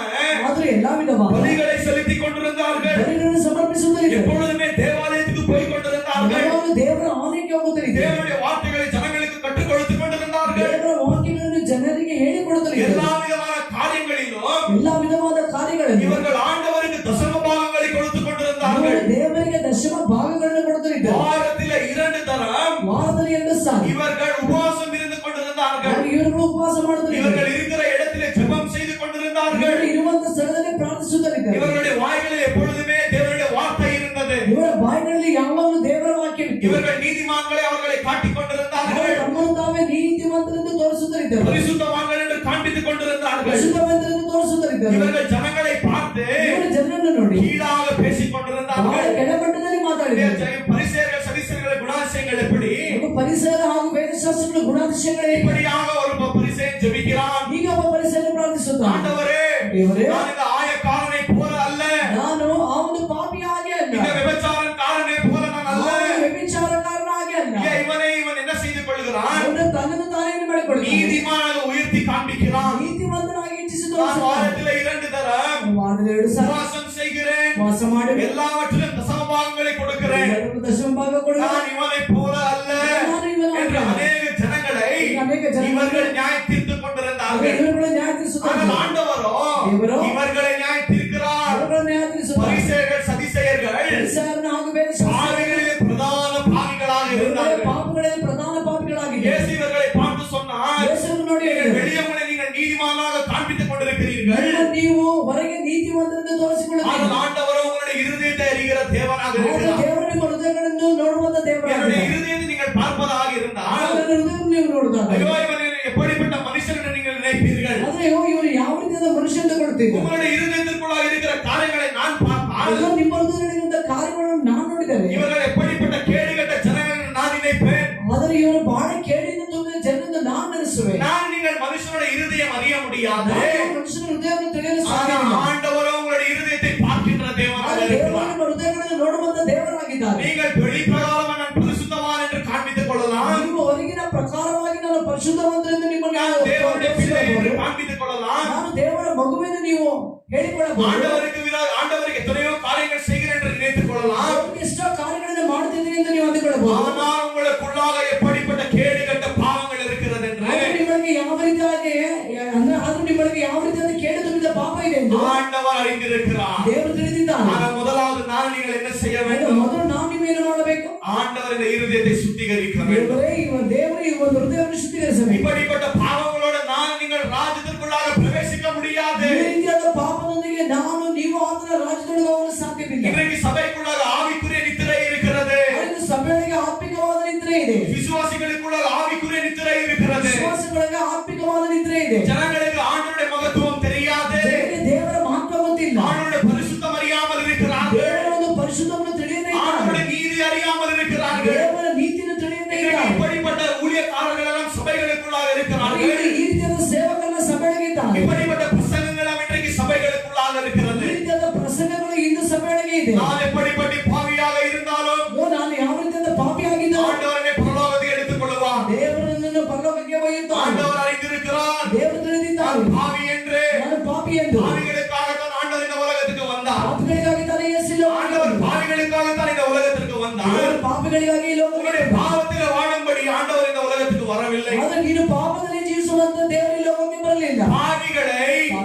ಆದ್ರೆ ಎಲ್ಲಾ ವಿಧವಾದ பலிகளை செலுத்திக் கொண்டிருந்தார்கள். ಬಲಿಗಳನ್ನು ಸಮರ್ಪಿಸುತ್ತಿದ್ದಾರೆ. எப்பொழுதுமே தேவாலயத்துக்கு போய் கொண்டிருந்தார்கள். ಯಾವಾಗಲೂ ದೇವರ ಆಲಯಕ್ಕೆ ಹೋಗುತ್ತಿದ್ದಾರೆ. தேவனுடைய வார்த்தைகளை ஜனங்களுக்கு கற்றுக் கொடுத்துக் கொண்டிருந்தார்கள். ದೇವರ ವಾಕ್ಯಗಳನ್ನು ಜನರಿಗೆ ಹೇಳಿಕೊಡುತ್ತಾರೆ. எல்லா விதமான காரியங்களிலும் ಎಲ್ಲಾ ವಿಧವಾದ ಕಾರ್ಯಗಳಲ್ಲಿ இவர்கள் ஆண்டவருக்கு தசம பாகங்களை கொடுத்துக் கொண்டிருந்தார்கள். ಇವರು ದೇವರಿಗೆ ದಶಮ ಭಾಗಗಳನ್ನು ಕೊಡುತ್ತಿದ್ದಾರೆ. வாரத்திலே 2 தரம் ವಾರದಲ್ಲಿ 2 ಸಾರಿ இவர்கள் உபவாசம் இருந்து கொண்டிருந்தார்கள். ಇವರು ಉಪವಾಸ ಮಾಡುತ್ತಿದ್ದಾರೆ. இவர்கள் இருக்கிற இடத்திலே ஜெபம் செய்து கொண்டிருந்தார்கள். ಇವರು ಇರುವಂತ ಸ್ಥಳದಲ್ಲಿ ಪ್ರಾರ್ಥಿಸುತ್ತಿದ್ದಾರೆ. இவர்களுடைய வாய்களில் எப்பொழுதுமே தேவனுடைய வார்த்தை இருந்தது. ಇವರ ಬಾಯಿನಲ್ಲಿ ಯಾವಾಗಲೂ ದೇವರ ವಾಕ್ಯವಿತ್ತು. இவர்கள் நீதிமான்களை அவர்களை காட்டிக் கொண்டிருந்தார்கள். ತಮ್ಮನ್ನು ತಾವೇ ನೀತಿವಂತರೆಂದು ತೋರಿಸುತ್ತಿದ್ದಾರೆ. பரிசுத்தவான்கள் என்று காண்பித்துக் கொண்டிருந்தார்கள். ಪರಿಶುದ್ಧವಂತರೆಂದು ತೋರಿಸುತ್ತಿದ್ದಾರೆ. இவர்கள் ஜனங்களை பார்த்து ಇವರು ಜನರನ್ನು ನೋಡಿ கீழாக பேசிக் ಬಹಳ கொண்டிருந்தார்கள். ಕೆಳಮಟ್ಟದಲ್ಲಿ ಮಾತಾಡಿದ್ದಾರೆ. பரிசேயர்கள் சதிசேயர்களுடைய குணாதிசயங்கள் எப்படி? ಒಬ್ಬ ಪರಿಸರ ಹಾಗೂ ವೇದಶಾಸ್ತ್ರಗಳ ಗುಣಾತಿಶಯಗಳೇ இப்படியாக ஒரு பரிசேயன் ஜெபிக்கிறான். ಈಗ ಒಬ್ಬ ಪರಿಸರ ಪ್ರಾರ್ಥಿಸುತ್ತಾನೆ. ஆண்டவரே, ದೇವರೇ, நான் இந்த ஆயக்காரனை போல அல்ல, ನಾನು ಆ ಒಂದು ಪಾಪಿ ಹಾಗೆ ಅಲ್ಲ, இந்த விபச்சாரக்காரனை போல நான் அல்ல. ನಾನು ವ್ಯಭಿಚಾರಕಾರನ ಹಾಗೆ ಅಲ್ಲ. கொள்கிறான், ಅವನು ತನ್ನನ್ನು ತಾನೇ ಏನು ಮಾಡಿಕೊಳ್ಳುತ್ತಾನೆ? நீதிமானாக உயர்த்தி காண்பிக்கிறான். ನೀತಿವಂತನಾಗಿ ಹೆಚ್ಚಿಸಿ நான் ತೋರಿಸುತ್ತಾನೆ. வாரத்தில் 2 தரம் ವಾರದಲ್ಲಿ 2 ಸಾರಿ உபவாசம் செய்கிறேன், ವಾಸ ಮಾಡಿ எல்லாவற்றிலும் தசமபாகங்களை கொடுக்கிறேன், ಎಲ್ಲರಿಗೂ ದಶಮ ಭಾಗ ಕೊಡು. நான் இவனைப் போல அல்ல ನಾನು ಇವನಲ್ಲ. என்று அநேக ஜனங்களை ಅನೇಕ ಜನರು இவர்கள் நியாய தீர்த்துக் கொண்டிருந்தார்கள். ಇವರುಗಳು ನ್ಯಾಯ ತೀರಿಸುತ್ತಾರೆ. ஆனால் ஆண்டவரோ தேவரோ இவர்களை நியாய தீர்க்கிறார். ಅವರುಗಳನ್ನು ನ್ಯಾಯ ತೀರಿಸುತ್ತಾರೆ. பரிசேயர்கள் சதிசேயர்கள் ಪರಿಸರನ ಹಾಗೂ ಬೇರೆ பாவிகளிலே பிரதான பாவிகளாக இருந்தார்கள். ಪಾಪಗಳಲ್ಲಿ ಪ್ರಧಾನ ಪಾಪಿಗಳಾಗಿದೆ. இயேசு இவர்களை பார்த்து சொன்னார், ಯೇಸುವನ್ನು ನೋಡಿ நீங்கள் வெளியவனை நீங்கள் நீதிமானாக காண்பித்துக் கொண்டிருக்கிறீர்கள், ನೀವು ಹೊರಗೆ ನೀತಿವಂತರೆಂದು ஆனால் ತೋರಿಸಿಕೊಳ್ಳುತ್ತೀರಿ. ஆண்டவரோ உங்களுடைய இருதயத்தை அறிகிற தேவனாக ಆದರೆ இருக்கிறார். ದೇವರು ನಿಮ್ಮ ಹೃದಯಗಳನ್ನು ನೋಡುವಂತ என்னுடைய ದೇವರಾಗಿದ್ದಾನೆ. இருதயத்தை நீங்கள் பார்ப்பதாக இருந்தால், ಅವನ ಹೃದಯವನ್ನು ನೀವು ನೋಡುತ್ತಾರೆ. ஐயோ இவன் எப்படிப்பட்ட மனுஷன் என்று நீங்கள் நினைப்பீர்கள். ಆದ್ರೆ ಇವರು ಯಾವ ರೀತಿಯಾದ ಮನುಷ್ಯ ಅಂತ ಕೊಡ್ತೀವಿ. உங்களுடைய இருதயத்திற்குள்ளாக இருக்கிற காரியங்களை நான் பார்த்தால், ನಿಮ್ಮ ಹೃದಯದಲ್ಲಿರುವಂತ ಕಾರ್ಯಗಳನ್ನು ನಾನು ನೋಡಿದ್ದೇನೆ. இவர்கள் எப்படிப்பட்ட கேடுகட்ட ஜனங்கள் என்று நான் நினைப்பேன். ಆದರೆ ಇವರು ಬಹಳ ಕೇಡಿನ ತುಂಬಿದ ಜನರನ್ನು ನಾನು ನೆನೆಸುವೆ. நான் நீங்கள் மனுஷனுடைய இருதயம் அறிய முடியாது, ನಾನು ಮನುಷ್ಯನ ಹೃದಯವನ್ನು ತಿಳಿಯಲು ஆனால் ಸಾಧ್ಯವಿಲ್ಲ. ஆண்டவரோ உங்களுடைய இருதயத்தை பார்க்கின்ற தேவனாக ಆದರೆ ದೇವರು இருக்கிறார். ನಿಮ್ಮ ಹೃದಯಗಳನ್ನು ನೋಡುವಂತ ದೇವರಾಗಿದ್ದಾರೆ. நீங்கள் வெளிப்பிரகாரம் நான் பரிசுத்தவான் என்று காண்பித்துக் கொள்ளலாம், ನೀವು ಹೊರಗಿನ ಪ್ರಕಾರವಾಗಿ ನಾನು ಪರಿಶುದ್ಧವಂತರೆಂದು ನಿಮ್ಮನ್ನು நான் தேவனுடைய பிள்ளை என்று ತೋರಿಸಬಹುದು. காண்பித்துக் கொள்ளலாம். ನಾನು ದೇವರ ಮಗುವೆಂದು ನೀವು ಹೇಳಿಕೊಳ್ಳಬಹುದು. ஆண்டவருக்கு எத்தனையோ காரியங்கள் செய்கிறேன் என்று நினைத்துக் கொள்ளலாம், ಅವರಿಗೆ ಎಷ್ಟೋ ಕಾರ್ಯಗಳನ್ನು ಮಾಡುತ್ತಿದ್ದೀನಿ ಎಂದು ನೀವು ಅಂದುಕೊಳ್ಳಬಹುದು. ஆனால் உங்களுக்குள்ளாக எப்படிப்பட்ட கேடுகட்ட பாவங்கள் இருக்கிறது என்று ಆದ್ರೆ ನಿಮಗೆ ಯಾವ ರೀತಿಯಾಗಿ ಆದ್ರೂ ನಿಮಗೆ ಯಾವ ರೀತಿಯಾದ ಕೇಡು ತುಂಬಿದ ಪಾಪ ಇದೆ ಎಂದು ஆண்டவர் அறிந்திருக்கிறார். ದೇವರು ತಿಳಿದಿದ್ದಾನೆ. ஆனால் முதலாவது நாள் நீங்கள் என்ன செய்ய ಅದು வேண்டும்? ಮೊದಲು ನಾವು ನೀವೇನು ಮಾಡಬೇಕು? ஆண்டவர் இந்த இருதயத்தை சுத்திகரிக்க வேண்டும். ದೇವರು ಈ ಒಂದು ಹೃದಯವನ್ನು ಶುದ್ಧೀಕರಿಸಬೇಕು. இப்படிப்பட்ட பாவங்களோடு நான் நீங்கள் ராஜ்யத்திற்குள்ளாக பிரவேசிக்க முடியாது. ಈ ರೀತಿಯಾದ ಪಾಪದೊಂದಿಗೆ ನಾನು ನೀವು ಆತನ ರಾಜ್ಯದೊಳಗೆ ಹೋಗಲು ಸಾಧ್ಯವಿಲ್ಲ. இன்றைக்கு சபைக்குள்ளாக ஆவிக்குரிய நித்திரை இருக்கிறது, ಆದರೆ ಸಭೆಯೊಳಗೆ ಆತ್ಮಿಕವಾದ ನಿದ್ರೆ ಇದೆ. விசுவாசிகளுக்குள்ளாக ஆவிக்குரிய நித்திரை இருக்கிறது. ವಿಶ್ವಾಸಗಳಿಗೆ ಆತ್ಮಿಕವಾದ ನಿದ್ರೆ ಇದೆ. ஜனங்களுக்கு ஆண்டவருடைய மகத்துவம் தெரியாது, ಜನರಿಗೆ ದೇವರ ಮಹತ್ವ ಗೊತ್ತಿಲ್ಲ. ஆண்டவருடைய பரிசுத்தம் அறியாமல் இருக்கிறார்கள், ದೇವರ ಒಂದು ಪರಿಶುದ್ಧವನ್ನು ತಿಳಿಯದೇ ಇದ್ದಾರೆ. ஆண்டவருடைய நீதி அறியாமல் இருக்கிறார்கள். ದೇವರ ನೀತಿಯನ್ನು ತಿಳಿಯದೇ இன்றைக்கு ಇದ್ದಾರೆ. இப்படிப்பட்ட ஊழியக்காரர்கள் எல்லாம் சபைகளுக்குள்ளாக ಈ இருக்கிறார்கள். ರೀತಿಯಾದ ಸೇವಕರನ್ನ ಸಭೆಯೊಳಗೆ ಇದ್ದಾರೆ. இப்படிப்பட்ட பிரசங்கங்கள் எல்லாம் இன்றைக்கு சபைகளுக்குள்ளாக ಈ இருக்கிறது. ರೀತಿಯಾದ ಪ್ರಸಂಗಗಳು ಇಂದು ಸಭೆಯೊಳಗೆ ಇದೆ. நான் எப்படிப்பட்ட பாவியாக இருந்தாலும் ನಾನು ಯಾವ ರೀತಿಯಾದ ಪಾಪಿಯಾಗಿದ್ದರೂ ஆண்டவரை பரலோகத்தை எடுத்துக் கொள்வார். ದೇವರನ್ನು ಪರಲೋಕಕ್ಕೆ ಒಯ್ಯುತ್ತಾನೆ. ஆண்டவர் அறிந்திருக்கிறார் ದೇವರು ತಿಳಿದಿದ್ದಾನೆ நான் பாவி என்று. ನಾನು ಪಾಪಿ ಎಂದು. பாவிகளுக்காகத்தான் ஆண்டவர் இந்த உலகத்துக்கு வந்தார். ಪಾಪಿಗಳಿಗಾಗಿ ತಾನೇ ಯೇಸು ஆண்டவர் பாவிகளுக்காகத்தான் இந்த உலகத்திற்கு வந்தார். ದೇವರು ಪಾಪಿಗಳಿಗಾಗಿ ಈ ಲೋಕಕ್ಕೆ உங்களுடைய பாவத்தில் வாழும்படி ஆண்டவர் இந்த உலகத்துக்கு வரவில்லை. ಆದರೆ ನೀನು ಪಾಪದಲ್ಲಿ ಜೀವಿಸುವಂತ ದೇವರು ಈ ಲೋಕಕ್ಕೆ ಬರಲಿಲ್ಲ. பாவிகளை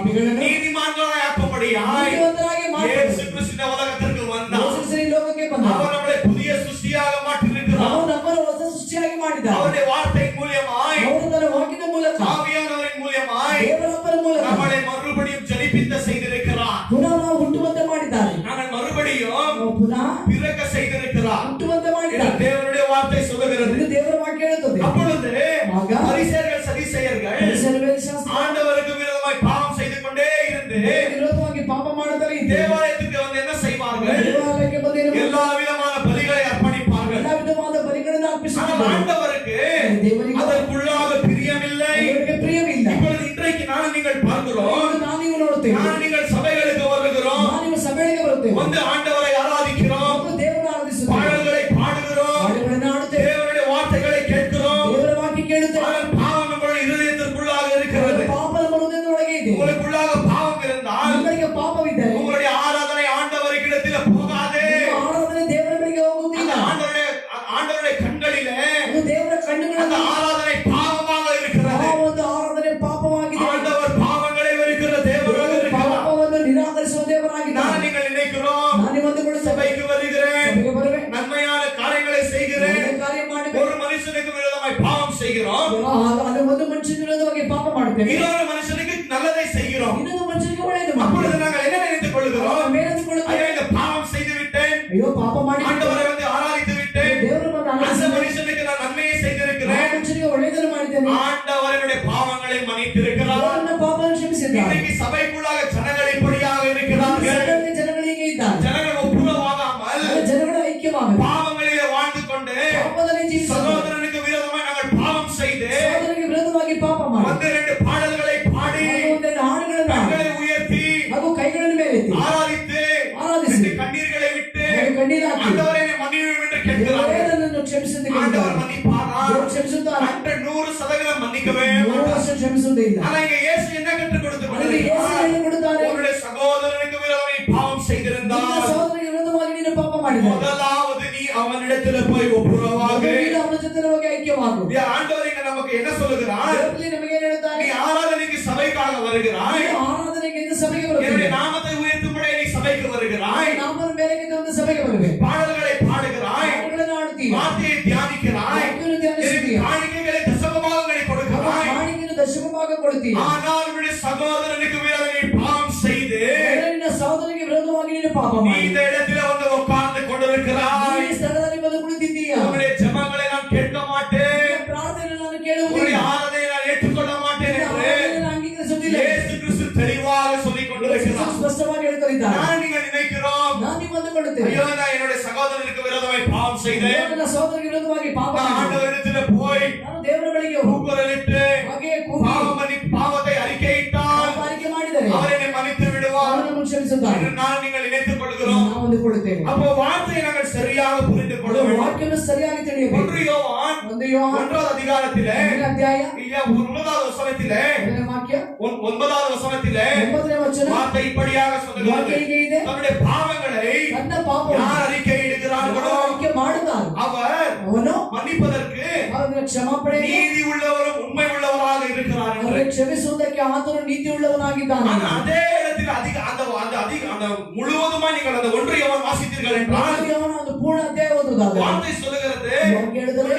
நீதிமான்களாய் ஆக்கும்படியாய் ನೀತಿವಂತರಾಗಿ ಮಾಡಿ இயேசு கிறிஸ்து இந்த உலகத்திற்கு வந்தார். ಯೇಸು ಈ ಲೋಕಕ್ಕೆ ಬಂದ. அவர் நம்மளை புதிய சிருஷ்டியாக மாற்றியிருக்கிறார். ಅವನು ನಮ್ಮನ್ನು ಹೊಸ ಸೃಷ್ಟಿಯಾಗಿ ಮಾಡಿದ. அவருடைய வார்த்தை மூலியமாய், ಅವರು ತನ್ನ ವಾಕ್ಯದ ಮೂಲಕ ஆவியானவரின் மூலியமாய் ದೇವರಪ್ಪನ ಮೂಲಕ நம்மளை மறுபடியும் ஜனிப்பித்த செய்திருக்கிறார். ಪುನಃ ನಾವು ಹುಟ್ಟುವಂತೆ ಮಾಡಿದ್ದಾರೆ. நாங்கள் மறுபடியும் ನಾವು ಪುನಃ பிறக்க செய்திருக்கிறார். ಹುಟ್ಟುವಂತೆ என்று ಮಾಡಿದ್ದಾರೆ. தேவனுடைய வார்த்தை சொல்லுகிறது. ಇದು ದೇವರ ವಾಕ್ಯ ಹೇಳುತ್ತದೆ. அப்பொழுது ஆக, பரிசேயர்கள் சதிசேயர்கள் ವೇದಶಾಸ್ತ್ರ ஆண்டவருக்கு விரோதமாய் பாவம் செய்து கொண்டே இருந்து ವಿರೋಧವಾಗಿ ಪಾಪ ಮಾಡುತ್ತಾರೆ. தேவாலயத்துக்கு வந்து என்ன செய்வார்கள்? ದೇವಾಲಯಕ್ಕೆ ಬಂದು எல்லா விதமான பலிகளை அர்ப்பணிப்பார்கள். ಎಲ್ಲ ವಿಧವಾದ ಬಲಿಗಳನ್ನು ஆனால் ಅರ್ಪಿಸುತ್ತಾರೆ. ஆண்டவருக்கு ದೇವರಿಗೆ அதற்குள்ளாக பிரியமில்லை. ದೇವರಿಗೆ ಪ್ರಿಯವಿಲ್ಲ. இப்பொழுது இன்றைக்கு நான் நீங்கள் பார்க்கிறோம், ಇದು ನಾವು ನೀವು ನೋಡುತ್ತೇವೆ. நான் நீங்கள் சபைகளுக்கு வருகிறோம், ನಾವು ನಿಮ್ಮ ಸಭೆಗಳಿಗೆ ಬರುತ್ತೇವೆ. வந்து ஆண்டவரை ஆராதிக்கிறோம், ಮತ್ತು ದೇವರನ್ನು ಆರಾಧಿಸುತ್ತೇವೆ. பாடல்களை பாடுகிறோம், ಹಾಡುಗಳನ್ನು ಹಾಡುತ್ತೇವೆ. தேவனுடைய வார்த்தைகளை கேட்கிறோம். ದೇವರ ವಾಕ್ಯ ಕೇಳುತ್ತೇವೆ. ஆனால் பாவம் நம்முடைய இருதயத்திற்குள்ளாக இருக்கிறது. ಪಾಪ ನಮ್ಮ ಹೃದಯದೊಳಗೆ ಇದೆ. உங்களுக்குள்ளாக பாவம் இருந்தால் ನಿಮ್ಮೊಳಗೆ ಪಾಪವಿದ್ದರೆ உங்களுடைய ஆராதனை ஆண்டவருக்கிடத்தில் போகாதே. ನಿಮ್ಮ ಆರಾಧನೆ ದೇವರ ಬಳಿಗೆ அந்த ಹೋಗುವುದಿಲ್ಲ. ஆண்டவருடைய கண்களிலே ಅದು ದೇವರ அந்த ಕಣ್ಣುಗಳಲ್ಲಿ ஆராதனை பாவமாக இருக்கிறது. ಆ ಒಂದು ಆರಾಧನೆ ಪಾಪವಾಗಿದೆ. ஆண்டவர் பாவங்களை வெறுக்கிற தேவனாக இருக்கிறார். ಪಾಪವನ್ನು ನಿರಾಕರಿಸುವ ದೇವರಾಗಿದ್ದಾನೆ. நான் நீங்கள் நினைக்கிறோம், ನಾನು ನಿಮ್ಮನ್ನು சபைக்கு வருகிறேன், ಸಭೆಗೆ ಬರುವೆ, நன்மையான காரியங்களை செய்கிறேன், ಒಳ್ಳೆಯ ಕಾರ್ಯ ಮಾಡುವೆ. ஒரு மனுஷனுக்கு விரோதமாய் பாவம் செய்கிறோம், ಅದು ಒಂದು ಮನುಷ್ಯನ ವಿರೋಧವಾಗಿ ಪಾಪ ಮಾಡುತ್ತೇವೆ. இன்னொரு மனுஷனுக்கு நல்லதை செய்கிறோம். ಇನ್ನೊಂದು ಮನುಷ್ಯನಿಗೆ ಒಳ್ಳೆಯದು அப்பொழுது ಮಾಡುತ್ತೇವೆ. நாங்கள் என்ன நினைத்துக் கொள்கிறோம்? ಮೇಲೆತ್ತುಕೊಳ್ಳುತ್ತೇವೆ. ஐயோ, இந்த பாவம் செய்து விட்டேன், ಅಯ್ಯೋ ಪಾಪ ಮಾಡಿ ஆண்டவரை வந்து ஆராதித்து விட்டேன், ದೇವರು ಬಂದು அந்த ಆರಾಧಿಸಿದ மனுஷனுக்கு நான் நன்மையை ಆ செய்திருக்கிறேன், ಮನುಷ್ಯನಿಗೆ ಒಳ್ಳೆಯದನ್ನು ಮಾಡಿದ್ದೇನೆ. ஆண்டவருடைய பாவங்களை மன்னித்திருக்கிறார். ಅವನ ಪಾಪವನ್ನು ಕ್ಷಮಿಸಿದ್ದಾನೆ. இன்றைக்கு சபைக்குள்ளாக ஜனங்கள் இப்படியாக இருக்கிறார்கள். ಸಭೆಯಲ್ಲಿ ಜನಗಳು ಹೀಗೆ ಇದ್ದಾರೆ. ஜனங்கள் ஒப்புரவாகாமல் ಜನಗಳ ಐಕ್ಯವಾಗಬೇಕು. பாவங்களிலே வாழ்ந்து கொண்டு ಪಾಪದಲ್ಲಿ ಜೀವಿಸಬೇಕು. சகோதரனுக்கு விரோதமாய் நாங்கள் பாவம் செய்து ಸಹೋದರನಿಗೆ ವಿರೋಧವಾಗಿ ಪಾಪ ಮಾಡಿ வந்து 2 பாடல்களை பாடி ಒಂದೆರಡು ಹಾಡುಗಳನ್ನು ಹಾಡಿ கண்களை உயர்த்தி ಹಾಗೂ ಕೈಗಳನ್ನು ಮೇಲೆತ್ತಿ ஆராதித்து ಆರಾಧಿಸಿ 2 கண்ணீர்களை விட்டு ಹಾಗೂ ಕಣ್ಣೀರು ಹಾಕಿ ஆண்டவரை மன்னியும் என்று கேட்கிறார்கள். ದೇವರನ್ನು ಕ್ಷಮಿಸುವಂತೆ ஆண்டவர் ಕೇಳಿದ್ದಾರೆ. மன்னிப்பாரா? ದೇವರು ಕ್ಷಮಿಸುತ್ತಾನೆ. ಕ್ಷಮಿಸುವುದೇ ಇಲ್ಲ. ஆனா இங்க இயேசு என்ன கற்றுக் கொடுத்து ಅಲ್ಲಿ ಯೇಸು ಏನು ಕೊಡುತ್ತಾರೆ? உன்னுடைய சகோதரனுக்கு விரோதமாய் பாவம் ನಿನ್ನ செய்திருந்தால் ಸಹೋದರನಿಗೆ ವಿರೋಧವಾಗಿ ನೀನು ಪಾಪ ಮಾಡಿದರೆ முதலாவது நீ அவனிடத்தில் போய் ஒப்புரவாகு. ನೀನು ಅವನ ಜೊತೆ ಹೋಗಿ ಐಕ್ಯವಾಗು. ஆண்டவர் இங்க நமக்கு என்ன சொல்லுகிறார்? ದೇವರಲ್ಲಿ ನಮಗೆ ಏನು ಹೇಳ್ತಾರೆ? நீ ஆராதனைக்கு சபைக்காக வருகிறாய், ನೀನು ಆರಾಧನೆಗೆ ಎಂದು ಸಭೆಗೆ என்னுடைய ಬರುತ್ತೀಯ. நாமத்தை உயர்த்தும்படி நீ சபைக்கு வருகிறாய், ನಾಮದ ಮೇರೆಗೆ ಒಂದು ಸಭೆಗೆ ಬರಬೇಕು. பாடல்களை பாடுகிறாய், ಹಾಡುಗಳನ್ನು ಹಾಡುತ್ತೀಯ, வார்த்தையை தியானிக்கிறாய், ವಾಕ್ಯವನ್ನು ಧ್ಯಾನಿಸುತ್ತೀಯ, காணிக்கைகளை தசமபாகங்களை கொடுக்கிறாய். ಕಾಣಿಕೆಯನ್ನು ದಶಮಭಾಗ ಕೊಡುತ್ತೀಯ. ஆனால் உன்னுடைய சகோதரனுக்கு விரோதம் நீ பாவம் செய்து ಆದರೆ ನಿನ್ನ ಸಹೋದರನಿಗೆ ವಿರೋಧವಾಗಿ ನೀನು ಪಾಪ நீ ಮಾಡಿ இந்த இடத்துல வந்து உட்கார்ந்து கொண்டிருக்கிறாய். ಈ ಸ್ಥಳದಲ್ಲಿ ಬಂದು ಕುಳಿತಿದ್ದೀಯ. உன்னுடைய ஜெபங்களை நான் கேட்க மாட்டேன், ಪ್ರಾರ್ಥನೆ ನಾನು உன்னுடைய ಕೇಳುವುದಿಲ್ಲ, ஆராதனையை நான் ஏற்றுக்கொள்ள மாட்டேன் என்று ಆರಾಧನೆ ನಾನು ಅಂಗೀಕರಿಸುವುದಿಲ್ಲ. இயேசு கிறிஸ்து தெளிவாக சொல்லிக் கொண்டிருக்கிறார். ಸ್ಪಷ್ಟವಾಗಿ ಹೇಳ್ತಿದ್ದಾರೆ. நான் நீங்கள் நினைக்கிறோம், ನಾನು ನೀವು ಅಂದುಕೊಳ್ಳುತ್ತೇವೆ, ஐயோ நான் என்னுடைய சகோதரனுக்கு விரோதமாய் பாவம் செய்தேன், ನನ್ನ ಸಹೋದರನಿಗೆ ವಿರೋಧವಾಗಿ ಪಾಪ நான் ಮಾಡಿದೆ. ஆண்டவரிடத்துல போய் ನಾನು ದೇವರ ಬಳಿಗೆ ಹೋಗಿ கூக்குரலிட்டு ಹಾಗೆಯೇ ಕೂಗಿ பாவத்தை அறிக்கையிட்டால் ಪಾಲಿಕೆ ಮಾಡಿದರೆ அவர் என்னை மன்னித்து விடுவார் ಅವನನ್ನು ಕ್ಷಮಿಸುತ್ತಾನೆ. என்று நான் நீங்கள் நினைத்துக் கொள்கிறோம். ನಾವು ಅಂದುಕೊಳ್ಳುತ್ತೇವೆ. அப்போ வார்த்தையை நாங்கள் சரியாக புரிந்து கொள்ள வேண்டும். ವಾಕ್ಯವನ್ನು ಸರಿಯಾಗಿ ತಿಳಿಯಬೇಕು. 1 யோவான் ಒಂದು ಯೋಹಾನ 1வது அதிகாரத்திலே 1ನೇ ಅಧ್ಯಾಯ இல்ல 9வது வசனத்திலே 1ನೇ ವಾಕ್ಯ 9வது வசனத்திலே 9ನೇ ವಚನ வார்த்தை இப்படியாக ವಾಕ್ಯ சொல்லுகிறது, ಹೀಗೆ ಇದೆ. தன்னுடைய பாவங்களை ತನ್ನ ಪಾಪವನ್ನು யார் அறிக்கையிடுகிறார்களோ ಆಯ್ಕೆ ಮಾಡುತ್ತಾನೆ அவர் ಅವನು மன்னிப்பதற்கு ಅವನ ಕ್ಷಮಾಪಣೆ நீதி உள்ளவரும் உண்மை உள்ளவராக இருக்கிறார் என்று. ಅವரை ಕ್ಷಮಿಸುವುದಕ್ಕೆ ಆತನು ನೀತಿ ಉಳ್ಳವನಾಗಿದ್ದಾನೆ. ஆனா அதே இடத்தில் அந்த முழுவதுமா நீங்கள் அந்த 1 யோவான் வாசித்தீர்கள் என்றால் ಯೋಹಾನ ಒಂದು ಪೂರ್ಣ ಅಧ್ಯಾಯ ಓದುವುದಾದರೆ வார்த்தை சொல்லுகிறது, ವಾಕ್ಯ ಹೇಳಿದರೆ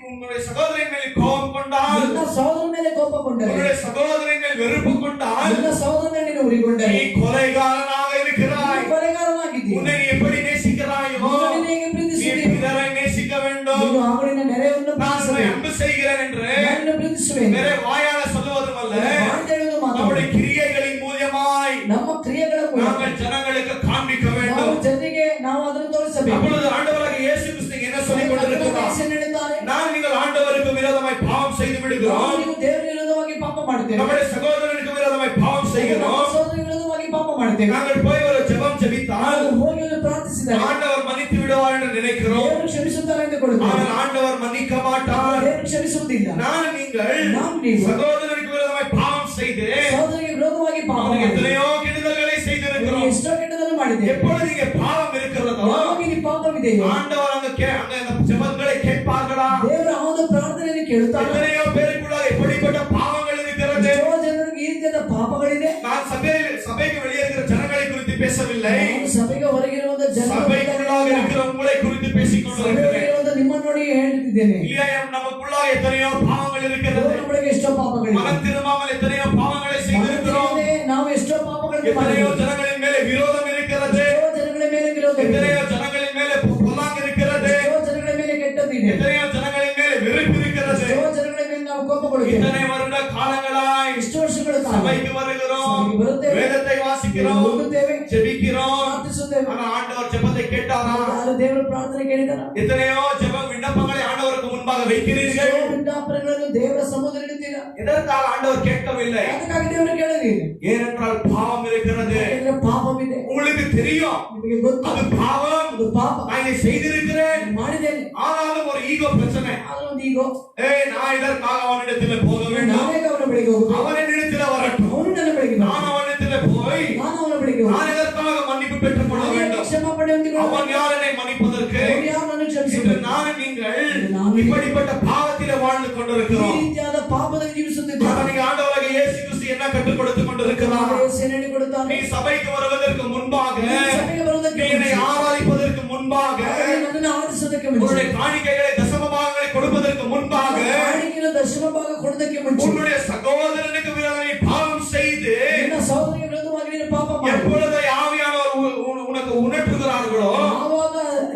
உன்னுடைய சகோதரன் மேல் கோபம் கொண்டால், ನಿನ್ನ ಸಹೋದರನ ಮೇಲೆ ಕೋಪಗೊಂಡರೆ, உன்னுடைய சகோதரன் மேல் வெறுப்பு கொண்டால் ನಿನ್ನ ಸಹೋದರನ ಮೇಲೆ ನೀನು ಉರಿಗೊಂಡರೆ நீ கொலைகாரனாக இருக்கிறாய். ನೀನು ಕೊಲೆಗಾರನಾಗಿದ್ದೀಯ. உன்னை நீ எப்படி நேசிக்கிறாயோ ನಿನ್ನನ್ನು ಹೇಗೆ நீ ಪ್ರೀತಿಸುತ್ತೀಯ? பிறரை நேசிக்க வேண்டும். ನೀನು ಅವನಿನ ನೆರೆಯನ್ನು நான் உன்னை ಪ್ರೀತಿಸಬೇಕು. அன்பு செய்கிறேன் என்று ನನ್ನನ್ನು ಪ್ರೀತಿಸುವೆನು. வேற வாயால சொல்லுவதும் அல்ல, ಮಾತು ಹೇಳುವುದು ಮಾತ್ರ. நம்முடைய கிரியைகளின் மூலமாய் ನಮ್ಮ ಕ್ರಿಯೆಗಳ ಮೂಲಕ நாங்கள் ஜனங்களுக்கு காண்பிக்க ನಾವು வேண்டும். ಜನರಿಗೆ ನಾವು ಅದನ್ನು ತೋರಿಸಬೇಕು. அப்பொழுது ஆண்டவராகிய இயேசு கிறிஸ்து என்ன சொல்லிக் கொண்டிருக்கிறார்? ಯೇಸು ಹೇಳಿದ್ದಾರೆ, நான் நீங்கள் ஆண்டவருக்கு விரோதமாய் பாவம் செய்து ನಾವು விடுகிறோம், ನೀವು ದೇವರ ವಿರೋಧವಾಗಿ ಪಾಪ ಮಾಡುತ್ತೇವೆ, நம்முடைய சகோதரனுக்கு விரோதமாய் பாவம் ನಮ್ಮ செய்கிறோம், ಸಹೋದರನ ವಿರೋಧವಾಗಿ ಪಾಪ ಮಾಡುತ್ತೇವೆ, நாங்கள் போய் ஒரு ஜெபம் ஜெபித்தால் ನಾವು ಹೋಗಿ ಒಂದು ಪ್ರಾರ್ಥಿಸಿದರೆ ஆண்டவர் மன்னித்து விடுவார் என்று நினைக்கிறோம். ದೇವರು ಕ್ಷಮಿಸುತ್ತಾರೆ ಎಂದುಕೊಳ್ಳುತ್ತೇವೆ. ஆனால் ஆண்டவர் மன்னிக்க மாட்டார். ದೇವರು ಕ್ಷಮಿಸುವುದಿಲ್ಲ. நான் நீங்கள் நாம் ನೀವು சகோதரனுக்கு விரோதமாய் பாவம் செய்து ಸಹೋದರಿಗೆ ವಿರೋಧವಾಗಿ ಪಾಪ அவனுக்கு ಮಾಡಿದ್ದೇವೆ. எத்தனையோ கெடுதல்களை செய்திருக்கிறோம். ಎಷ್ಟೋ ಕೆಟ್ಟದನ್ನು ಮಾಡಿದ್ದೇವೆ. எப்பொழுது இங்கே பாவம் இருக்கிறதோ ಯಾವಾಗ ಇಲ್ಲಿ ಪಾಪವಿದೆಯೋ ஆண்டவர் அந்த ஜெபங்களை கேட்பார்களா? ದೇವರು ಆ ಒಂದು ಪ್ರಾರ್ಥನೆಯನ್ನು ಕೇಳುತ್ತಾರೆ. எத்தனையோ பேருக்குள்ள எப்படிப்பட்ட பாவங்கள் இருக்கிறது. ಎಷ್ಟೋ ಜನರಿಗೆ ಈ ರೀತಿಯಾದ ಪಾಪಗಳಿದೆ. நான் சபைக்கு வெளியே இருக்கிற ஜனங்களை குறித்து பேசவில்லை, ನಾನು ಸಭೆಗೆ ಹೊರಗಿರುವಂತ சபைக்குள்ளாக இருக்கிற உங்களை குறித்து பேசிக் கொண்டிருக்கிறேன். ನಿಮ್ಮನ್ನು ನೋಡಿ ಹೇಳ್ತಿದ್ದೇನೆ. இல்லையா, நமக்குள்ளாக எத்தனையோ பாவங்கள் இருக்கிறது. ನಮ್ಮೊಳಗೆ ಎಷ್ಟೋ ಪಾಪಗಳಿದೆ. மனம் திரும்பாமல் எத்தனையோ பாவங்களை செய்திருக்கிறோம். ನಾವು ಎಷ್ಟೋ ಪಾಪಗಳನ್ನು எத்தனையோ ಮಾಡಿದ್ದೇವೆ. ஜனங்களின் மேலே விரோதம் இருக்கிறது. ಎಷ್ಟೋ ಜನಗಳ ಮೇಲೆ ವಿರೋಧ ಇದೆ. எத்தனையோ ஜனங்களின் மேலே பொல்லாங்கு இருக்கிறது. ಎಷ್ಟೋ ಜನಗಳ ಮೇಲೆ ಕೆಟ್ಟದಿದೆ. எத்தனையோ ஜனங்களின் மேலே வெறுப்பு இருக்கிறது. ಎಷ್ಟೋ ಜನಗಳ ಮೇಲೆ ನಾವು ಕೋಪಗೊಳ್ಳುತ್ತೇವೆ. இத்தனை வருட காலங்களாய் ಎಷ್ಟೋ ವರ್ಷಗಳ ಕಾಲ சபைக்கு வருகிறோம், ಸಭೆಗೆ ಬರುತ್ತೇವೆ, வேதத்தை வாசிக்கிறோம், ಓದುತ್ತೇವೆ, ஜெபிக்கிறோம். ಪ್ರಾರ್ಥಿಸುತ್ತೇವೆ. ஆனா ஆண்டவர் ஜெபத்தை கேட்டாரா? ಯಾರು ದೇವರ ಪ್ರಾರ್ಥನೆ ಕೇಳಿದಾರ? எத்தனையோ ஜெப விண்ணப்பங்களை ஆண்டவருக்கு முன்பாக வைக்கிறீர்கள். ವಿಜ್ಞಾಪನೆಗಳನ್ನು ದೇವರ ಸಮ್ಮುಖದಲ್ಲಿ ಇಡುತ್ತೀರಾ? எதற்காக ஆண்டவர் கேட்கவில்லை? ಅದಕ್ಕಾಗಿ ದೇವರು ಕೇಳಲಿಲ್ಲ. ஏனென்றால் பாவம் இருக்கிறது. ಯಾಕಂದ್ರೆ ಪಾಪವಿದೆ. உங்களுக்கு தெரியும் ನಿಮಗೆ ಗೊತ್ತು அது பாவம், ಅದು ಪಾಪ. நான் இதை செய்திருக்கிறேன். ಮಾಡಿದ್ದೇನೆ. ஆனாலும் ஒரு ஈகோ பிரச்சனை. ಆದ್ರೆ ಒಂದು ಈಗೋ, நான் இதற்காக அவனிடத்தில் போக வேண்டும், ನಾನೇ ಅವನ ಬಳಿಗೆ ಹೋಗುದು, அவன் என்னிடத்தில் வரட்டும், ಅವನು ನನ್ನ ಬಳಿಗೆ ಬರಲಿ. நான் அவனிடத்தில் போய் ನಾನು ಅವನ ಬಳಿಗೆ ಹೋಗುದು. நான் எதற்காக மன்னிப்பு பெற்றுக் கொள்ள ನಾನೇ வேண்டும்? ಕ್ಷಮಾಪಣೆ ಹೊಂದಿಕೊಳ್ಳಬೇಕು. அவன் யார் என்னை மன்னிப்பதற்கு? ಅವನು ಯಾರು ನನ್ನ இன்று ಕ್ಷಮಿಸಬೇಕು? நான் நீங்கள் நான் இப்படிப்பட்ட பாவத்திலே வாழ்ந்து ಈ கொண்டிருக்கிறோம். ರೀತಿಯಾದ ಪಾಪದಲ್ಲಿ ಜೀವಿಸುತ್ತಿದ್ದೇವೆ. நீங்க ஆண்டவராகிய இயேசு கிறிஸ்து என்ன கற்றுக் கொடுத்துக் கொண்டிருக்கிறார்? ಸೇನೆ ಕೊಡುತ್ತಾನೆ. நீ சபைக்கு வருவதற்கு முன்பாக, ಸಭೆಗೆ ಬರುವುದಕ್ಕೆ நீ என்னை ஆராதிப்பதற்கு முன்பாக, ನನ್ನನ್ನು ಆರಾಧಿಸುವುದಕ್ಕೆ ಮುಂಚೆ, உன்னுடைய காணிக்கைகளை தசம பாகங்களை கொடுப்பதற்கு முன்பாக, ಕಾಣಿಕೆಯ ದಶಮ ಭಾಗ ಕೊಡುವುದಕ್ಕೆ ಮುಂಚೆ, உன்னுடைய சகோதரனுக்கு விரோதமாய் பாவம் செய்து ನಿನ್ನ ಸಹೋದರಿಗೆ ವಿರೋಧವಾಗಿ ನೀನು ಪಾಪ ಮಾಡಿ, எப்பொழுது ஆவியானவர் உனக்கு உணர்த்துகிறார்களோ,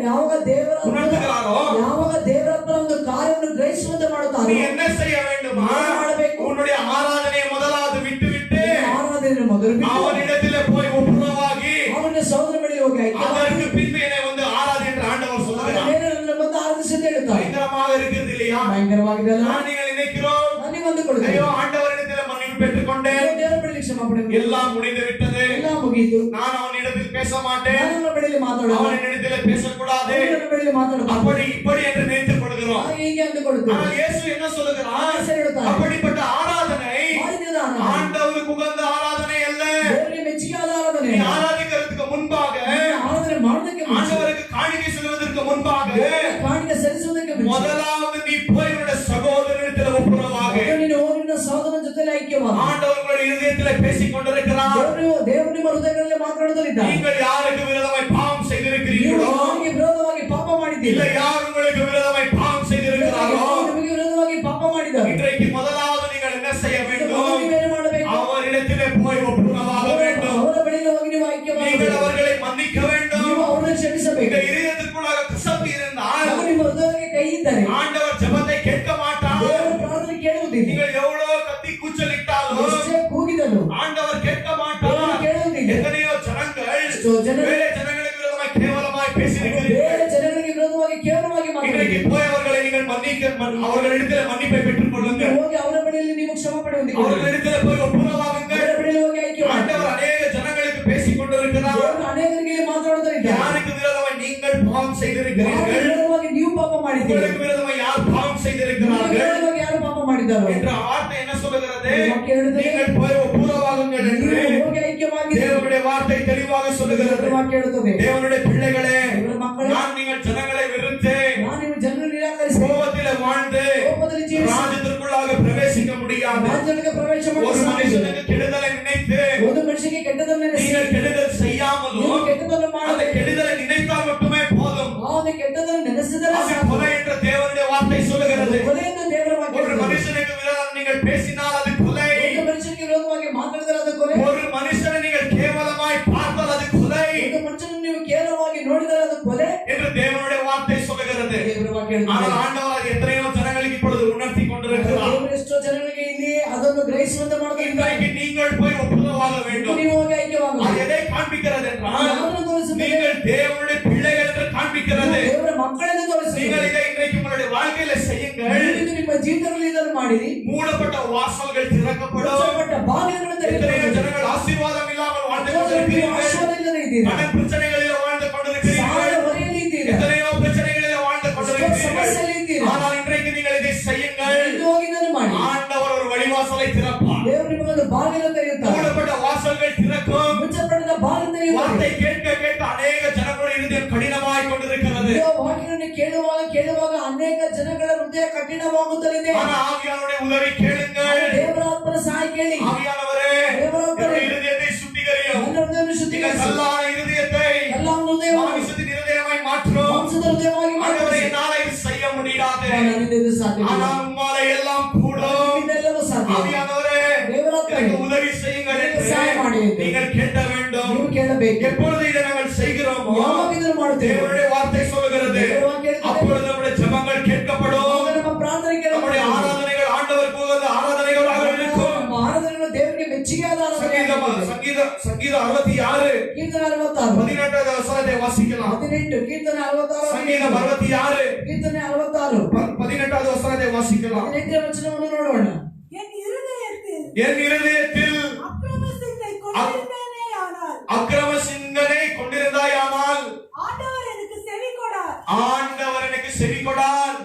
ಯಾವಾಗ ದೇವರ உணர்த்துகிறாரோ, ಯಾವಾಗ ದೇವರಪ್ಪನ ಒಂದು ಕಾರ್ಯವನ್ನು ಗ್ರಹಿಸುವಂತೆ நீ ಮಾಡುತ್ತಾನೆ, என்ன செய்ய வேண்டுமா? ಮಾಡಬೇಕು. உன்னுடைய ஆராதனையை முதலாவது விட்டுவிட்டு ಆರಾಧನೆ ಮೊದಲು ಬಿಟ್ಟು அவனிடத்திலே போய் ஒப்புரவாகி ಅವನ ಸಹೋದರ ಬಳಿ ಹೋಗಿ அதற்கு பின்பு என்னை வந்து ஆராதி என்று ஆண்டவர் சொல்லுகிறார். ನನ್ನ ಬಂದು ಆರಾಧಿಸಿ ಅಂತ ಹೇಳ್ತಾರೆ. பயங்கரமாக இருக்கிறது இல்லையா? ಭಯಂಕರವಾಗಿದೆ ಅಲ್ಲ? நான் நீங்கள் நினைக்கிறோம், ನನಗೆ ಒಂದು ಕೊಡುತ್ತೆ. ஐயோ ஆண்டவரிடத்தில் மன்னிப்பு பெற்றுக்கொண்டேன், ದೇವರ ಬಳಿ ಕ್ಷಮಾಪಣೆ எல்லாம் முடிந்து விட்டது, ಎಲ್ಲ ಮುಗಿಯಿತು, நான் அவனிடத்தில் பேச மாட்டேன், ನಾನು ಅವನ ಬಳಿಯಲ್ಲಿ ಮಾತಾಡೋದು, அவன் என்னிடத்தில் பேசக்கூடாது, ನನ್ನ ಬಳಿಯಲ್ಲಿ ಮಾತಾಡೋದು, அப்படி இப்படி என்று நினைத்துக் கொள்கிறோம். ಹೀಗೆ ಅಂದುಕೊಳ್ಳುತ್ತೇವೆ. ஆனால் இயேசு என்ன சொல்லுகிறார்? ಯೇಸು ಹೇಳುತ್ತಾನೆ, அப்படிப்பட்ட ஆராதனை முதலாவது நீ போய் உன்னுடைய சகோதரனிடத்தில் ஒப்புரவாக. ಮೊದಲು ನೀನು ಹೋಗಿ ನಿನ್ನ ಸಹೋದರನ ಜೊತೆಲಿ ಐಕ್ಯವಾಗು. ஆண்டவர் உங்களுடைய இதயத்தில் பேசிக் கொண்டிருக்கிறார். ದೇವರು ನಿಮ್ಮ ಹೃದಯಗಳಲ್ಲಿ ಮಾತನಾಡುತ್ತಿದ್ದಾನೆ. நீங்கள் யாருக்கு விரோதமாய் பாவம் ನೀವು செய்திருக்கிறீர்களோ, ಯಾರಿಗೆ ವಿರೋಧವಾಗಿ ಪಾಪ ಮಾಡಿದ್ದೀರಿ, இல்லை யார் உங்களுக்கு விரோதமாய் பாவம் செய்திருக்கிறாரோ, ನಿಮಗೆ ವಿರೋಧವಾಗಿ ಪಾಪ ಮಾಡಿದ್ದಾರೆ, இன்றைக்கு முதலாவது நீங்கள் என்ன செய்ய வேண்டும்? ನೀವೇನು ಮಾಡಬೇಕು? அவரிடத்திலே போய் ஒப்புரவாக வேண்டும். ಅವರ ಬಳಿಗೆ ಹೋಗಿ ನೀವು ಐಕ್ಯವಾಗಬೇಕು. நீங்கள் அவர்களை மன்னிக்க வேண்டும். ನೀವು ಅವರನ್ನು இந்த ಕ್ಷಮಿಸಬೇಕು. இதயத்திற்குள்ளாக கசப்பு இருந்தால் ಹಾಗೂ ನಿಮ್ಮ ಹೃದಯಕ್ಕೆ ಕೈ ಇದ್ದರೆ ஆண்டவர் ஜெபத்தை கேட்க மாட்டார். ದೇವರ ಪ್ರಾರ್ಥನೆ ಕೇಳುವುದಿಲ್ಲ. நீங்கள் எவ்வளவு கத்தி கூச்சலிட்டாலும் ಎಷ್ಟೇ ಕೂಗಿದನು ஆண்டவர் கேட்க ದೇವರು மாட்டார். ಕೇಳುವುದಿಲ್ಲ. எத்தனையோ ஜனங்கள் ಜನರು வேலை ஜனங்களுக்கு விரோதமாய் கேவலமாய் பேசியிருக்கிறீர்கள். ಬೇರೆ ಜನರಿಗೆ ವಿರೋಧವಾಗಿ ಕೇವಲವಾಗಿ இன்றைக்கு ಮಾತನಾಡಿ போய் அவர்களை நீங்கள் அவர்களிடத்தில் மன்னிப்பை பெற்றுக் கொள்ளுங்கள். ಹೋಗಿ ಅವರ ಬಳಿಯಲ್ಲಿ ನೀವು ಕ್ಷಮೆ ಪಡೆಯುವುದಿಲ್ಲ. அவர்களிடத்தில் போய் ஒப்புரவாகுங்கள். ಅವರ ಬಳಿಯಲ್ಲಿ ಹೋಗಿ ಐಕ್ಯ ಮಾಡಿ. ஆண்டவர் அநேக ஜனங்களுக்கு பேசிக் கொண்டிருக்கிறார். ದೇವರು ಅನೇಕರಿಗೆ ಮಾತನಾಡುತ್ತಿದ್ದಾರೆ. யாருக்கு விரோதமாய் நீங்கள் பாவம் ಯಾರಿಗೆ செய்திருக்கிறீர்கள், ವಿರೋಧವಾಗಿ ನೀವು ಪಾಪ ಮಾಡಿದ್ದೀರಿ, உங்களுக்கு விரோதமாய் யார் பாவம் ನಿಮಗೆ செய்திருக்கிறார்கள் ವಿರೋಧವಾಗಿ ಯಾರು ಪಾಪ ಮಾಡಿದ್ದಾರೋ என்ற வார்த்தை என்ன சொல்லுகிறது? வாக்கியம் ಹೇಳುತ್ತದೆ, நீங்கள் போய் ஒப்புரவாகுங்கள் என்று ನೀವು ಹೋಗಿ ಐಕ್ಯವಾಗಿದ್ದೀರಿ. தேவனுடைய வார்த்தை தெளிவாக சொல்லுகிறது. ದೇವರ ವಾಕ್ಯ ಹೇಳುತ್ತದೆ, தேவனுடைய பிள்ளைகளே, ದೇವರ ಮಕ್ಕಳೇ, நான் நீங்கள் ஜனங்களை வெறுத்து ನಾನು ನಿಮ್ಮ ಜನರನ್ನು ನಿರಾಕರಿಸಿ கோபத்திலே வாழ்ந்து ಕೋಪದಲ್ಲಿ ಜೀವಿಸಿ ராஜ்யத்திற்குள்ளாக பிரவேசிக்க முடியாது. ರಾಜ್ಯಕ್ಕೆ ಪ್ರವೇಶ ஒரு ಮಾಡಲು ಸಾಧ್ಯವಿಲ್ಲ. மனுஷனுக்கு கெடுதலை நினைத்து ಒಂದು ಮನುಷ್ಯನಿಗೆ ಕೆಟ್ಟದನ್ನು ನೆನೆಸಿ நீங்கள் கெடுதல் செய்யாமலும் ನೀವು ಕೆಟ್ಟದನ್ನು அந்த ಮಾಡದೆ கெடுதலை நினைத்தால் மட்டுமே போதும். ಅವನು ಕೆಟ್ಟದನ್ನು ನೆನೆಸಿದರೆ அது ಸಾಕು. கொலை என்ற தேவனுடைய வார்த்தை சொல்லுகிறது. ಕೊಲೆಯಿಂದ ದೇವರ ವಾಕ್ಯ ஒரு ಹೇಳುತ್ತದೆ. மனுஷனுக்கு விரோதம் நீங்கள் பேசினால் அது கொலை. ಒಂದು ಮನುಷ್ಯನಿಗೆ ವಿರೋಧವಾಗಿ ಮಾತಾಡಿದರೆ ಅದು ಕೊಲೆ. ஒரு மனுஷனை நீங்கள் கேவலமாய் பார்த்தால் அது கொலை ಒಂದು ಮನುಷ್ಯನನ್ನು ನೀವು ಕೇವಲವಾಗಿ ನೋಡಿದರೆ ಅದು ಕೊಲೆ என்று தேவனுடைய வார்த்தை சொல்லுகிறது. ದೇವರ ವಾಕ್ಯ ஆனால் ಹೇಳುತ್ತದೆ. ஆண்டவர் அது எத்தனையோ ஜனங்களுக்கு இப்பொழுது உணர்த்தி கொண்டிருக்கிறார். ದೇವರು ಎಷ್ಟೋ ಜನರಿಗೆ ಇಲ್ಲಿ ಅದನ್ನು ಗ್ರಹಿಸುವಂತೆ ಮಾಡುತ್ತಿದ್ದಾರೆ. இன்றைக்கு நீங்கள் போய் ஒப்புரவாக வேண்டும். ನೀವು ಹೋಗಿ ಐಕ್ಯವಾಗಬೇಕು. அது எதை காண்பிக்கிறது என்றால் ಯಾರನ್ನು ತೋರಿಸುತ್ತದೆ? நீங்கள் தேவனுடைய பிள்ளைகள் என்று காண்பிக்கிறது. ದೇವರ ಮಕ್ಕಳೆಂದು ತೋರಿಸುತ್ತದೆ. நீங்கள் இதை இன்றைக்கு உங்களுடைய வாழ்க்கையில செய்யுங்கள். ನೀವು ನಿಮ್ಮ ಜೀವಿತದಲ್ಲಿ ಇದನ್ನು ಮಾಡಿರಿ. மூடப்பட்ட வாசல்கள் திறக்கப்படும். ಮುಚ್ಚಲ್ಪಟ್ಟ ಬಾಗಿಲುಗಳು எத்தனையோ ತೆರೆಯಲ್ಪಡುತ್ತವೆ. ஜனங்கள் ஆசீர்வாதம் இல்லாமல் வாழ்ந்து ನೀವು கொண்டிருக்கிறீர்கள். ಆಶೀರ್ವಾದ ಇಲ್ಲದೆ ಇದ್ದೀರಿ. கடன் பிரச்சனைகளில் வாழ்ந்து ಸಾಲ கொண்டிருக்கிறீர்கள். ಹೊರೆಯಲ್ಲಿ ಇದ್ದೀರಿ. எத்தனையோ பிரச்சனைகளில் வாழ்ந்து ಎಷ್ಟೋ கொண்டிருக்கிறீர்கள். ಸಮಸ್ಯೆಯಲ್ಲಿ ಇದ್ದೀರಿ. ஆனால் இன்றைக்கு நீங்கள் இதை செய்யுங்கள். ಇಂದು ಹೋಗಿ ಇದನ್ನು ಮಾಡಿ. ஆண்டவர் ஒரு வழிவாசலை திறப்பார். ದೇವರು ನಿಮಗೊಂದು ಬಾಗಿಲು ತೆರೆಯುತ್ತಾರೆ. மூடப்பட்ட வாசல்கள் திறக்கும். ಮುಚ್ಚಲ್ಪಟ್ಟ ಬಾಗಿಲು ತೆರೆಯುತ್ತಾರೆ. வார்த்தை கேட்க கேட்க அநேக ஜனங்களுடைய இருதயம் கடினமாய் கொண்டிருக்கிறது. ದೇವರ ವಾಕ್ಯವನ್ನು ಕೇಳುವಾಗ ಅನೇಕ ಜನಗಳ ಹೃದಯ ಕಠಿಣವಾಗುತ್ತಲಿದೆ. ஆனால் ஆவியானவருடைய உதவி கேளுங்கள். ದೇವರ ಆತ್ಮನ ಸಹಾಯ ಕೇಳಿ. ஆவியானவரே, என்னுடைய இருதயத்தை சுத்திகரியும். ನನ್ನ ಹೃದಯವನ್ನು இந்த ಶುದ್ಧೀಕರಿಸಿ. கல்லான இருதயத்தை ಎಲ್ಲ ಹೃದಯವನ್ನು மாமிசத்தின் இருதயமாய் மாற்றும். ಮಾಂಸದ ಹೃದಯವಾಗಿ ஆண்டவரே, ಮಾಡಿ. என்னால் இது செய்ய முடியாது. ನನ್ನಿಂದ ಇದು ಸಾಧ್ಯವಿಲ್ಲ. ஆனால் உம்மாலே எல்லாம் கூடும். ನಿಮ್ಮಿಂದೆಲ್ಲವೂ ಸಾಧ್ಯ. ஆவியானவரே, ದೇವರ ಆತ್ಮನೇ, எனக்கு உதவி செய்யுங்கள் என்று ಸಹಾಯ ಮಾಡಿ ಎಂದು நீங்கள் கேட்க வேண்டும். ನೀವು ಕೇಳಬೇಕು. எப்பொழுது இதை நாங்கள் செய்கிறோமோ ಯಾವಾಗ ಇದನ್ನು ಮಾಡುತ್ತೇವೆ தேவனுடைய வார்த்தை சொல்லுகிறது, ದೇವರ ವಾಕ್ಯ ಹೇಳುತ್ತದೆ, அப்பொழுது நம்முடைய ஜெபங்கள் கேட்கப்படும். ಆಗ ನಮ್ಮ ಪ್ರಾರ್ಥನೆ நம்முடைய ಕೇಳಲ್ಪಡುತ್ತದೆ. ஆராதனைகள் ஆண்டவருக்கு உகந்த ஆராதனைகளாக இருக்கும். ನಮ್ಮ ಆರಾಧನೆಗಳು ದೇವರಿಗೆ ಮೆಚ್ಚುಗೆಯಾದ ಆರಾಧನೆಯಾಗಿರುತ್ತದೆ. சங்கீதம் 66 ಕೀರ್ತನೆ 66 18வது வசனத்தை வாசிக்கலாம். 18 ಕೀರ್ತನೆ 66 சங்கீதம் 66 ಕೀರ್ತನೆ 66 18வது வசனத்தை வாசிக்கலாம். 18ನೇ ವಚನವನ್ನು ನೋಡೋಣ. என் இருதயத்தில் என் இருதயத்தில் அக்கிரம சிந்தை கொண்டிருந்தேனேயானால் அக்கிரம சிந்தனை கொண்டிருந்தாயானால் ஆண்டவர் எனக்கு செவி கொடார். ஆண்டவர் எனக்கு செவி கொடார்.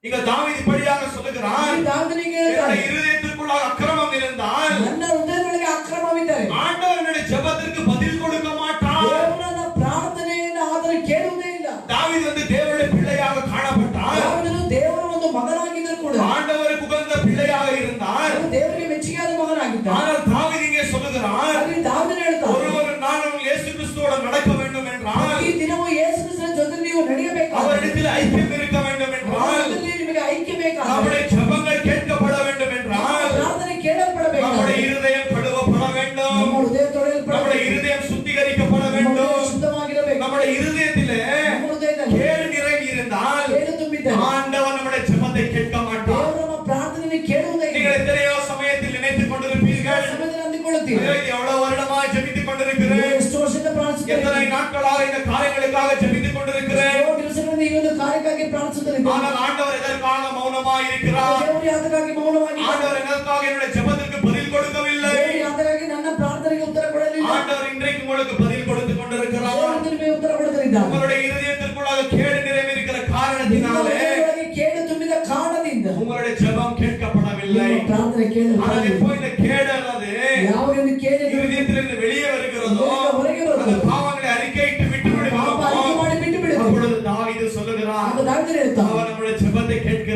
இங்க தாவீது இப்படியாக சொல்லுகிறார், ದಾವೀದನಿಗೆ என்னுடைய இருதயத்திற்குள்ளாக அக்கிரமம் இருந்தால் ನನ್ನ ಹೃದಯದೊಳಗೆ ಅಕ್ರಮವಿದ್ದರೆ ஆண்டவர் என்னுடைய ஜெபத்திற்கு பதில் கொடுக்க மாட்டார். ದೇವರ ಪ್ರಾರ್ಥನೆಯನ್ನು ಆದರೂ ಕೇಳುವುದೇ ಇಲ್ಲ. தாவீது தேவனுடைய பிள்ளையாக காணப்பட்டார். ದಾವೀದನು ದೇವರ ಒಂದು ಮಗನಾಗಿದ್ದರೂ ಕೂಡ ஆண்டவருக்கு உகந்த பிள்ளையாக இருந்தார். ಅವನು ದೇವರಿಗೆ ಮೆಚ್ಚುಗೆಯಾದ ಮಗನಾಗಿದ್ದ. ஆனால் தாவீது இங்கே சொல்லுகிறார், ಆದರೆ ದಾವೀದನು ಹೇಳ್ತಾನೆ, ஒருவர் நானும் இயேசு கிறிஸ்துவோடு நடக்க வேண்டும் என்றால் ಈ ದಿನವೂ ಯೇಸು ಕ್ರಿಸ್ತನ ಜೊತೆ ನೀವು ನಡೆಯಬೇಕಾದರೆ அவரிடத்தில் ஐக்கியம் இருக்க வேண்டும் என்றால் ಅವರಲ್ಲಿ ನಿಮಗೆ ಐಕ್ಯ ಬೇಕಾದರೆ நம்முடைய ஜெபங்கள் கேட்கப்பட வேண்டும் என்றால் ಪ್ರಾರ್ಥನೆ ಕೇಳಲ್ಪಡಬೇಕಾದರೆ நம்முடைய இருதயம் கழுவப்பட வேண்டும். ನಮ್ಮ ಹೃದಯ நம்முடைய ತೊಳೆಯಲ್ಪಡಬೇಕು. இருதயம் சுத்திகரிக்கப்பட ನಮ್ಮ வேண்டும். ಹೃದಯ ಶುದ್ಧವಾಗಿರಬೇಕು. நம்முடைய இருதயத்திலே ನಮ್ಮ ಹೃದಯದಲ್ಲಿ கேடு நிறைவி இருந்தால் ಕೇಡು ತುಂಬಿದ್ದರೆ ஆண்டவர் நம்முடைய ஜெபத்தை கேட்க மாட்டார். ದೇವರು ನಮ್ಮ ಪ್ರಾರ್ಥನೆಯನ್ನು ಕೇಳುವುದೇ ಇಲ್ಲ. நீங்கள் எத்தனையோ சமயத்தில் நினைத்துக் கொண்டிருப்பீர்கள், ಸಮಯದಲ್ಲಿ ಅಂದುಕೊಳ್ಳುತ್ತೀರಿ, ஐயோ, இது எவ்வளவு வருடமாய் ஜெபித்துக் கொண்டிருக்கிறேன், ಎಷ್ಟು ವರ್ಷದಿಂದ ಪ್ರಾರ್ಥಿಸುತ್ತೀರಿ, எத்தனை நாட்களாக இந்த காரியங்களுக்காக ஜெபித்துக் கொண்டிருக்கிறேன். ಎಷ್ಟೋ ದಿವಸಗಳಿಂದ ಈ ಒಂದು ಕಾರ್ಯಕ್ಕಾಗಿ ಪ್ರಾರ್ಥಿಸುತ್ತೀರಿ. ஆனால் ஆண்டவர் எதற்காக மௌனமாய் இருக்கிறார்? ದೇವರು ಯಾತಕ್ಕಾಗಿ ಮೌನವಾಗಿ, ஆண்டவர் எதற்காக என்னுடைய ஜெபத்திற்கு பதில் கொடுக்கவில்லை? ದೇವರು ಯಾತಕ್ಕಾಗಿ ನನ್ನ ಪ್ರಾರ್ಥನೆಗೆ ಉತ್ತರ ಕೊಡಲಿಲ್ಲ? ஆண்டவர் இன்றைக்கு உங்களுக்கு பதில் கொடுத்துக் கொண்டிருக்கிறார். ದೇವರು ನಿಮಗೆ ಉತ್ತರ ಕೊಡುತ್ತಿದ್ದಾನೆ. உங்களுடைய இருதயத்திற்குள்ளாக கேடு நிறைவி இருக்கிற காரணத்தினாலே ಹೃದಯದೊಳಗೆ ಕೇಡು ತುಂಬಿದ ಕಾರಣದಿಂದ உங்களுடைய ஜெபம் கேட்கப்படவில்லை. ನಿಮ್ಮ ಪ್ರಾರ್ಥನೆ ஆனால் ಕೇಳಲ್ಪಡಲಿಲ್ಲ. எப்போ இந்த கேடு அல்லது ಯಾವಾಗ ಒಂದು ಕೇಡು இருதயத்திலிருந்து வெளியே வருகிறதோ, ಹೊರಗೆ அந்த ಬರುತ್ತದೆ, பாவங்களை அறிக்கையிட்டு விட்டு ಪಾಪ ಅರಿಕೆ ಮಾಡಿ ಬಿಟ್ಟು ಬಿಡುತ್ತದೆ. அப்பொழுது தாவீது சொல்லுகிறார், ಆಗ ದಾವೀದನು ಹೇಳ್ತಾನೆ, அவர் நம்முடைய ஜெபத்தை கேட்கிறார்.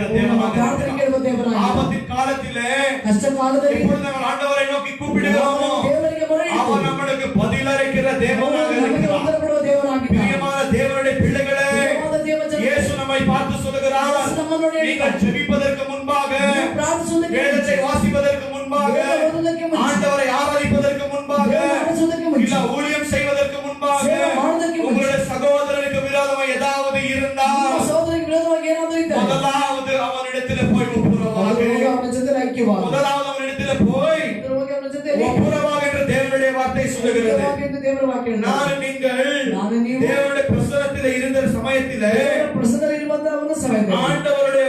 காலத்திலே ಕಷ್ಟ ಕಾಲದಲ್ಲಿ எப்பொழுது நாங்கள் ஆண்டவரை நோக்கி கூப்பிடுகிறோமோ ದೇವರಿಗೆ ಮೊರೆ அவர் நம்மளுக்கு பதிலளிக்கிற தேவனாக ನಮಗೆ இருக்கிறார். ಉತ್ತರ ಕೊಡುವ ದೇವರಾಗಿದ್ದಾನೆ. பிரியமான தேவனுடைய பிள்ளைகளே, ಪ್ರಿಯವಾದ ದೇವಜನರೇ, இயேசு நம்மை பார்த்து சொல்லுகிறார், ಯೇಸು ನಮ್ಮನ್ನು ನೋಡಿ நீங்கள் ஜெபிப்பதற்கு முன்பாக, ನೀವು ಪ್ರಾರ್ಥಿಸುವುದಕ್ಕೆ வேதத்தை வாசிப்பதற்கு முன்பாக, வேத ஓதுவதற்கு ಮುಂಚೆ, ஆண்டவரை ஆராதிப்பதற்கு முன்பாக, ದೇವರ ಆರಾಧಿಸುವುದಕ್ಕೆ ಮುಂಚೆ, இல்ல ஊழியம் செய்வதற்கு முன்பாக, ಸೇವೆ ಮಾಡುವುದಕ್ಕೆ ಮುಂಚೆ, உங்களுடைய சகோதரனுக்கு விரோதமாக ஏதாவது இருந்தால் ನಿಮ್ಮ ಸಹೋದರರಿಗೆ ವಿರೋಧವಾಗಿ ಏನಾದರೂ ಇದ್ದರೆ முதலாவது அவனிடத்தில் போய் ஒப்புரவாக, ಮೊದಲು ಅವನ ಜೊತೆ ಐಕ್ಯವಾಗಿ, முதலாவது அவனிடத்தில் போய் ಮೊದಲು ಹೋಗಿ ಅವನ ಜೊತೆ ஒப்புரவாக என்று தேவனுடைய வார்த்தை சொல்லுகிறது. ಐಕ್ಯವಾಗಿ ಎಂದು ದೇವರ ವಾಕ್ಯ ಹೇಳುತ್ತದೆ. நான் நீங்கள் ನೀವು தேவனுடைய பிரசன்னத்தில் இருந்த சமயத்திலே, ದೇವರ ಪ್ರಸನ್ನದಲ್ಲಿ ಇರುವಂತಹ ಒಂದು ಸಮಯದಲ್ಲಿ, ஆண்டவரை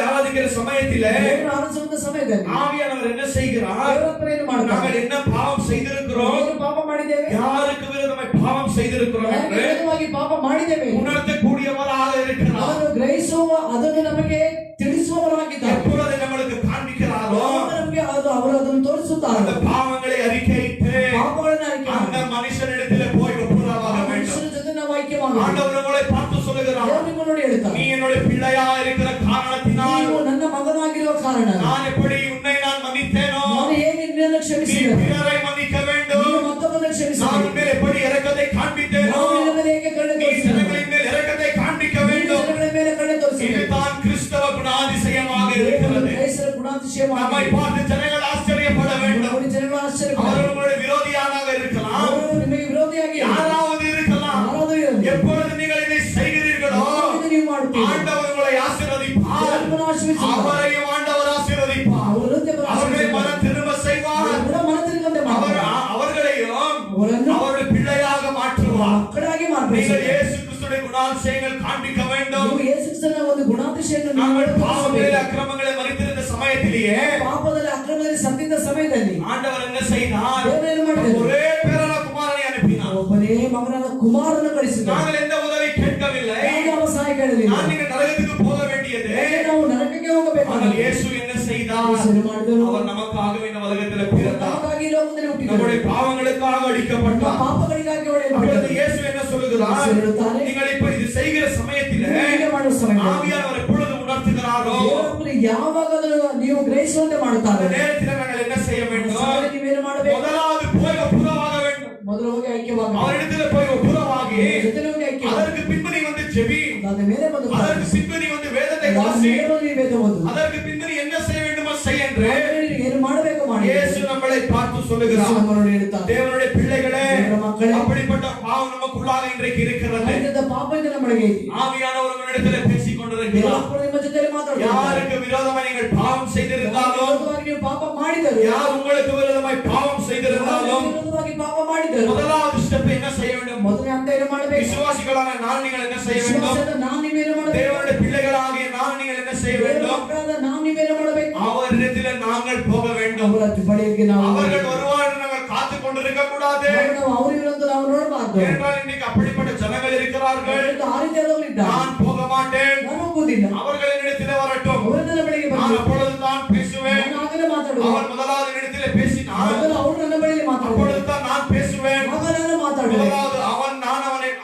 ஆராதிக்கிற சமயத்திலே ದೇವರ ಆರಾಧಿಸುವ ಸಮಯದಲ್ಲಿ ஆவியானவர் என்ன செய்கிறார்? ದೇವರ ಏನು ಮಾಡ್ತಾರೆ? நாங்கள் என்ன பாவம் செய்திருக்கிறோம், ಏನು ಪಾಪ ಮಾಡಿದ್ದೇವೆ, யாருக்கு விரோதமாய் பாவம் செய்திருக்கிறோம் ಯಾರಿಗೆ என்று ವಿರೋಧವಾಗಿ ಪಾಪ ಮಾಡಿದ್ದೇವೆ உணர்த்தக்கூடியவராக இருக்கிறார். ಅದನ್ನು ಗ್ರಹಿಸುವ, ಅದನ್ನು ನಮಗೆ ತಿಳಿಸುವವರಾಗಿದ್ದಾರೆ. எப்பொழுது நம்மளுக்கு காண்பிக்கிறாரோ ನಮಗೆ ಅವರು ಅದನ್ನು ತೋರಿಸುತ್ತಾರೆ. அந்த பாவங்களை அறிக்கையிட்டு ಪಾಪಗಳನ್ನು ಅರಿಕೆ அந்த மனுஷனிடத்தில் போய் ஒப்புரவாக வேண்டும். ಮನುಷ್ಯನ ಜೊತೆ ನಾವು ಐಕ್ಯವಾಗಬೇಕು. ஆண்டவர் உங்களை பார்த்து சொல்லுகிறார், ದೇವರು ನಿಮ್ಮನ್ನು ನೋಡಿ ಹೇಳ್ತಾರೆ, நீ என்னுடைய பிள்ளையா இருக்கிற காரணத்தினால் ನೀವು ನನ್ನ ಮಗನಾಗಿರುವ ಕಾರಣ நான் எப்படி உன்னை நான் மன்னித்தேனோ ನಾನು ಹೇಗೆ ನಿನ್ನನ್ನು நீ ಕ್ಷಮಿಸಿದೆ, பிறரை மன்னிக்க வேண்டும். ನೀನು ಮತ್ತೊಬ್ಬರನ್ನು ಕ್ಷಮಿಸಿದೆ. நான் உன்மேல் எப்படி இரக்கத்தை காண்பித்தேனோ ನಾನು ನಿನ್ನ ಮೇಲೆ ಹೇಗೆ ಕರುಣೆ நீ ತೋರಿಸಿದೆ, ஜனங்களின் மேல் இரக்கத்தை காண்பிக்க ನೀನು வேண்டும். ಜನಗಳ ಮೇಲೆ ಕರುಣೆ ತೋರಿಸಿದೆ. இதுதான் கிறிஸ்தவ குணாதிசயமாக இருக்கிறது. ಕ್ರೈಸ್ತರ ಗುಣಾತಿಶಯವಾಗಿ நம்மை பார்த்து ஜனங்கள் ஆச்சரியப்பட வேண்டும். ನೋಡಿ ಜನಗಳು ಆಶ್ಚರ್ಯಪಡುತ್ತಾರೆ. அவர் உங்களுடைய விரோதியாக இருக்கலாம், ಅವರು ನಿಮಗೆ ವಿರೋಧಿಯಾಗಿ யாராவது இருக்கலாம். ಯಾರಾದರೂ ಇರಲಿ. எப்பொழுது நீங்கள் இதை செய்கிறீர்களோ ಯಾವಾಗ ನೀವು ಮಾಡುತ್ತೀರಿ, ஆண்டவர் உங்களை ஆசீர்வதிப்பார். ದೇವರನ್ನು ಆಶೀರ್ವದಿಸುತ್ತಾರೆ. அவரையும் ஆண்டவர் ஆசீர்வதிப்பார். ಅವರನ್ನು ದೇವರು அவர்களை ಆಶೀರ್ವದಿಸುತ್ತಾರೆ. மனம் திரும்ப செய்வார். ಅವರ ಮನಸ್ಸಿನಂತೆ அவர் ಮಾಡ್ತಾರೆ. அவர்களையும் ಅವರನ್ನು அவருடைய பிள்ளையாக மாற்றுவார். ಮಕ್ಕಳಾಗಿ நீங்கள் ಮಾಡ್ತಾರೆ. இயேசு கிறிஸ்துவின் குணாதிசயங்கள் காண்பிக்க வேண்டும். ನೀವು ಯೇಸು ಕ್ರಿಸ್ತನ ಒಂದು ಗುಣಾತಿಶಯನ್ನು ನೀವು நாங்கள் பாவங்களில் ತೋರಿಸಬೇಕು. அக்கிரமங்களை மறித்திருந்த சமயத்திலேயே ಪಾಪದಲ್ಲಿ ಅಕ್ರಮದಲ್ಲಿ ಸತ್ತಿದ್ದ ಸಮಯದಲ್ಲಿ ஆண்டவர் என்ன செய்தார்? ದೇವರು ಏನು ಮಾಡಿದರು? ஒரே பேரான குமாரனை அனுப்பினார். ಒಬ್ಬನೇ ಮಗನಾದ ಕುಮಾರನ ಕಳಿಸಿದ. நாங்கள் எந்த உதவி கேட்கவில்லை. ಯಾವ ಸಹಾಯ ಕೇಳಲಿಲ್ಲ. நான் நீங்க நரகத்துக்கு போக வேண்டியது. ನಾವು ನರಕಕ್ಕೆ ಹೋಗಬೇಕು. ஆனால் இயேசு என்ன செய்தார்? ಯೇಸು ಏನು ಮಾಡಿದರು? அவர் நமக்காக இந்த உலகத்தில் பிறந்தார். ನಮಗಾಗಿ ಈ ಲೋಕದಲ್ಲಿ ಹುಟ್ಟಿದರು. நம்முடைய பாவங்களுக்காக ನಮ್ಮ அடிக்கப்பட்டார். ಪಾಪಗಳಿಗಾಗಿ அப்பொழுது ಹೊಡೆಯಲ್ಪಟ್ಟರು. இயேசு என்ன சொல்லுகிறார்? இயேசு ಹೇಳುತ್ತಾರೆ, நீங்கள் இப்ப இது செய்கிற சமயத்திலே ಹೀಗೆ ಮಾಡುವ ಸಮಯದಲ್ಲಿ ஆவியானவர் எப்பொழுது உணர்த்துகிறாரோ ದೇವರು ಯಾವಾಗ ಅದನ್ನು ನೀವು ಗ್ರಹಿಸುವಂತೆ அந்த ಮಾಡುತ್ತಾರೆ. நேரத்தில் நாங்கள் என்ன செய்ய ಆ வேண்டும்? ಸಮಯದಲ್ಲಿ ನೀವೇನು ಮಾಡಬೇಕು? முதலாவது போய் ஒப்புரவாக வேண்டும். ಮೊದಲು ಹೋಗಿ ಐಕ್ಯವಾಗ அவரிடத்தில் போய் ஒப்புரவாகி ಜೊತೆ ಹೋಗಿ ಐಕ್ಯವಾಗ அதற்கு பின்பு நீ வந்து ஜெபி, ಅದಾದ ಮೇಲೆ ಬಂದು அதற்கு பின்பு நீ வந்து வேதத்தை ಅದಾದ வாசி, ಮೇಲೆ ಬಂದು ನೀವು ವೇದ ಓದು. அதற்கு பின்பு நீ என்ன செய்ய வேண்டுமோ செய் என்று ಆಮೇಲೆ ನೀವು ಏನು ಮಾಡಬೇಕು ಮಾಡಿ. இயேசு நம்மளை பார்த்து ಯೇಸು சொல்லுகிறார். ನಮ್ಮನ್ನು ಹೇಳುತ್ತಾರೆ, தேவனுடைய பிள்ளைகளே, தேவ மக்களே, அப்படிப்பட்ட பாவம் நமக்குள்ளாக இன்றைக்கு இருக்கிறது. ಇಂಥದ್ದು ಪಾಪ ಇಂದ ನಮ್ಮೊಳಗೆ ಐತಿ. ஆவியானவர் உங்களிடத்தில் பேசிக் கொண்டிருக்கிறார். ದೇವರು ನಿಮ್ಮ ಜೊತೆಯಲ್ಲಿ ಮಾತಾಡುತ್ತಾರೆ. யாருக்கு விரோதமாய் நீங்கள் பாவம் செய்திருந்தாலும், ವಿರೋಧವಾಗಿ ನೀವು ಪಾಪ ಮಾಡಿದರು, யார் உங்களுக்கு விரோதமாய் பாவம் செய்திருந்தாலும் ವಿರೋಧವಾಗಿ ಪಾಪ ಮಾಡಿದರು, முதலாவது ஸ்டெப் என்ன செய்ய வேண்டும்? ಮೊದಲನೇ ಹಂತ ಏನು ಮಾಡಬೇಕು? விசுவாசிகளான நான் நீங்கள் என்ன செய்ய வேண்டும்? ವಿಶ್ವಾಸದ ನಾವು ನೀವೇನು ಮಾಡಬೇಕು? தேவனுடைய பிள்ளைகளாகிய நான் நீங்கள் என்ன செய்ய ದೇವರ வேண்டும்? ಮಕ್ಕಳಾದ ನಾವು ನೀವೇನು ಮಾಡಬೇಕು? அவரிடத்தில் நாங்கள் போக வேண்டும். ಅವರ ಬಳಿಗೆ ನಾವು அவர்கள் வருவார் நாங்கள் காத்து கொண்டிருக்க கூடாது. ನಾವು ಅವರಿರುವಂತ ನಾವು ನೋಡಬಾರ್ದು. ஏனென்றால் இன்னைக்கு அப்படிப்பட்ட ஜனங்கள் இருக்கிறார்கள். ಆ ರೀತಿಯಾದವರು ಇದ್ದಾರೆ. நான் போக மாட்டேன், ನಾನು ಹೋಗುವುದಿಲ್ಲ. அவர்கள் என்னிடத்தில் வரட்டும், ಅವರು ನನ್ನ ಬಳಿಗೆ நான் ಬರಲಿ. அப்பொழுது தான் பேசுவேன். ನಾನು ಆಗಲೇ ಮಾತಾಡುವೆ. அவன் முதலாவது இடத்தில் பேசினான், ಮೊದಲು ಅವರು ನನ್ನ ಬಳಿಗೆ ಮಾತಾಡುವೆ. அப்பொழுது தான் நான் பேசுவேன். ಆಗ ನಾನು ಮಾತಾಡುವೆ. முதலாவது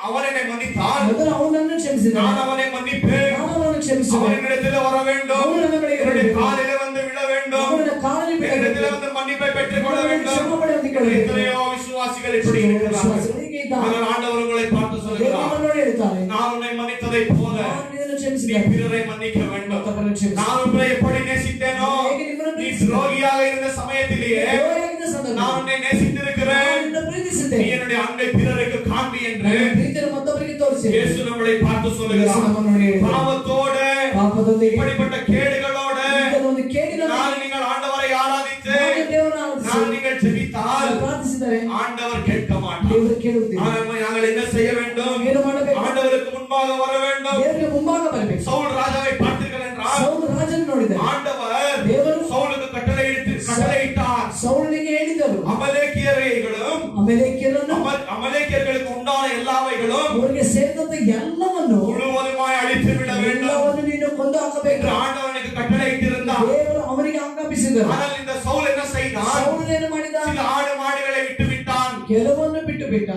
அவன் என்னை மன்னித்தான், ಮೊದಲು ಅವರು ನನ್ನನ್ನು ಕ್ಷಮಿಸಿದ. நான் அவனை மன்னிப்பேன். ನಾನು ಅವರನ್ನು ಕ್ಷಮಿಸುವೆ. அவன் என்னிடத்தில் வர வேண்டும், ಅವರು ನನ್ನ ಬಳಿಗೆ என்னுடைய ಬರಬೇಕು. காலிலே வந்து விழ வேண்டும், ಅವರ ಕಾಲಿಗೆ ಬೀಳಬೇಕು. என்னிடத்தில் வந்து மன்னிப்பை பெற்றுக் கொள்ள வேண்டும். ಕ್ಷಮೆ ಪಡೆಯುವಂತೆ ಕೇಳಬೇಕು. எத்தனையோ விசுவாசிகள் இப்படி இருக்கிறார்கள். ವಿಶ್ವಾಸಿಗಳಿಗೆ ಇದ್ದಾರೆ. ஆனால் ஆண்டவர் உங்களை பார்த்து ದೇವರು சொல்கிறார், ನಮ್ಮನ್ನು ಹೇಳ್ತಾರೆ, நான் உன்னை மன்னித்ததை போல ನಾನು ನಿನ್ನನ್ನು நீ ಕ್ಷಮಿಸಿದ್ದೇನೆ. பிறரை மன்னிக்க வேண்டும். ಮತ್ತೊಬ್ಬರನ್ನು ಕ್ಷಮಿಸು. நான் உங்களை எப்படி நேசித்தேனோ, ಹೇಗೆ ನಿಮ್ಮನ್ನು நீ ಪ್ರೀತಿಸಿದೆ? துரோகியாக இருந்த சமயத்திலேயே ದೇವರಾಗಿದ್ದ ಸಂದರ್ಭ நான் உன்னை நேசித்திருக்கிறேன், ನಾನು ನಿನ್ನನ್ನು நீ ಪ್ರೀತಿಸಿದ್ದೇನೆ. என்னுடைய அன்பை பிறருக்கு காண்பி என்று ನನ್ನ ಪ್ರೀತಿಯನ್ನು ಮತ್ತೊಬ್ಬರಿಗೆ ತೋರಿಸಿ. இயேசு நம்மளை பார்த்து ಯೇಸು சொல்லுகிறார். ನಮ್ಮನ್ನು ನೋಡಿ ಹೇಳ್ತಾರೆ, பாவத்தோட ಪಾಪದೊಂದಿಗೆ இப்படிப்பட்ட கேடுகளோட ಇಂಥದ್ದೊಂದು ಕೇಡಿನ நான் நீங்கள் ஆண்டவரை ஆராதித்து ನಾನು ದೇವರನ್ನು ಆರಾಧಿಸಿ நான் நீங்கள் ஜெபித்தால் ಪ್ರಾರ್ಥಿಸಿದರೆ ஆண்டவர் கேட்க மாட்டார். ದೇವರು ಕೇಳುವುದಿಲ್ಲ. நாங்கள் என்ன செய்ய வேண்டும்? ಏನು ಮಾಡಬೇಕು? ஆண்டவருக்கு முன்பாக வர வேண்டும். ದೇವರಿಗೆ ಮುಂಭಾಗ ಬರಬೇಕು. சவுல் ராஜாவை பார்த்தீர்கள் என்றால் ಸೌಲ ರಾಜನು ನೋಡಿದ ஆண்டவர் ದೇವರು சவுலுக்கு கட்டளையிட்டார். ಸೌಲನಿಗೆ ಹೇಳಿದರು, அமலேக்கியர்களும் ಅಮಲೇಕ್ಯರನ್ನು அமலேக்கியர்களுக்கு உண்டான எல்லாவைகளும் ಅವರಿಗೆ ಸೇರಿದಂತ ಎಲ್ಲವನ್ನು முழுவதுமாய் அழித்து விட வேண்டும் ಎಲ್ಲವನ್ನು ನೀನು ಕೊಂದು ಹಾಕಬೇಕು. என்று ஆண்டவனுக்கு கட்டளையிட்டிருந்தார். ದೇವರು ಅವರಿಗೆ ಆಜ್ಞಾಪಿಸಿದರು. ஆனால் இந்த சவுல் என்ன செய்தான்? ಸೌಲನು ಏನು ಮಾಡಿದ? சில ஆடு மாடுகளை விட்டு விட்டான், ಕೆಲವನ್ನು ಬಿಟ್ಟು ಬಿಟ್ಟ,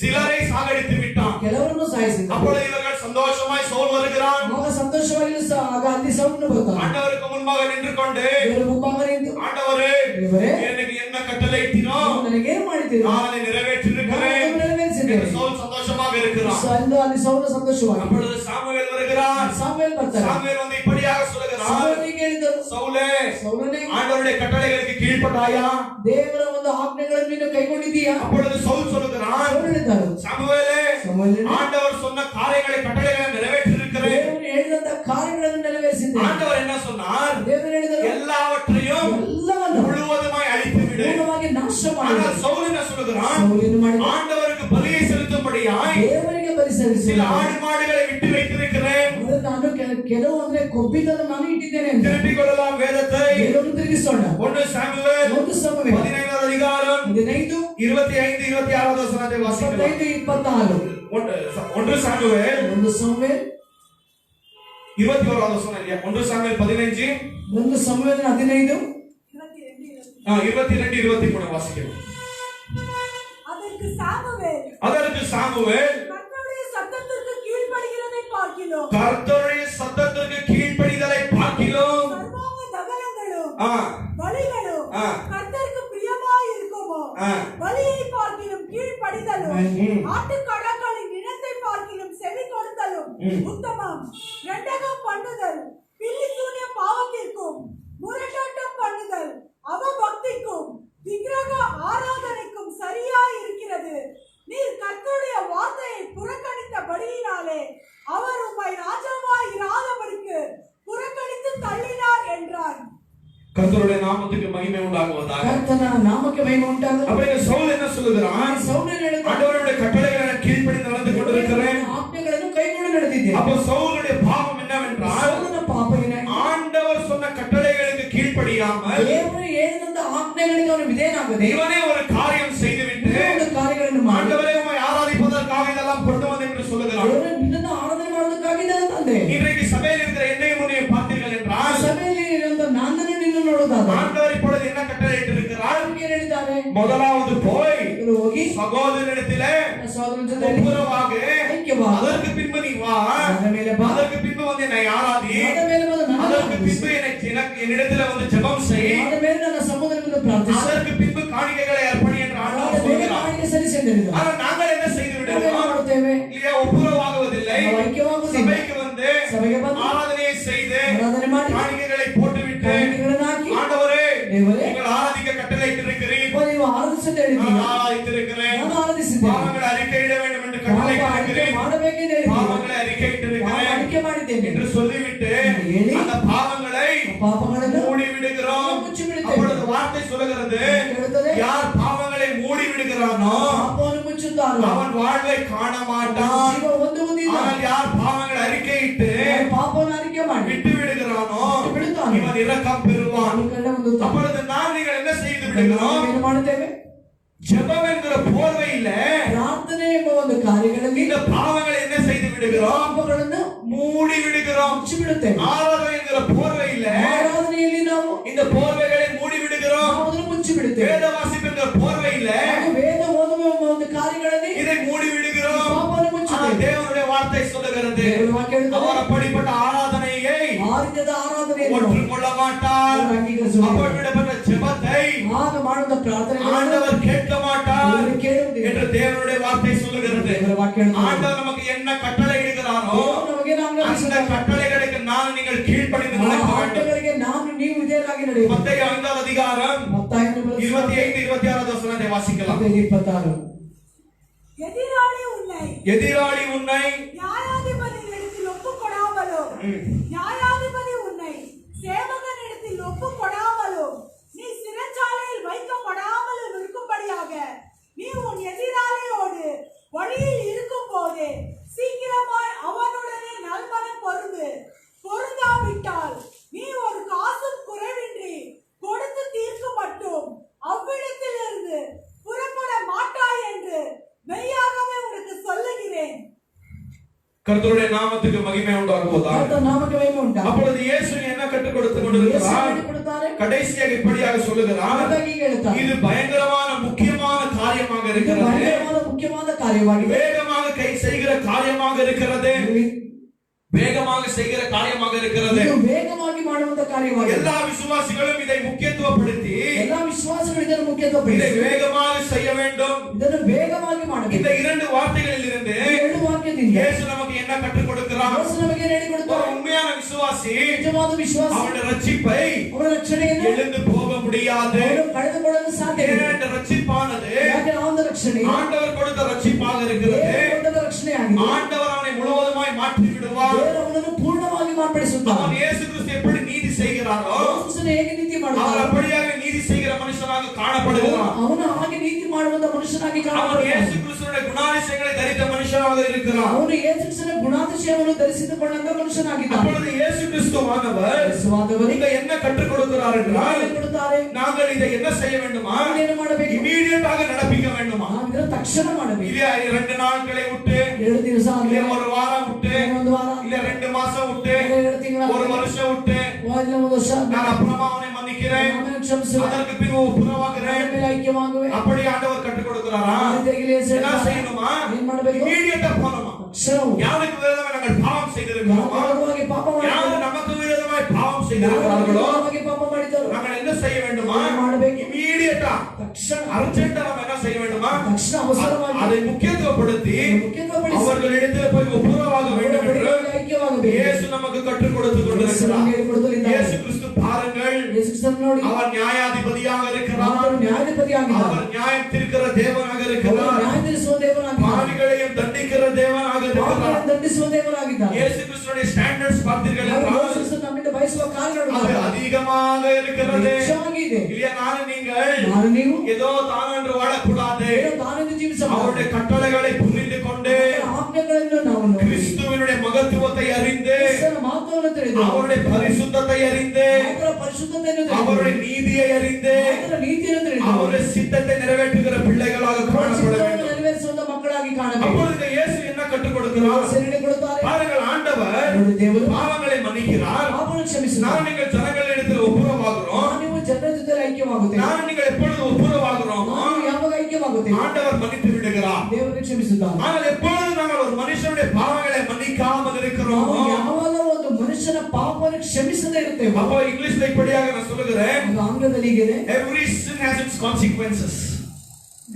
சிலரை சாகடித்து விட்டான். ಕೆಲವರನ್ನು ಸಾಯಿಸಿದ. அப்பொழுது இவர்கள் சந்தோஷமாய் சவுல் வருகிறான், ಆಗ ಸಂತೋಷವಾಗಿ ಆಗ ಅಲ್ಲಿ ಸೌಂಡ್ ಬರ್ತಾನೆ ஆண்டவருக்கு முன்பாக நின்று கொண்டு ದೇವರ ಮುಂಭಾಗ ನಿಂತು ஆண்டவரே ದೇವರೇ எனக்கு என்ன கட்டளை இட்டினோ ನನಗೆ ಏನು ಮಾಡಿದ್ದೀರಿ நான் அதை நிறைவேற்றியிருக்கிறேன் ನೆರವೇರಿಸಿದ್ದೇನೆ சவுல் சந்தோஷமாக இருக்கிறான் ಅಲ್ಲಿ ಸೌಂಡ್ ಸಂತೋಷವಾಗಿ அப்பொழுது சாமுவேல் வருகிறார் ಸಾಮುವೇಲ್ ಬರ್ತಾರೆ சாமுவேல் வந்து இப்படியாக சொல்லுகிறார் ಸಾಮುವೇಲಿಗೆ ಹೇಳಿದರು சவுலே ಸೌಲನೇ ஆண்டவருடைய கட்டளைகளுக்கு கீழ்ப்பட்டாயா ದೇವರ ಒಂದು ಆಜ್ಞೆಗಳನ್ನು ನೀನು ಕೈಗೊಂಡಿದ್ದೀಯಾ அப்பொழுது சவுல் சொல்லுகிறான் ಸೌಲ್ ಹೇಳಿದರು சாமுவேலே ಸಾಮುವೇಲನೇ ஆண்டவர் சொன்ன காரியங்களை கட்டளைகளை நிறைவேற்றியிருக்கிறேன் ದೇವರು ಹೇಳಿದಂತ ಕಾರ್ಯಗಳನ್ನು ನೆರವೇರಿಸಿದ್ದೇನೆ ஆண்டவர் என்ன சொன்னார் ದೇವರು ಹೇಳಿದರು எல்லாவற்றையும் ಎಲ್ಲವನ್ನು முழுவதுமாய் அழித்து விடு ಪೂರ್ಣವಾಗಿ ನಾಶ ಮಾಡಿ ஆனால் சவுல் என்ன சொல்லுகிறான் ಸೌಲ್ ಏನು ಮಾಡಿದ ஆண்டவருக்கு பலியை செலுத்தும்படியாய் ದೇವರಿಗೆ ಬಲಿಸಲಿಸಿ சில ஆடு மாடுகளை விட்டு வைத்திருக்கிறேன் ನಾನು ಕೆಲವು ಅಂದ್ರೆ ಕೊಬ್ಬಿದ್ದನ್ನು ನಾನು ಇಟ್ಟಿದ್ದೇನೆ ಅಂತ திருப்பிக் கொள்ளலாம் வேதத்தை ದೇವರು ತಿರುಗಿಸೋಣ 1 சாமுவேல் ಒಂದು ಸಮಯ 15வது அதிகாரம் 15 25 26வது வசனத்தை வாசிக்கலாம் 25 26 1 சாமுவேல் ಒಂದು ಸಮಯ 21வது வசனம் இல்லையா 1 சாமுவேல் 15 ಒಂದು ಸಮಯ 15 22 23 வாசிக்கலாம் அதற்கு சாமுவேல் கர்த்தருடைய சத்தத்திற்கு கீழ்ப்படிதலை பார்க்கிலும் சர்வாங்க தகனங்களும் ஆ பலிகளும் ஆ. கர்த்தருக்கு பிரியமாய் இருக்குமோ ஆ. பலியை பார்க்கிலும் கீழ்ப்படிதலும் ஆட்டுக்கடாக்களின் இனத்தை பார்க்கிலும் செவி கொடுத்தலும் உத்தமம் ரெண்டகம் பண்ணுதல் பில்லி சூனிய பாவத்திற்கும் முரட்டாட்டம் பண்ணுதல் அவபக்திக்கும் விக்கிரக ஆராதனைக்கும் சரியாய் இருக்கிறது. நீர் கர்த்தருடைய வார்த்தையை புறக்கணித்தபடியினாலே அவர் உம்மை ராஜாவாய் இராதபடிக்கு புறக்கணித்து தள்ளினார் என்றார். கர்த்தருடைய நாமத்துக்கு மகிமை உண்டாகுவதாக. கர்த்தன நாமಕ್ಕೆ மகிமை உண்டாகுவதாக. அப்படியே சவுல் என்ன சொல்லுகிறான்? சவுல் ಹೇಳಿದ ஆண்டவருடைய கட்டளைகளை நான் கீழ்ப்படிந்து நடந்து கொண்டிருக்கிறேன். ஆಜ್ಞೆಗಳನ್ನು ಕೈಗೊಂಡು ನಡೆದಿದ್ದೇನೆ. அப்ப சவுலுடைய பாவம் என்னவென்றால் சவுலನ ಪಾಪ ಏನಾಯಿತು? ஆண்டவர் சொன்ன கட்டளைகளுக்கு கீழ்ப்படியாமல் ದೇವರು ಹೇಳಿದಂತ ಆಜ್ಞೆಗಳಿಗೆ ಅವನು ವಿಧೇಯನಾಗದೆ இவனே ஒரு காரியம் செய்துவிட்டு ಒಂದು ಕಾರ್ಯಗಳನ್ನು ಮಾಡಿ ஆண்டவரே உம்மை ஆராதிப்பதற்காக இதெல்லாம் கொண்டு வந்தேன் என்று சொல்லுகிறான். ದೇವರು ನಿನ್ನನ್ನು ಆರಾಧನೆ ಮಾಡೋದಕ್ಕಾಗಿ ಇದನ್ನು ತಂದೆ. இன்றைக்கு சபையில் இருக்கிற என்னையும் உன்னையும் பார்த்தீர்கள் என்றால் ಸಭೆಯಲ್ಲಿ ಇರುವಂತ ನನ್ನನ್ನು ನಿನ್ನನ್ನು ನೋಡೋದಾದ್ರೆ ஆண்டவர் இப்பொழுது என்ன கட்டளை இட்டிருக்கிறார்? ಏನು ಹೇಳಿದ್ದಾರೆ? முதலாவது போய் ಇವರು ಹೋಗಿ சகோதரனிடத்திலே ಸಹೋದರನ ಜೊತೆ ஒப்புரவாக ಐಕ್ಯವಾಗಿ அதற்கு பின்பு நீ வா, ಅದರ ಮೇಲೆ ಬಾ, அதற்கு பின்பு வந்து என்னை ஆராதி, ಅದರ ಮೇಲೆ ಬಂದು ನನ್ನ அதற்கு பின்பு என்னிடத்துல வந்து ஜெபம் செய், ಅದರ ಮೇಲೆ ನನ್ನ ಸಹೋದರನಿಗೆ ಪ್ರಾರ್ಥಿಸು, அதற்கு பின்பு காணிக்கைகளை அர்ப்பணி என்று ஆண்டவர் ಅದರ ಮೇಲೆ சொல்கிறார். ಕಾಣಿಕೆ ಸಲ್ಲಿಸಿ ಎಂದಿದ್ದಾರೆ. ஆனால் நாங்கள் என்ன செய்து ನಾವು விடுகிறோம்? ಏನು ಮಾಡುತ್ತೇವೆ? இல்லையா, ஒப்புரவாகுவதில்லை. ನಾವು ಐಕ್ಯವಾಗುವುದಿಲ್ಲ. சபைக்கு வந்து ಸಭೆಗೆ ಬಂದು ஆராதனையை செய்து ಆರಾಧನೆ ಮಾಡಿ காணிக்கைகளை போட்டுவிட்டு ಕಾಣಿಕೆಗಳನ್ನು ಹಾಕಿ ஆண்டவரே ದೇವರೇ நீங்கள் ஆராதிக்க கட்டளை இட்டிருக்கிறீர், ನೀವು ಆರಾಧಿಸುತ್ತ நான் ಹೇಳಿದ್ದೀರಿ, ஆராதித்திருக்கிறேன், ನಾನು ಆರಾಧಿಸಿದ್ದೇನೆ, பாவங்களை அறிக்கையிட வேண்டும் என்று கட்டளை ಪಾಪ ಅರಿಕೆ இட்டிருக்கிறேன், ಮಾಡಬೇಕೆಂದು ಹೇಳಿದ್ದೀರಿ, பாவங்களை ಪಾಪ அறிக்கையிட்டிருக்கிறேன் ಅರಿಕೆ ಮಾಡಿದ್ದೇನೆ என்று சொல்லிவிட்டு ಹೇಳಿ அந்த பாவங்களை ಪಾಪಗಳನ್ನು மூடி விடுகிறோம். ಮುಚ್ಚಿ ಬಿಡುತ್ತೇವೆ. அப்பொழுது வார்த்தை சொல்லுகிறது, ಹೇಳುತ್ತದೆ, யார் பாவங்களை மூடி விடுகிறானோ ಪಾಪವನ್ನು ಮುಚ್ಚುತ್ತಾನೋ அவன் வாழ்வை காண மாட்டான். ಜೀವ ಹೊಂದುವುದಿಲ್ಲ. ஆனால் யார் பாவங்களை அறிக்கையிட்டு ಅವನು ಪಾಪವನ್ನು ಅರಿಕೆ ಮಾಡಿ விட்டு விடுகிறானோ ಬಿಡುತ್ತಾನೆ, இவன் இரக்கம் பெறுவான். ಅವನು ಕಣ್ಣ ಹೊಂದುತ್ತಾನೆ. அப்பொழுது நாம் நீங்கள் என்ன செய்து விடுகிறோம்? ಏನು ಮಾಡುತ್ತೇವೆ? ஜெபம் என்கிற போர்வையில ಪ್ರಾರ್ಥನೆ ಎಂಬ ಒಂದು ಕಾರ್ಯಗಳಲ್ಲಿ இந்த பாவங்களை என்ன செய்து விடுகிறோம்? ಪಾಪಗಳನ್ನು மூடி விடுகிறோம். ಮುಚ್ಚಿ ಬಿಡುತ್ತೇವೆ. ஆராதனை என்கிற போர்வையில ಆರಾಧನೆಯಲ್ಲಿ ನಾವು இந்த போர்வைகளை மூடி விடுகிறோம். ನಾವು ಅದನ್ನು ಮುಚ್ಚಿ ಬಿಡುತ್ತೇವೆ. வேத வாசிப்பு என்கிற போர்வையில ನಾವು ವೇದ ಓದುವ ಎಂಬ ಒಂದು ಕಾರ್ಯಗಳಲ್ಲಿ இதை மூடி விடுகிறோம். ಪಾಪವನ್ನು ஆனால் ಮುಚ್ಚುತ್ತೇವೆ. தேவனுடைய வார்த்தை சொல்லுகிறது, ದೇವರ ವಾಕ್ಯ ಹೇಳುತ್ತದೆ, அவர் அப்படிப்பட்ட ஆராதனையை ಆ ರೀತಿಯಾದ ಆರಾಧನೆಯನ್ನು ஒற்றுக்கொள்ள மாட்டார். அவர் ಅಂಗೀಕರಿಸುವುದಿಲ್ಲ. அப்படிப்பட்ட ஜெபத்தை ಆಗ ಮಾಡುವ ಪ್ರಾರ್ಥನೆ ஆண்டவர் கேட்க மாட்டார் ಕೇಳುವುದಿಲ್ಲ. என்று தேவனுடைய வார்த்தை சொல்லுகிறது. ದೇವರ ವಾಕ್ಯ ಹೇಳುತ್ತದೆ, ஆண்டவர் நமக்கு என்ன கட்டளை இடுகிறாரோ ದೇವರು ನಮಗೆ ನಾವು அந்த ನಡೆಸಿದ கட்டளைகளுக்கு நான் நீங்கள் கீழ்ப்படிந்து நடக்க வேண்டும். ಆಜ್ಞೆಗಳಿಗೆ ನಾನು ನೀವು ವಿಧೇಯರಾಗಿ ನಡೆಯಬೇಕು. மத்தேயு 5வது அதிகாரம் ಮತ್ತಾಯನ 25 26வது வசனத்தை வாசிக்கலாம். 26 எதிராளி உன்னை நியாயாதிபதியிடத்தில் ஒப்புக்கொடாமலோ நியாயாதிபதி உன்னை சேவகனிடத்தில் ஒப்புக்கொடாமலோ நீ சிறைச்சாலையில் வைக்கப்படாமலும் இருக்கும்படியாக நீ உன் எதிராளியோடு வழியில் இருக்கும் போதே சீக்கிரமாய் அவனுடனே நல்மனம் பொருந்தாவிட்டால் நீ ஒரு காசும் குறைவின்றி கொடுத்து தீர்க்க மட்டும் அவ்விடத்திலிருந்து புறப்பட மாட்டாய் என்று மெய்யாகவே உனக்கு சொல்லுகிறேன். கர்த்தருடைய நாமத்துக்கு மகிமை உண்டாகுவதாக. ಕರ್ತನ ನಾಮಕ್ಕೆ ಮಹಿಮೆ ಉಂಟಾಗಲಿ. அப்பொழுது இயேசு என்ன கற்றுக் கொடுத்து கொண்டிருக்கிறார்? ಹೇಳಿಕೊಡುತ್ತಾರೆ, கடைசியாக இப்படியாக சொல்லுகிறார், ಹಾಗಾಗಿ ಹೇಳುತ್ತಾರೆ, இது பயங்கரமான முக்கியமான காரியமாக ಇದು இருக்கிறது, ಭಯಂಕರವಾದ ಮುಖ್ಯವಾದ ಕಾರ್ಯವಾಗಿದೆ, வேகமாக கை செய்கிற காரியமாக இருக்கிறது, வேகமாக செய்கிற காரியமாக இருக்கிறது. ಇದು ವೇಗವಾಗಿ ಮಾಡುವಂತ ಕಾರ್ಯವಾಗಿದೆ. எல்லா விசுவாசிகளும் இதை முக்கியத்துவப்படுத்தி ಎಲ್ಲಾ ವಿಶ್ವಾಸಗಳು ಇದನ್ನು ಮುಖ್ಯತ್ವ இதை ಪಡಿಸಿ வேகமாக செய்ய வேண்டும். ಇದನ್ನು ವೇಗವಾಗಿ இந்த ಮಾಡಬೇಕು. இரண்டு வார்த்தைகளில் இருந்து ಎರಡು ವಾಕ್ಯದಿಂದ இயேசு நமக்கு என்ன கற்றுக் கொடுக்கிறார்? ಯೇಸು ನಮಗೆ ஒரு ಹೇಳಿಕೊಡುತ್ತಾರೆ, உண்மையான விசுவாசி ನಿಜವಾದ ವಿಶ್ವಾಸ அவனுடைய ரட்சிப்பை ಅವರ ರಕ್ಷಣೆಯನ್ನು எழுந்து போக முடியாது. ಅವರು ಕಳೆದುಕೊಳ್ಳಲು ಸಾಧ್ಯವಿಲ್ಲ. ஏன் ரட்சிப்பானது ಯಾಕೆ ಆ ಒಂದು ರಕ್ಷಣೆ ஆண்டவர் கொடுத்த ரட்சிப்பாக இருக்கிறது. ದೇವರು ಕೊಟ್ಟ ರಕ್ಷಣೆ ಆಗಿದೆ. ஆண்டவர் அவனை முழுவதுமாய் மாற்றி விடுவார். ದೇವರು ಅವನನ್ನು ಪೂರ್ಣವಾಗಿ ಮಾರ್ಪಡಿಸುತ್ತಾನೆ. அவன் இயேசு கிறிஸ்து எப்படி நீதி செய்கிறாரோ ಯೇಸುವನ್ನು ಹೇಗೆ ನೀತಿ அவர் ಮಾಡುತ್ತಾನೆ, அப்படியாக நீதி செய்கிற மனுஷனாக காணப்படுகிறார். ಅವನು ಹಾಗೆ ನೀತಿ ಮಾಡುವಂತ ಮನುಷ್ಯನಾಗಿ அவன் ಕಾಣப்படுತ್ತಾನೆ. இயேசு கிறிஸ்துவினுடைய குணாதிசயங்களை தரித்த மனுஷனாக இருக்கிறார். ಅವನು ಯೇಸುವಿನ ಗುಣಾತಿಶಯವನ್ನು ಧರಿಸಿಕೊಂಡಂತ ಮನುಷ್ಯನಾಗಿದ್ದಾನೆ. அப்பொழுது இயேசு கிறிஸ்துவானவர் ಯೇಸುವಾದವರು நீங்க என்ன கற்றுக் கொடுக்கிறார் என்றால் ಕೊಡುತ್ತಾರೆ, நாங்கள் இதை என்ன செய்ய வேண்டுமா? ಏನು ಮಾಡಬೇಕು, இமீடியட்டாக நடப்பிக்க வேண்டுமா? ನಾವು ಇದನ್ನು ತಕ್ಷಣ ಮಾಡಬೇಕು. இல்ல 2 நாட்களை விட்டு, 7 ದಿವಸ இல்ல ಆಗಲಿ, 1 வாரம் விட்டு, ಒಂದು ವಾರ, இல்ல 2 மாசம் விட்டு, 2 ತಿಂಗಳ, 1 வருஷம் விட்டு, ಒಂದು ವರ್ಷ, நான் அப்புறமா அவனை மன்னிக்கிறேன், ಆಮೇಲೆ ಕ್ಷಮಿಸುವೆ, அதற்கு பின் ஒப்புரவாகிறேன். ಆಮೇಲೆ ಐಕ್ಯವಾಗುವೆ. அப்படி ஆண்டவர் கற்றுக் கொடுக்கிறாரா? என்ன செய்யணுமா? ಏನ್ ಮಾಡಬೇಕು, இமீடியட்டா போகணுமா? ತಕ್ಷಣವು யாருக்கு விரோதமாக நாங்கள் பாவம் செய்திருக்கிறோமா? ಯಾವಾಗ ಪಾಪ யார் ಮಾಡಿದ್ರು, நமக்கு விரோதமாய் பாவம் செய்திருக்கிறார்களோ ಯಾವಾಗ ಪಾಪ ಮಾಡಿದರು, நாங்கள் என்ன செய்ய வேண்டுமா? ಮಾಡಬೇಕು, இமீடியட்டா ತಕ್ಷಣ, அர்ஜென்ட்டா நம்ம என்ன செய்ய வேண்டுமா? ತಕ್ಷಣ ಅವಸರವಾಗಿ அதை முக்கியத்துவப்படுத்தி ಮುಖ್ಯತ್ವಪಡಿಸಿ அவர்களிடத்தில் போய் ஒப்புரவாக வேண்டும் என்று ಐಕ್ಯವಾಗಬೇಕು. இயேசு நமக்கு கற்றுக் கொடுத்துக் கொண்டிருக்கிறார். இயேசு கிறிஸ்து பாருங்கள், ಯೇಸು ಕ್ರಿಸ್ತನು ನೋಡಿ, அவர் நியாயாதிபதியாக இருக்கிறார். ಆತನು ನ್ಯಾಯಾಧಿಪತಿಯಾಗಿದ್ದಾನೆ. அவர் நியாயம் தீர்க்கிற தேவனாக ಅವನು இருக்கிறார். ನ್ಯಾಯ ತೀರಿಸುವ ದೇವರಾಗಿದ್ದಾನೆ. பாவிகளையும் தண்டிக்கிற தேவனாக இருக்கிறார். ಪಾಪಗಳನ್ನು ದಂಡಿಸುವ ದೇವರಾಗಿದ್ದಾನೆ. இயேசு கிறிஸ்துவின் ஸ்டாண்டர்ட்ஸ் பார்த்தீர்கள் ನಾವು என்றால் ಯೇಸು ಕ್ರಿಸ್ತನು ನಮ್ಮಿಂದ ಬಯಸುವ ಕಾರ್ಯಗಳು அது அதிகமாக இருக்கிறது. ಹೆಚ್ಚಾಗಿದೆ. இல்லையா? நீங்கள் ನಾನು ನೀವು ஏதோ தானென்று வாழக்கூடாது. ಏನೋ ತಾನೆಂದು ಜೀವಿಸಬಾರದು. அவருடைய கட்டளைகளை புரிந்து கொண்டு ಆಜ್ಞೆಗಳನ್ನು ನಾವು ನೋಡಿ கிறிஸ்துவினுடைய மகத்துவத்தை அறிந்து ಕ್ರಿಸ್ತನ ಮಹತ್ವವನ್ನು ತಿಳಿದು அவருடைய பரிசுத்தத்தை அறிந்து ಆತನ ಪರಿಶುದ್ಧತೆಯನ್ನು அவருடைய ತಿಳಿದು நீதியை அறிந்து ಆತನ ನೀತಿಯನ್ನು ತಿಳಿದು அவருடைய சித்தத்தை நிறைவேற்றுகிற பிள்ளைகளாக ಅವರ காணப்பட ಚಿತ್ತವನ್ನು வேண்டும். ನೆರವೇರಿಸುವಂತ ಮಕ್ಕಳಾಗಿ ಕಾಣಬೇಕು. அப்பொழுது இயேசு என்ன கற்றுக் கொடுக்கிறார்? ಸೆರೆಹಿಡಿ ಕೊಡುತ್ತಾರೆ. பாருங்கள், ஆண்டவர் ನೋಡಿ, ದೇವರು பாவங்களை மன்னிக்கிறார். ಪಾಪವನ್ನು ಕ್ಷಮಿಸುತ್ತಾರೆ. நான் நீங்கள் ஜனங்களிடத்தில் ஒப்புரவாகிறோம். ನೀವು ಜನರ ಜೊತೆ ಐಕ್ಯವಾಗುತ್ತೇವೆ. நான் நீங்கள் எப்பொழுது ஒப்புரவாகிறோம் ನಾವು ಯಾವಾಗ ಐಕ್ಯವಾಗುತ್ತೇವೆ, ஆண்டவர் மன்னித்து விடுகிறார். ದೇವರು ಕ್ಷಮಿಸುತ್ತಾನೆ. ஆனால் எப்பொழுது நாங்கள் ஒரு மனுஷனுடைய பாவங்களை மன்னிக்காமல் இருக்கிறோம், ನಾವು ಯಾವಾಗ ಒಂದು ಮನುಷ್ಯನ ಪಾಪವನ್ನು ಕ್ಷಮಿಸದೇ ಇರುತ್ತೇವೆ, அப்போ இங்கிலீஷ்ல இப்படியாக நான் சொல்லுகிறேன், ಅದು ಆಂಗ್ಲದಲ್ಲಿ ಹೀಗಿದೆ, every sin has its consequences.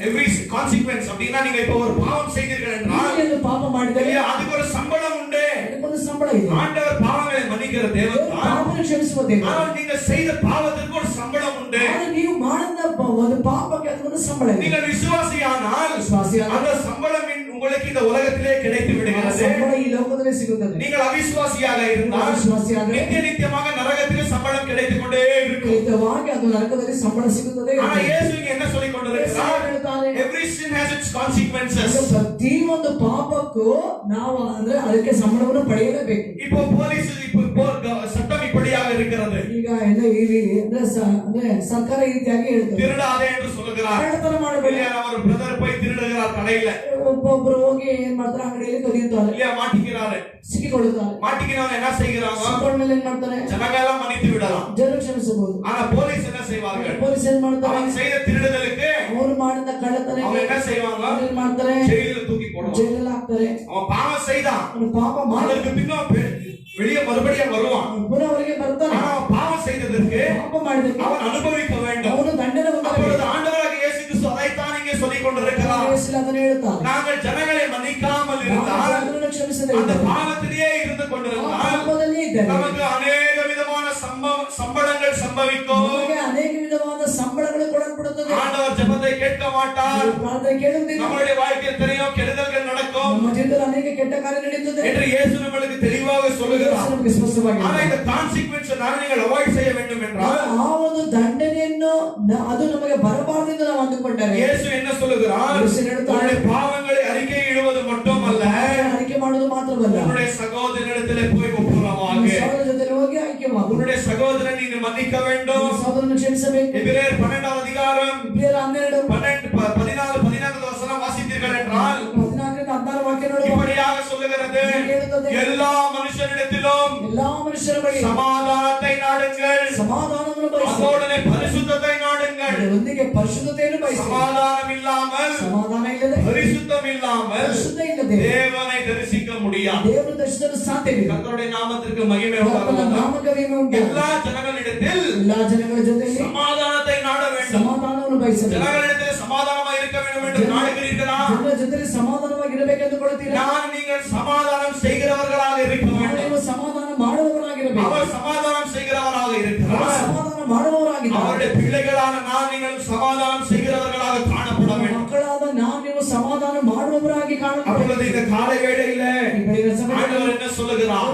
every consequence அப்படினா நீங்க இப்ப ஒரு பாவம் செய்தீர்கள் என்றால் ಪ್ರತಿಯೊಂದು ಪಾಪ ಮಾಡಿದರೆ அதுக்கு ஒரு சம்பளம் உண்டு. ಅದಕ್ಕೊಂದು ಸಂಬಳ ಇದೆ. ஆண்டவர் பாவங்களை மன்னிக்கிற தேவன் தான். ಪಾಪವನ್ನು ಕ್ಷಮಿಸುವ ದೇವರು. ஆனால் நீங்க செய்த பாவத்திற்கு ஒரு சம்பளம் உண்டு. ಆದರೆ ನೀವು ಮಾಡಿದ ಒಂದು ಪಾಪಕ್ಕೆ ಅದಕ್ಕೊಂದು ಸಂಬಳ ಇದೆ. நீங்கள் விசுவாசியானால் ವಿಶ್ವಾಸಿಯಾದರೆ அந்த சம்பளம் உங்களுக்கு இந்த உலகத்திலே கிடைத்து ಆ விடுகிறது. ಸಂಬಳ ಈ ಲೋಕದಲ್ಲಿ ಸಿಗುತ್ತದೆ. நீங்கள் அவிசுவாசியாக இருந்தால் ವಿಶ್ವಾಸಿಯಾದರೆ நித்திய நித்தியமாக நரகத்திலே சம்பளம் கிடைத்துக் கொண்டே இருக்கும். ಖಂಡಿತವಾಗಿ ಅದು ನರಕದಲ್ಲಿ ಸಂಬಳ ಸಿಗುತ್ತದೆ. ஆனா இயேசு இங்க என்ன சொல்லிக் கொண்டிருக்கிறார்? Every sin has its consequences. ಪ್ರತಿ ಒಂದು ಪಾಪಕ್ಕೂ ನಾವು ಅಂದ್ರೆ ಅದಕ್ಕೆ ಸಂಬಳವನ್ನು ಪಡೆಯಲೇಬೇಕು. இப்போ போலீஸ் சட்டம் இப்படியாக இருக்கிறது. ಈಗ ಎಲ್ಲ ಅಂದ್ರೆ ಸರ್ಕಾರ ಈ ರೀತಿಯಾಗಿ ಹೇಳ್ತದೆ, திருடாதே என்று சொல்லுகிறார். ಕಳ್ಳತನ ಮಾಡಬೇಡಿ. இல்லையா, அவர் பிரதர் போய் திருடுகிறார் கடையில. ಒಬ್ಬೊಬ್ರು ಹೋಗಿ ಏನ್ ಮಾಡ್ತಾರೆ, ಅಂಗಡಿಯಲ್ಲಿ ಕದಿಯುತ್ತಾರೆ, இல்லையா, மாட்டிக்கிறாரு. ಸಿಕ್ಕಿಕೊಳ್ಳುತ್ತಾರೆ. மாட்டிக்கிறவன் என்ன செய்கிறாங்க? ಸಿಕ್ಕೊಂಡ್ಮೇಲೆ ಏನ್ ಮಾಡ್ತಾರೆ, ஜனங்களெல்லாம் மன்னித்து விடலாம். ಜನ ಕ್ಷಮಿಸಬಹುದು. ஆனா போலீஸ் என்ன செய்வார்கள்? ಪೊಲೀಸ್ ಏನ್ ಮಾಡ್ತಾರೆ, அவன் செய்த திருடுதலுக்கு ಅವ್ರು ಮಾಡಿದ ಕಳ್ಳತನ அவன் என்ன செய்வாங்க? ಏನ್ ಮಾಡ್ತಾರೆ, ஜெயிலில் தூக்கி போடுவாங்க. ಜೈಲಲ್ಲಿ ಹಾಕ್ತಾರೆ. அவன் பாவம் செய்தான், ಅವ್ನು ಪಾಪ ಮಾಡಿ அதற்கு பின்னும் வெளியே மறுபடியும் வருவான். ಪುನಃ ಅವರಿಗೆ ಬರ್ತಾನೆ. ஆனா அவன் பாவம் செய்ததற்கு ಪಾಪ ಮಾಡಿದಕ್ಕೆ அவன் அனுபவிக்க வேண்டும். ಅವನು ದಂಡನೆ அப்பொழுது ஆண்டவராக இயேசு கிறிஸ்து அதைத்தான் இங்கே சொல்லிக் கொண்டிருக்கிறார். ಅದನ್ನು ಹೇಳ್ತಾರೆ, நாங்கள் ஜனங்களை மன்னிக்காமல் இருந்தால், ಜನರನ್ನು ಕ್ಷಮಿಸದೆ அந்த ಇದ್ದರೆ, பாவத்திலேயே இருந்து ಆ கொண்டிருந்தால் ಪಾಪದಲ್ಲೇ ಇದ್ದರೆ நமக்கு அநேக விதமான சம்பளங்கள் சம்பவிக்கும். ನಮಗೆ ಅನೇಕ ವಿಧವಾದ ಸಂಬಳಗಳು ಕೊಡಲ್ಪಡುತ್ತದೆ. ஆண்டவர் ஜெபத்தை கேட்க மாட்டார். ಪ್ರಾರ್ಥನೆ ಕೇಳುವುದಿಲ್ಲ. நம்முடைய வாழ்க்கையில் தெரியும் கெடுதல்கள் நடக்கும் ನಮ್ಮ ಜೀವಿತದಲ್ಲಿ ಅನೇಕ ಕೆಟ್ಟ ಕಾರ್ಯ ನಡೆಯುತ್ತದೆ என்று இயேசு நம்மளுக்கு தெளிவாக சொல்லுகிறார். ನಮಗೆ ಸ್ಪಷ್ಟವಾಗಿ ஆனா இந்த கான்சிக்வென்ஸ் நீங்கள் அவாய்ட் செய்ய வேண்டும் என்றால் ಆ ಒಂದು ದಂಡನೆಯನ್ನು ಅದು ನಮಗೆ ಬರಬಾರದೆಂದು ನಾವು ಅಂದುಕೊಂಡರೆ இயேசு என்ன சொல்லுகிறார்? இயேசு ಹೇಳ್ತಾರೆ, உன்னுடைய பாவங்களை அறிக்கையிடுவது மட்டுமல்ல, ಅರಿಕೆ ಮಾಡುವುದು ಮಾತ್ರವಲ್ಲ, உன்னுடைய சகோதரனிடத்திலே போய் ஒப்புரவாகு. ಸಹೋದರ ಜೊತೆ ಹೋಗಿ ಆಯ್ಕೆವಾಗು. உன்னுடைய சகோதரனை நீ மன்னிக்க வேண்டும். ಸಹೋದರನ್ನು ಕ್ಷಮಿಸಬೇಕು. எபிரேயர் 12வது அதிகாரம் ಇಬ್ರಿಯರ 12 14 வசனம் வாசித்தீர்கள் என்றால் 14ರಿಂದ 16 ವಾಕ್ಯ ನೋಡುವ இப்படியாக சொல்லுகிறது, எல்லா மனுஷனிடத்திலும் ಎಲ್ಲಾ ಮನುಷ್ಯರ ಬಳಿ சமாதானத்தை நாடுங்கள், ಸಮಾಧಾನವನ್ನು ಬಯಸಿ, அதோடனே பரிசுத்தத்தை நாடுங்கள். ಅದರೊಂದಿಗೆ ಪರಿಶುದ್ಧತೆಯನ್ನು ಬಯಸಿ. சமாதானம் இல்லாமல் ಸಮಾಧಾನ ಇಲ್ಲದೆ பரிசுத்தம் இல்லாமல் ಶುದ್ಧ ಇಲ್ಲದೆ தேவனை தரிசிக்க முடியாது. ದೇವರ ದರ್ಶನ ಸಾಧ್ಯವಿಲ್ಲ. கர்த்தருடைய நாமத்திற்கு மகிமை ಕರ್ತನ உண்டாகுவதாக. ನಾಮಕ್ಕೆ ಮಹಿಮೆ ಉಂಟಾಗಲಿ. எல்லா ஜனங்களிடத்தில் ಎಲ್ಲಾ ಜನಗಳ ಜೊತೆಯಲ್ಲಿ சமாதானத்தை நாட வேண்டும். ಸಮಾಧಾನವನ್ನು ಬಯಸಬೇಕು. ஜனங்களிடத்தில் சமாதானமாக இருக்க வேண்டும் என்று நாடுகிறீர்களா? ಜನರ ಜೊತೆಯಲ್ಲಿ ಸಮಾಧಾನವಾಗಿ ಇರಬೇಕೆಂದುಕೊಳ್ಳುತ್ತೀರಾ? நான் நீங்கள் சமாதானம் செய்கிறவர்களாக இருக்க வேண்டும். ನೀವು ಸಮಾಧಾನ ಮಾಡುವವರಾಗಿರಬೇಕು. அவர் சமாதானம் செய்கிறவராக இருக்கிறார். ಸಮಾಧಾನ ಮಾಡುವವರಾಗಿದ್ದಾರೆ. அவருடைய பிள்ளைகளான நான் நீங்கள் சமாதானம் செய்கிறவர்களாக காணப்பட வேண்டும். ಮಕ್ಕಳಾದ ನಾವು ನೀವು ಸಮಾಧಾನ ಮಾಡುವವರಾಗಿ ಕಾಣಬೇಕು. அப்பொழுது இந்த காலை வேளையில ಈ ಬೆಳಗಿನ ಸಮಯದಲ್ಲಿ ஆண்டவர் என்ன சொல்லுகிறார்?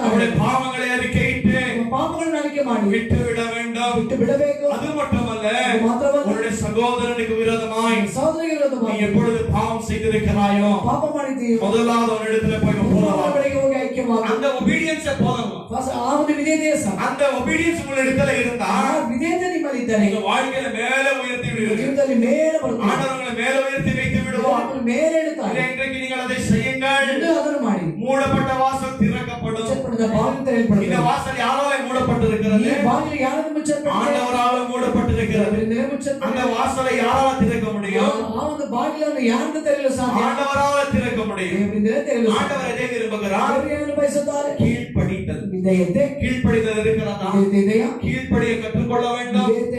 அவருடைய பாவங்களை அறிக்கையிட்டு ಪಾಪಗಳನ್ನು ಅರಿಕೆ ಮಾಡಿ விட்டு விட வேண்டும். ಬಿಟ್ಟು ಬಿಡಬೇಕು. அது மட்டுமல்ல, ಅದು ಮಾತ್ರವಲ್ಲ, உன்னுடைய சகோதரனுக்கு விரோதமாய் ಸಹೋದರಿಗೆ நீ ವಿರೋಧವಾಗಿ எப்பொழுது பாவம் செய்திருக்கிறாயோ ಪಾಪ ಮಾಡಿದ್ದೀಯೋ முதலாவது அவனிடத்துல போய் போகலாம். ಕಡೆಗೆ ಹೋಗಿ ಐಕ್ಯವಾಗಿ அந்த ஒபீடியன்ஸ் போகலாம். ಆ ಒಂದು ವಿಧೇಯತೆಯ ಸಹ அந்த ஒபீடியன்ஸ் உங்களிடத்துல இருந்தா ಆ ವಿಧೇಯತೆ ನಿಮ್ಮಲ್ಲಿದ್ದರೆ உங்க வாழ்க்கையில மேல உயர்த்தி விடுவீர்கள். ಜೀವಿತದಲ್ಲಿ ಮೇಲೆ ಬರುತ್ತದೆ. ஆண்டவர் உங்களை மேல உயர்த்தி வைத்து விடுவார். ಆತನು ಮೇಲೆ ಇಡುತ್ತಾರೆ. இன்றைக்கு நீங்கள் அதை செய்யுங்கள். ಎಂದು ಅದನ್ನು ಮಾಡಿ மூடப்பட்ட வாசல் திறக்கப்படும். ಮುಚ್ಚಲ್ಪಡದ ಬಾಗಿಲು ತೆರೆಯಲ್ಪಡುತ್ತದೆ. இந்த வாசல் யாரால மூடப்பட்டிருக்கிறது? ಈ ಬಾಗಿಲು ಯಾರಿಂದ ಮುಚ್ಚಲ್ಪಟ್ಟಿದೆ? ஆண்டவரால மூடப்பட்டிருக்கிறது. ಅದರಿಂದಲೇ ಮುಚ್ಚಲ್ಪಟ್ಟಿದೆ. அந்த வாசலை யாரால திறக்க முடியும்? ಆ ಒಂದು ಬಾಗಿಲನ್ನು ಯಾರಿಂದ ತೆರೆಯಲು ಸಾಧ್ಯ? ஆண்டவரால திறக்க முடியும். ದೇವರಿಂದಲೇ ತೆರೆಯಲು ಸಾಧ್ಯ. ஆண்டவர் எதை விரும்புகிறார்? ದೇವರು ಏನನ್ನು ಬಯಸುತ್ತಾರೆ? கீழ்ப்படிதல். ವಿಧೇಯತೆ. கீழ்ப்படிதல் இருக்கிறதா? ವಿಧೇಯತೆ ಇದೆಯಾ? கீழ்ப்படிய கற்றுக்கொள்ள வேண்டும். ವಿಧೇಯತೆ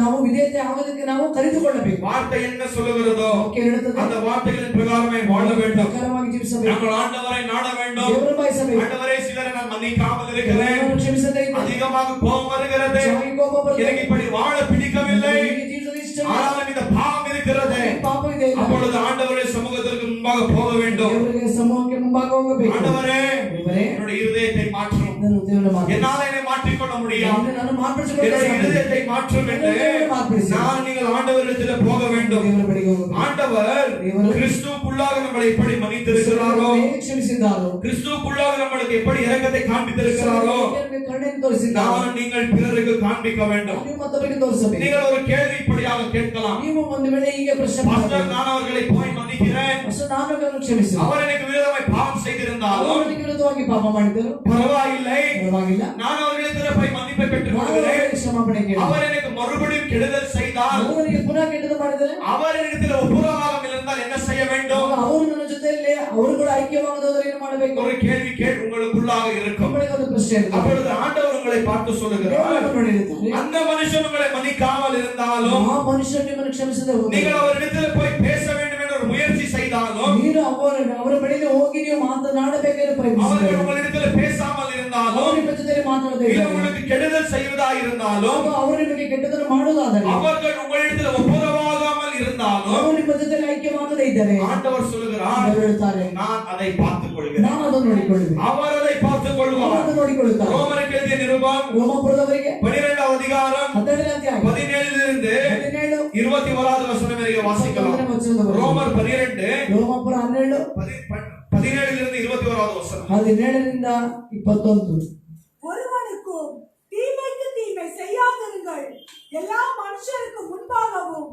ನಾವು ವಿಧೇಯತೆ ಆಗೋದಕ್ಕೆ ನಾವು ಕಲಿತುಕೊಳ್ಳಬೇಕು. வார்த்தை என்ன சொல்லுகிறதோ ವಾಕ್ಯ ಹೇಳುತ್ತದೆ. அந்த வார்த்தைகளின் பிரகாரமே வாழ வேண்டும். ಪ್ರಕಾರವಾಗಿ ಜೀವಿಸಬೇಕು. நாங்கள் ஆண்டவரை நாட வேண்டும். ದೇವರನ್ನು ಬಯಸಬೇಕು. ஆண்டவரே, சிலரை நான் மன்னிக்காமல் இருக்கிறேன். ದೇವರನ್ನು ಕ್ಷಮಿಸದೇ ಇದ್ದರೆ அதிகமாக கோபம் வருகிறது. ಚೆನ್ನಾಗಿ ಕೋಪ ಬರುತ್ತದೆ. எனக்கு இப்படி வாழ பிடிக்கவில்லை. ನನಗೆ ಜೀವಿಸಲು ಇಷ್ಟವಿಲ್ಲ. ஆனாலும் இந்த பாவம் இருக்கிறது. ಈ ಪಾಪವಿದೆ. அப்பொழுது ஆண்டவருடைய சமூகத்திற்கு முன்பாக போக வேண்டும். ದೇವರಿಗೆ ಸಮೂಹಕ್ಕೆ ಮುಂಭಾಗ ಹೋಗಬೇಕು. ஆண்டவரே, ದೇವರೇ, என்னுடைய இருதயத்தை மாற்றும். ನನ್ನ ಹೃದಯವನ್ನು ಮಾರ್ಪಡಿಸು. என்னால என்னை மாற்றிக்கொள்ள முடியாது. ನಾನು ಮಾರ್ಪಡಿಸಿಕೊಳ್ಳಲು என்னுடைய ಸಾಧ್ಯ. இருதயத்தை மாற்றும் என்று நான் நீங்கள் ஆண்டவரிடத்தில் போக வேண்டும். ದೇವರ ಬಳಿಗೆ ಹೋಗಬೇಕು. ஆண்டவர் கிறிஸ்துவுக்குள்ளாக நம்மளை எப்படி மன்னித்திருக்கிறாரோ, ಹೇಗೆ ಕ್ಷಮಿಸಿದ್ದಾರೋ, கிறிஸ்துவுக்குள்ளாக நம்மளுக்கு எப்படி இரக்கத்தை காண்பித்திருக்கிறாரோ, ಹೇಗೆ ಕರುಣೆಯನ್ನು ತೋರಿಸಿದ್ದಾರೋ, நான் நீங்கள் பிறருக்கு காண்பிக்க வேண்டும். ನೀವು ಮತ್ತೊಬ್ಬರಿಗೆ ತೋರಿಸಬೇಕು. நீங்கள் ஒரு கேள்வி இப்படியாக கேட்கலாம். ನೀವು ಒಂದು ವೇಳೆ ಹೀಗೆ ಪ್ರಶ್ನೆ பாஸ்டர், நான் அவர்களை போய் மன்னிக்கிறேன். ನಾನು ಅವರನ್ನು ಕ್ಷಮಿಸಿ. அவர் எனக்கு விரோதமாய் பாவம் செய்திருந்தாலும் ಅವರಿಗೆ ವಿರುದ್ಧವಾಗಿ ಪಾಪ ಮಾಡಿದರು, பரவாயில்லை, ಪರವಾಗಿಲ್ಲ, நான் அவர்களிடத்தில் போய் மன்னிப்பை பெற்றுக் ನಾನು கொள்கிறேன். ಅವರಿಗೆ ಕ್ಷಮಾಪಣೆ ಕೇಳಿ. அவர் எனக்கு மறுபடியும் கெடுதல் செய்தால், ಅವರಿಗೆ ಪುನಃ ಕೆಟ್ಟದ್ದು ಮಾಡಿದರೆ, அவர் என்னிடத்தில் ஒப்புரவாக இருந்தால் என்ன செய்ய வேண்டும்? ಅವರು ನನ್ನ ಜೊತೆಯಲ್ಲಿ ಅವರು ಕೂಡ ಐಕ್ಯವಾಗದವರು ಏನು ಮಾಡಬೇಕು? ஒரு கேள்வி உங்களுக்குள்ளாக இருக்கும். ನಿಮ್ಮೊಳಗೆ ಒಂದು ಪ್ರಶ್ನೆ ಇರ್ತದೆ. அப்பொழுது ஆண்டவர் உங்களை பார்த்து சொல்லுகிறார், ದೇವರು ನೋಡಿರುತ್ತಾನೆ. அந்த மனுஷன் உங்களை மன்னிக்காமல் இருந்தாலும், ಆ ಮನುಷ್ಯನು ನಿಮ್ಮನ್ನು ಕ್ಷಮಿಸದೆ ಹೋದರೆ, நீங்கள் அவரிடத்தில் போய் பேச வேண்டும் என்ற ஒரு முயற்சி செய்தாலும், ನೀನು ಅವರ ಬಳಿಗೆ ಹೋಗಿ ನೀವು ಮಾತನಾಡಬೇಕೆಂದು அவர்கள் ಪ್ರಯತ್ನಿಸಿದರೆ, உங்களிடத்தில் பேசாமல் இருந்தாலும், ಅವರು ನಿಮ್ಮ ಜೊತೆಯಲ್ಲಿ ಮಾತನಾಡದೆ இல்லை ಇದ್ದರೆ, உங்களுக்கு கெடுதல் செய்வதா இருந்தாலும், ಅವರು ನಿಮಗೆ ಕೆಟ್ಟದನ್ನು ಮಾಡುವುದಾದರೆ, அவர்கள் உங்களிடத்தில் ஒப்புரவாகாமல் இருந்தாலும், ಅವರು ನಿಮ್ಮ ಜೊತೆಯಲ್ಲಿ ಐಕ್ಯವಾಗದೇ ಇದ್ದರೆ, ஆண்டவர் சொல்லுகிறார், ಅವರು ಹೇಳ್ತಾರೆ, நான் அதை பார்த்துக் கொள்கிறேன். ನಾನು ಅದನ್ನು ನೋಡಿಕೊಳ್ಳುವೆ. அவர் அதை பார்த்துக் ಅವರು கொள்வார். ಅದನ್ನು ನೋಡಿಕೊಳ್ಳುತ್ತಾರೆ. ரோமருக்கு எழுதிய நிருபம் ರೋಮಾಪುರದವರಿಗೆ 12வது அதிகாரம் 12ನೇ ಅಧ್ಯಾಯ 17 17 21 வசனம் வரைக்கும் வாசிக்கலாம். ரோமர் 12 ರೋಮಾಪುರ 12 17 21 வசனம். 17ರಿಂದ 21. ஒருவனுக்கும் தீமைக்கு தீமை செய்யாதிருங்கள். எல்லா மனுஷருக்கு முன்பாகவும்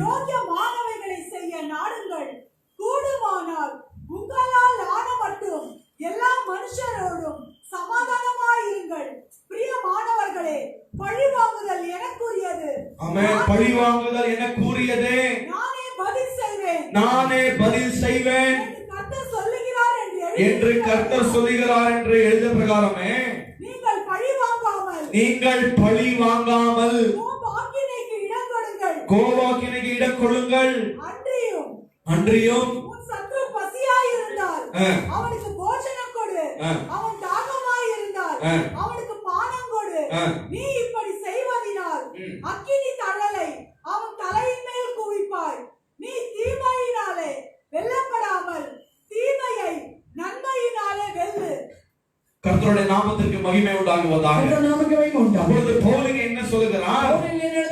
யோக்கியமானவைகளை செய்ய நாடுங்கள். கூடுமானால் உங்களால் ஆன மட்டும் எல்லா மனுஷரோடும் சமாதானமாயிருங்கள். பிரியமானவர்களே, பழிவாங்குதல் எனக்குரியது. ஆமென். பழிவாங்குதல் எனக்குரியதே, நானே பதில் செய்வேன். நானே பதில் செய்வேன் கர்த்தர் சொல்லுகிறார் என்று கர்த்தர் சொல்லுகிறார் என்று எழுத பிரகாரமே, நீங்கள் பழிவாங்காமல் நீங்கள் பழி வாங்காமல் கோபாக்கினைக்கு இடம் கொடுங்கள். கோபாக்கினைக்கு இடம் கொடுங்கள். அன்றியும் உன் சத்ரு பசியாயிருந்தால் அவனுக்கு போஜனம் கொடு. அவன் தாகமாயிருந்தால் அவனுக்கு பானம் கொடு. நீ இப்படி செய்வதினால் அக்கினி தழலை அவன் தலையின் மேல் குவிப்பாய். நீ தீமையினாலே வெல்லப்படாமல் தீமையை நன்மையினாலே வெல்லு. கர்த்தருடைய நாமத்திற்கு மகிமை உண்டாகுவதாக. கர்த்தருடைய நாமத்துக்கு மகிமை உண்டாகுவதாக. அப்பொழுது பவுல் என்ன சொல்கிறார்?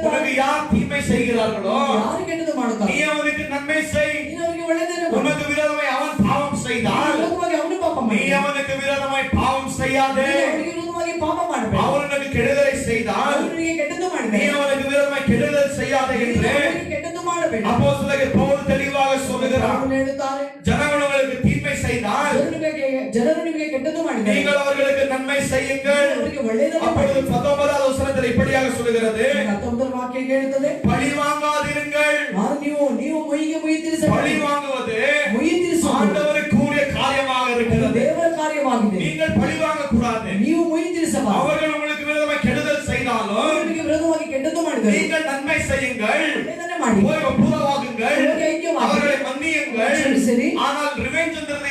உனக்கு யார் தீமை செய்கிறார்களோ, யார் கெட்டது ಮಾಡುತ್ತಾರೆ, நீ அவனுக்கு நன்மை செய். ನೀನು ಅವನಿಗೆ ಒಳ್ಳೆಯದನ್ನು ಮಾಡು. உனக்கு விரோதமாய் அவன் பாவம் செய்தால், ವಿರೋಧವಾಗಿ ಅವನು ಪಾಪ நீ ಮಾಡು. அவனுக்கு விரோதமாய் பாவம் செய்யாதே. ಅವನಿಗೆ ವಿರೋಧವಾಗಿ ಪಾಪ ಮಾಡಬೇಡ. அவனுக்கு கெடுதலை செய்தால், ಅವನಿಗೆ ಕೆಟ್ಟದ್ದು நீ ಮಾಡಬೇಡ. அவனுக்கு விரோதமாய் கெடுதல் செய்யாதே என்று ಅವನಿಗೆ ಕೆಟ್ಟದ್ದು ಮಾಡಬೇಡ. அப்போஸ்தலர் பவுல் தெளிவாக சொல்லுகிறார். ಅವನು ಹೇಳುತ್ತಾರೆ, ஜனங்கள் உங்களுக்கு தீமை செய்தால், ಜನರು ನಿಮಗೆ ಕೆಟ್ಟದ್ದು ಮಾಡಿದ್ದಾರೆ, நீங்கள் அவர்களுக்கு நன்மை செய்யுங்கள். ಅವರಿಗೆ ಒಳ್ಳೆಯದನ್ನು அப்பொழுது ಮಾಡಿ. 19வது வசனத்தில் இப்படியாக சொல்லுகிறது, 19ರ ವಾಕ್ಯ ಹೇಳುತ್ತದೆ, பழி வாங்காதிருங்கள். ನೀವು ಮುಯಿಗೆ ಮುಯಿ ತೀರಿಸಬೇಡ. பழி வாங்குவது ಮುಯಿ ತೀರಿಸುವುದು ஆண்டவருக்குரிய காரியமாக இருக்கிறது. ದೇವರ ಕಾರ್ಯವಾಗಿದೆ. நீங்கள் பழி வாங்க கூடாது. ನೀವು ಮುಯಿ ತೀರಿಸಬಾರದು. அவர்கள் உங்களுக்கு விரோதமாக கெடுதல் செய்தாலும் ನಿಮಗೆ ವಿರೋಧವಾಗಿ ಕೆಟ್ಟದ್ದು ಮಾಡಿದರೆ நீங்கள் நன்மை செய்யுங்கள், ಒಳ್ಳೆಯದನ್ನೇ ಮಾಡಿ, போய் ஒப்புரவாகுங்கள், ಹೋಗಿ ಐಕ್ಯವಾಗಿ அவர்களை மன்னியுங்கள். ಕ್ಷಮಿಸಿರಿ. ஆனால் ரிவெஞ்ச் என்றது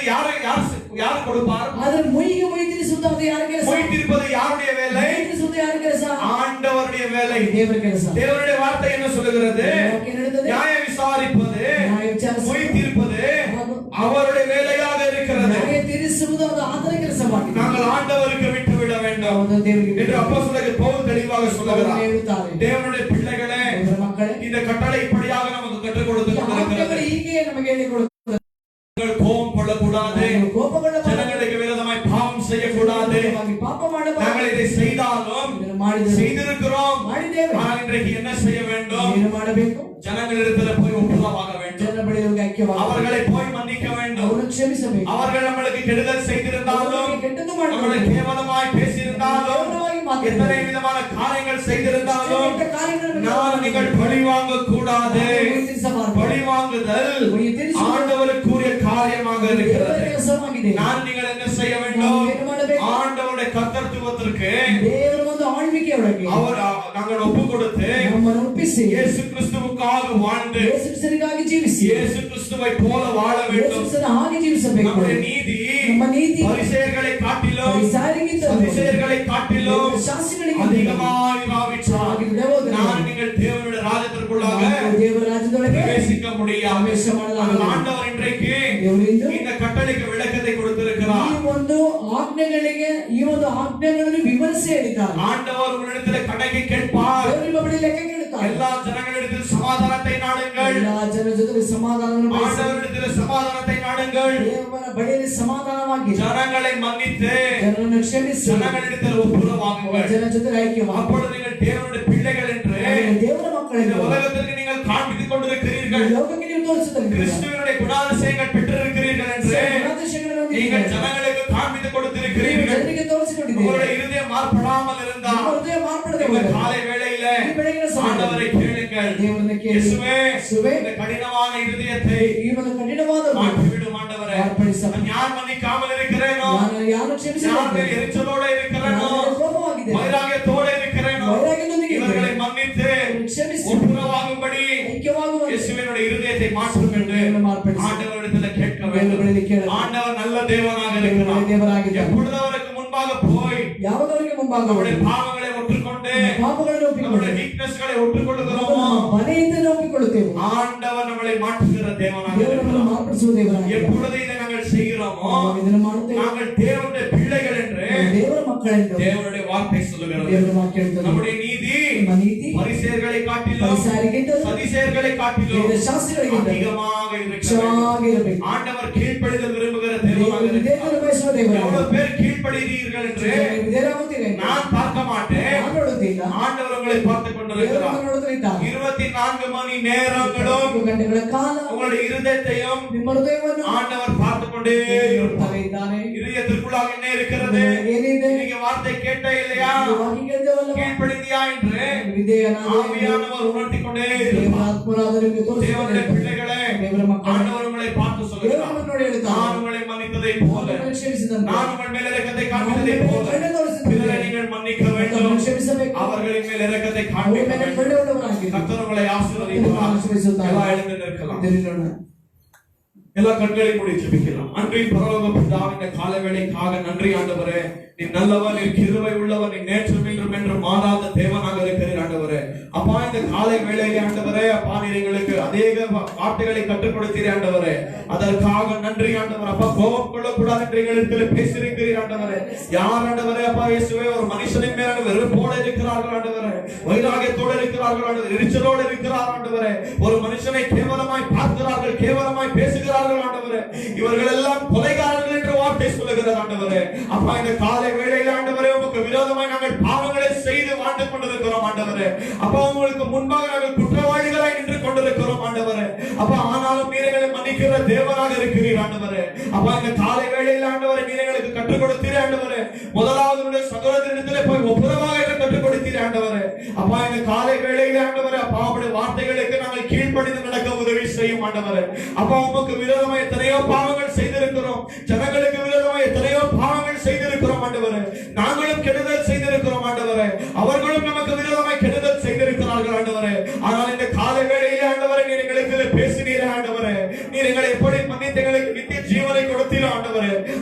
யார் கொடுப்பார்? ಆದ್ರೆ ಮುಯಿಗೆ ಮುಯಿ ತೀರಿಸುವುದು ಅದು ಯಾರ ಕೆಲಸ? போய் தீர்ப்பது யாருடைய வேலை? ಮುಯಿ ತೀರಿಸುವುದು ಯಾರ ಕೆಲಸ? ஆண்டவருடைய வேலை. ದೇವರ ಕೆಲಸ. தேவனுடைய வார்த்தை என்ன சொல்லுகிறது? ವಾಕ್ಯ ಹೇಳುತ್ತದೆ, நியாய விசாரிப்பது, ನ್ಯಾಯ ವಿಚಾರಿಸುವುದು, போய் தீர்ப்பது அவருடைய வேலையாக இருக்கிறது. ನ್ಯಾಯ ತೀರಿಸುವುದು ಅದು ಆತನ ಕೆಲಸವಾಗಿದೆ. நாங்கள் ஆண்டவருக்கு விட்டு விட வேண்டும் ಹೌದು, ದೇವರಿಗೆ என்று அப்போஸ்தலர் பவுல் தெளிவாக சொல்லுகிறார். ಹೇಳುತ್ತಾರೆ. தேவனுடைய பிள்ளைகளே, ದೇವರ ಮಕ್ಕಳೇ, இந்த கட்டளை இப்படியாக நமக்கு கற்றுக் கொடுத்திருக்கிறது. ಆಜ್ಞೆಗಳು ಹೀಗೆ ನಮಗೆ ಹೇಳಿಕೊಡುತ್ತದೆ. நீங்கள் கோபம் கொள்ளக்கூடாது, ನಾವು ಕೋಪಗೊಳ್ಳಬಾರದು, ஜனங்களுக்கு விரோதமாய் பாவம் செய்யக்கூடாது. ವಿರೋಧವಾಗಿ ಪಾಪ ಮಾಡಬಾರದು. நாங்கள் இதை செய்தாலும் ಇದನ್ನು ಮಾಡಿದರೆ செய்திருக்கிறோம். ಮಾಡಿದ್ದೇವೆ. ஆனால் இன்றைக்கு என்ன செய்ய வேண்டும்? ಏನು ಮಾಡಬೇಕು? ஜனங்களிடத்தில் போய் ஒப்புரவாக வேண்டும். ಜನರ ಬಳಿ ಹೋಗಿ ಐಕ್ಯವಾಗಿ அவர்களை போய் மன்னிக்க வேண்டும். ಅವರನ್ನು ಕ್ಷಮಿಸಬೇಕು. அவர்கள் நம்மளுக்கு கெடுதல் செய்திருந்தாலும், ಅವರಿಗೆ ಕೆಟ್ಟದ್ದು நம்மளை ಮಾಡಿದರೆ, கேவலமாய் பேசியிருந்தாலும், ಕೇವಲವಾಗಿ ಮಾತಾಡಿದರೆ, எத்தனை விதமான காரியங்கள் செய்திருந்தாலும் ಕೆಟ್ಟ ಕಾರ್ಯಗಳನ್ನು நான் நீங்கள் பழி வாங்க கூடாது. ಮುಯಿ ತೀರಿಸಬಾರದು. பழி வாங்குதல் ಮುಯಿ ತೀರಿಸುವುದು ஆண்டவருக்குரிய காரியமாக ದೇವರ இருக்கிறது. ಕೆಲಸವಾಗಿದೆ. நான் நீங்கள் என்ன செய்ய வேண்டும்? ನಾವು ಏನು ಮಾಡಬೇಕು? ஆண்டவருடைய கர்த்தத்துவத்திற்கு ದೇವರ ಒಂದು ಆಳ್ವಿಕೆಯೊಳಗೆ அவர் நாங்கள் ஒப்பு கொடுத்து ನಮ್ಮನ್ನು ಒಪ್ಪಿಸಿ இயேசு கிறிஸ்துவுக்காக வாழ்ந்து ಯೇಸು ಕ್ರಿಸ್ತನಿಗಾಗಿ ಜೀವಿಸಿ இயேசு கிறிஸ்துவை போல வாழ ಯೇಸು வேண்டும். ಕ್ರಿಸ್ತನ ಹಾಗೆ ಜೀವಿಸಬೇಕು. நம்முடைய நீதி ನಮ್ಮ ನೀತಿ பரிசேயர்களை காட்டிலும் ಫರಿಸಾಯರಿಗಿಂತಲೂ சதுசேயர்களை காட்டிலும் ಶಾಸ್ತ್ರಿಗಳಿಗಿಂತಲೂ அதிகமாய் இராவிட்டால் ಆಗಿರುವುದರಿಂದ நான் நீங்கள் தேவனுடைய ராஜ்யத்திற்குள்ளாக ನಾವು ದೇವರ ರಾಜ್ಯದೊಳಗೆ பிரவேசிக்க முடியாது. ಪ್ರವೇಶ ಮಾಡಲಾಗದು. ஆண்டவர் இன்றைக்கு ದೇವರು ಇಂದು இந்த கட்டளைக்கு விளக்கத்தை கொடுத்திருக்கிறார். ಈ ಒಂದು ಆಜ್ಞೆಗಳಿಗೆ ಈ ಒಂದು ಆಜ್ಞೆಗಳನ್ನು ವಿವರಿಸಿ ಹೇಳಿದ್ದಾರೆ. ஆண்டவர் உங்களிடத்தில் கணக்கு கேட்பார். ದೇವರು ನಿಮ್ಮ ಬಳಿ ಲೆಕ್ಕ ಕೇಳುತ್ತಾರೆ. எல்லா ஜனங்களிடத்தில் சமாதானத்தை நாடுங்கள். ಎಲ್ಲ ಜನರ ಜೊತೆ ಸಮಾಧಾನವನ್ನು ಬಯಸಿ ஆண்டவரிடத்தில் சமாதானத்தை நாடுங்கள். ದೇವರ ಬಳಿಯಲ್ಲಿ ಸಮಾಧಾನವಾಗಿ ஜனங்களை மன்னித்து ಜನರನ್ನು ಕ್ಷಮಿಸಿ ஜனங்களிடத்தில் ஒப்புரவாகுங்கள். ಜನರ ಜೊತೆ ಐಕ್ಯವಾಗಿ அப்பொழுது நீங்கள் தேவனுடைய பிள்ளைகள் என்று ದೇವರ இந்த ಮಕ್ಕಳಿಂದ உலகத்திற்கு நீங்கள் காண்பித்துக் கொண்டிருக்கிறீர்கள். ಲೋಕಕ್ಕೆ ನೀವು ತೋರಿಸುತ್ತಿದ್ದೀರಿ. கிறிஸ்துவினுடைய குணாதிசயங்கள் பெற்றிருக்கிறீர்கள் என்று ಗುಣಾತಿಶಯಗಳನ್ನು நீங்கள் ಹೊಂದಿದ್ದೀರಿ. ஜனங்களுக்கு காண்பித்துக் ನೀವು கொடுத்திருக்கிறீர்கள். ಜನರಿಗೆ ತೋರಿಸಿಕೊಂಡಿದ್ದೀರಿ. உங்களுடைய இருதயம் மாறுபடாமல் ನಿಮ್ಮ இருந்தால் ಹೃದಯ ಮಾರ್ಪಡದೆ இந்த ಹೋದರೆ காலை வேளையில ಈ ಬೆಳಗಿನ ಸಮಯದಲ್ಲಿ ஆண்டவரை கேளுங்கள். ದೇವರನ್ನು ಕೇಳಿ, இயேசுவே, இயேசுவே, இந்த கடினமான இருதயத்தை ಈ ಒಂದು ಕಠಿಣವಾದ மாற்றிவிடும் ஆண்டவரே. ಮಾರ್ಪಡಿಸು. நான் யார் மன்னிக்காமல் இருக்கிறேனோ, ನಾನು ಯಾರು யார் ಕ್ಷಮಿಸಿದ್ದೇನೆ, மேல் எரிச்சலோட இருக்கிறேனோ, ನಾನು ಕೋಪವಾಗಿದ್ದೇನೆ, வைராಗ್யத்தோட இருக்கிறேனோ, ವೈರಾಗ್ಯದೊಂದಿಗೆ இவர்களை ಇದ್ದೇನೆ. மன்னித்து ಅವರನ್ನು ಕ್ಷಮಿಸಿ ஒப்புரவாகும்படி ಐಕ್ಯವಾಗುವಂತೆ இயேசுவினுடைய இருதயத்தை மாற்றும் என்று மார்படிசு. ஆண்டவரிடத்தில் கேட்க ದೇವರ வேண்டும். ಬಳಿಯಲ್ಲಿ ಕೇಳು. ஆண்டவர் நல்ல தேவனாக ದೇವರ இருக்கிறார். ದೇವರಾಗಿದ್ದಾನೆ. எப்பொழுது அவருக்கு முன்பாக போய் ಯಾವುದವರಿಗೆ ಮುಂಭಾಗ நம்முடைய பாவங்களை ஒற்றுக்கொண்டு ಪಾಪಗಳನ್ನು ಒಪ್ಪಿಕೊಂಡು நம்முடைய வீக்னஸ்களை ஒற்றுக்கொள்ளுகிறோமோ, ನಮ್ಮ ಮನೆಯಿಂದ ಒಪ್ಪಿಕೊಳ್ಳುತ್ತೇವೆ. ஆண்டவர் நம்மளை மாற்றுகிற தேவனாக ದೇವರು ನಮ್ಮನ್ನು இருக்கிறார். ಮಾರ್ಪಡಿಸುವ ದೇವರಾಗಿದ್ದಾನೆ. எப்பொழுது இதை நாங்கள் செய்கிறோமோ, ನಾವು ಇದನ್ನು ಮಾಡುತ್ತೇವೆ. நாங்கள் தேவனுடைய பிள்ளைகள் என்று ದೇವರ ಮಕ್ಕಳೆಂದು தேவனுடைய வார்த்தை சொல்லுகிறது. ದೇವರ ವಾಕ್ಯ ಹೇಳ್ತದೆ. நம்முடைய நீதி ನಿಮ್ಮ ನೀತಿ பரிசேயர்களை காட்டிலும் ಫರಿಸಾಯರಿಗಿಂತಲೂ சதிசேயர்களை காட்டிலும் ವೇದ ಶಾಸ್ತ್ರಿಗಳಿಗಿಂತಲೂ அதிகமாக இருக்கிறது. ಹೆಚ್ಚಾಗಿರಬೇಕು. ஆண்டவர் கீழ்ப்படிதல் விரும்புகிற தேவனாக ದೇವರು இருக்கிறார். ವಿಧೇಯತೆಯನ್ನು ಬಯಸುವ ದೇವರಾಗಿದ್ದಾನೆ. எவ்வளவு பேர் கீழ்ப்படுகிறீர்கள் என்று ನೀವು ವಿಧೇಯರಾಗುತ್ತೀರಿ ಎಂದು நான் பார்க்க மாட்டேன். ನಾನು ನೋಡುತ್ತಿಲ್ಲ. ஆண்டவர் உங்களை பார்த்துக் ದೇವರು கொண்டிருக்கிறார். ನಮ್ಮನ್ನು ನೋಡುತ್ತಿದ್ದಾನೆ. 24 மணி நேரங்களும் 24 ಗಂಟೆಗಳ ಕಾಲ உங்களுடைய இருதயத்தையும் ನಿಮ್ಮ ಹೃದಯವನ್ನು ஆண்டவர் பார்த்துக் கொண்டே ನೋಡುತ್ತಾ இருப்பார். ಇದ್ದಾನೆ. இதயத்திற்குள்ளாக என்ன இருக்கிறது? ಏನಿದೆ? நீங்க வார்த்தை கேட்ட இல்லையா? ನೀವು ವಾಕ್ಯ ಕೇಳಿದೆವಲ್ಲ? கீழ்ப்படிந்தியா என்று ವಿಧೇಯನಾದ ஆவியானவர் உணர்த்திக் கொண்டே ದೇವರ இருப்பார். ಆತ್ಮನಾದ ನಿಮಗೆ தேவனுடைய ತೋರಿಸುತ್ತಾನೆ. பிள்ளைகளே, ದೇವರ ಮಕ್ಕಳೇ, ஆண்டவர் உங்களை பார்த்து ದೇವರು சொல்லுகிறார். ನಮ್ಮನ್ನು ನೋಡಿ ಹೇಳ್ತಾನೆ. நான் உங்களை மன்னித்ததை போல, ನಮ್ಮನ್ನು ಕ್ಷಮಿಸಿದಂತೆ நான் உங்கள் மேல் இரக்கத்தை காண்பித்ததை போல ಕರುಣೆ ತೋರಿಸಿದಂತೆ பிறரை நீங்கள் மன்னிக்க வேண்டும். ನಮ್ಮನ್ನು ಕ್ಷಮಿಸಬೇಕು. அவர்களின் மேல் இரக்கத்தை ಅವರ காண்பிக்க ಮೇಲೆ வேண்டும். ಕರುಣೆ ಉಳ್ಳವರಾಗಿರಿ. கர்த்தர் உங்களை ಕರ್ತನು ஆசீர்வதிப்பார். ಆಶೀರ್ವದಿಸುತ್ತಾನೆ. எல்லாம் எழுந்து நிற்கலாம். ಎದ್ದೇಳೋಣ. எல்லா கண்களையும் மூடி ஜெபிக்கலாம். அன்றைய பரலோக பிதாவே, இந்த காலை வேளைக்காக நன்றி ஆண்டவரே. நீ நல்லவர், நீ கிருபை உள்ளவர், நீ நேற்றும் இன்றும் என்றும் மாறாத தேவனாக இருக்கிறீர் ஆண்டவரே. அப்பா, இந்த காலை வேளையிலே ஆண்டவரே, அப்பா நீர் எங்களுக்கு அநேக வார்த்தைகளை கற்றுக் கொடுத்தீர் ஆண்டவரே. அதற்காக நன்றி ஆண்டவர். அப்பா, கோபம் கொள்ளக்கூடாது என்று எங்களிடத்தில் பேசியிருக்கிறீர் ஆண்டவரே. யார் ஆண்டவரே அப்பா இயேசுவே ஒரு மனுஷனின் மேல வெறுப்போடு இருக்கிறார்கள் ஆண்டவரே, வைராகியத்தோடு இருக்கிறார்கள் ஆண்டவரே, எரிச்சலோடு இருக்கிறார் ஆண்டவரே. ஒரு மனுஷனை கேவலமாய் பார்க்கிறார்கள், கேவலமாய் பேசுகிறார்கள் ஆண்டவரே. இவர்கள் எல்லாம் கொலைகாரர்கள் என்று வார்த்தை சொல்லுகிறது ஆண்டவரே. அப்பா, இந்த காலை வேளையில் ஆண்டவரே, உமக்கு விரோதமாய் நாங்கள் பாவங்களை செய்து வாழ்ந்து கொண்டிருக்கிறோம் ஆண்டவரே. அப்பா, உங்களுக்கு முன்பாக நாங்கள் குற்றவாளிகளாய் நின்று கொண்டிருக்கிறோம் ஆண்டவரே. அப்பா, ஆனாலும் நீர் எங்களை மன்னிக்கிற தேவனாக இருக்கிறீர் ஆண்டவரே. அப்பா, இந்த காலை வேளையில் ஆண்டவரே, நீர் எங்களுக்கு கற்றுக் கொடுத்தீர் ஆண்டவரே. முதலாவது சகோதரத்திலே போய் ஒப்புரவாக கற்றுக் கொடுத்தீர் ஆண்டவரே. அப்பா இந்த காலை வேளையில ஆண்டவரே அப்பா உம்முடைய வார்த்தைகளுக்கு நாங்கள் கீழ்ப்படிந்து நடக்க உதவி செய்யும் ஆண்டவரே. அப்பா உமக்கு விரோதமாக எத்தனையோ பாவங்கள் செய்திருக்கிறோம், ஜனங்களுக்கு விரோதமாக எத்தனையோ பாவங்கள் செய்திருக்கிறோம் ஆண்டவரே. நாங்களும் கெடுதல் செய்திருக்கிறோம் ஆண்டவரே, அவர்களும் நமக்கு விரோதமாக கெடுதல் செய்திருக்கிறார்கள் ஆண்டவரே. ஆனால் இந்த காலை வேளையிலே ஆண்டவரே நீர் எங்களுக்கு பேசினீரே ஆண்டவரே. நீர் எங்களை எப்படி மன்னித்து எங்களுக்கு நித்திய ஜீவனை கொடுத்தீரோ ஆண்டவரே.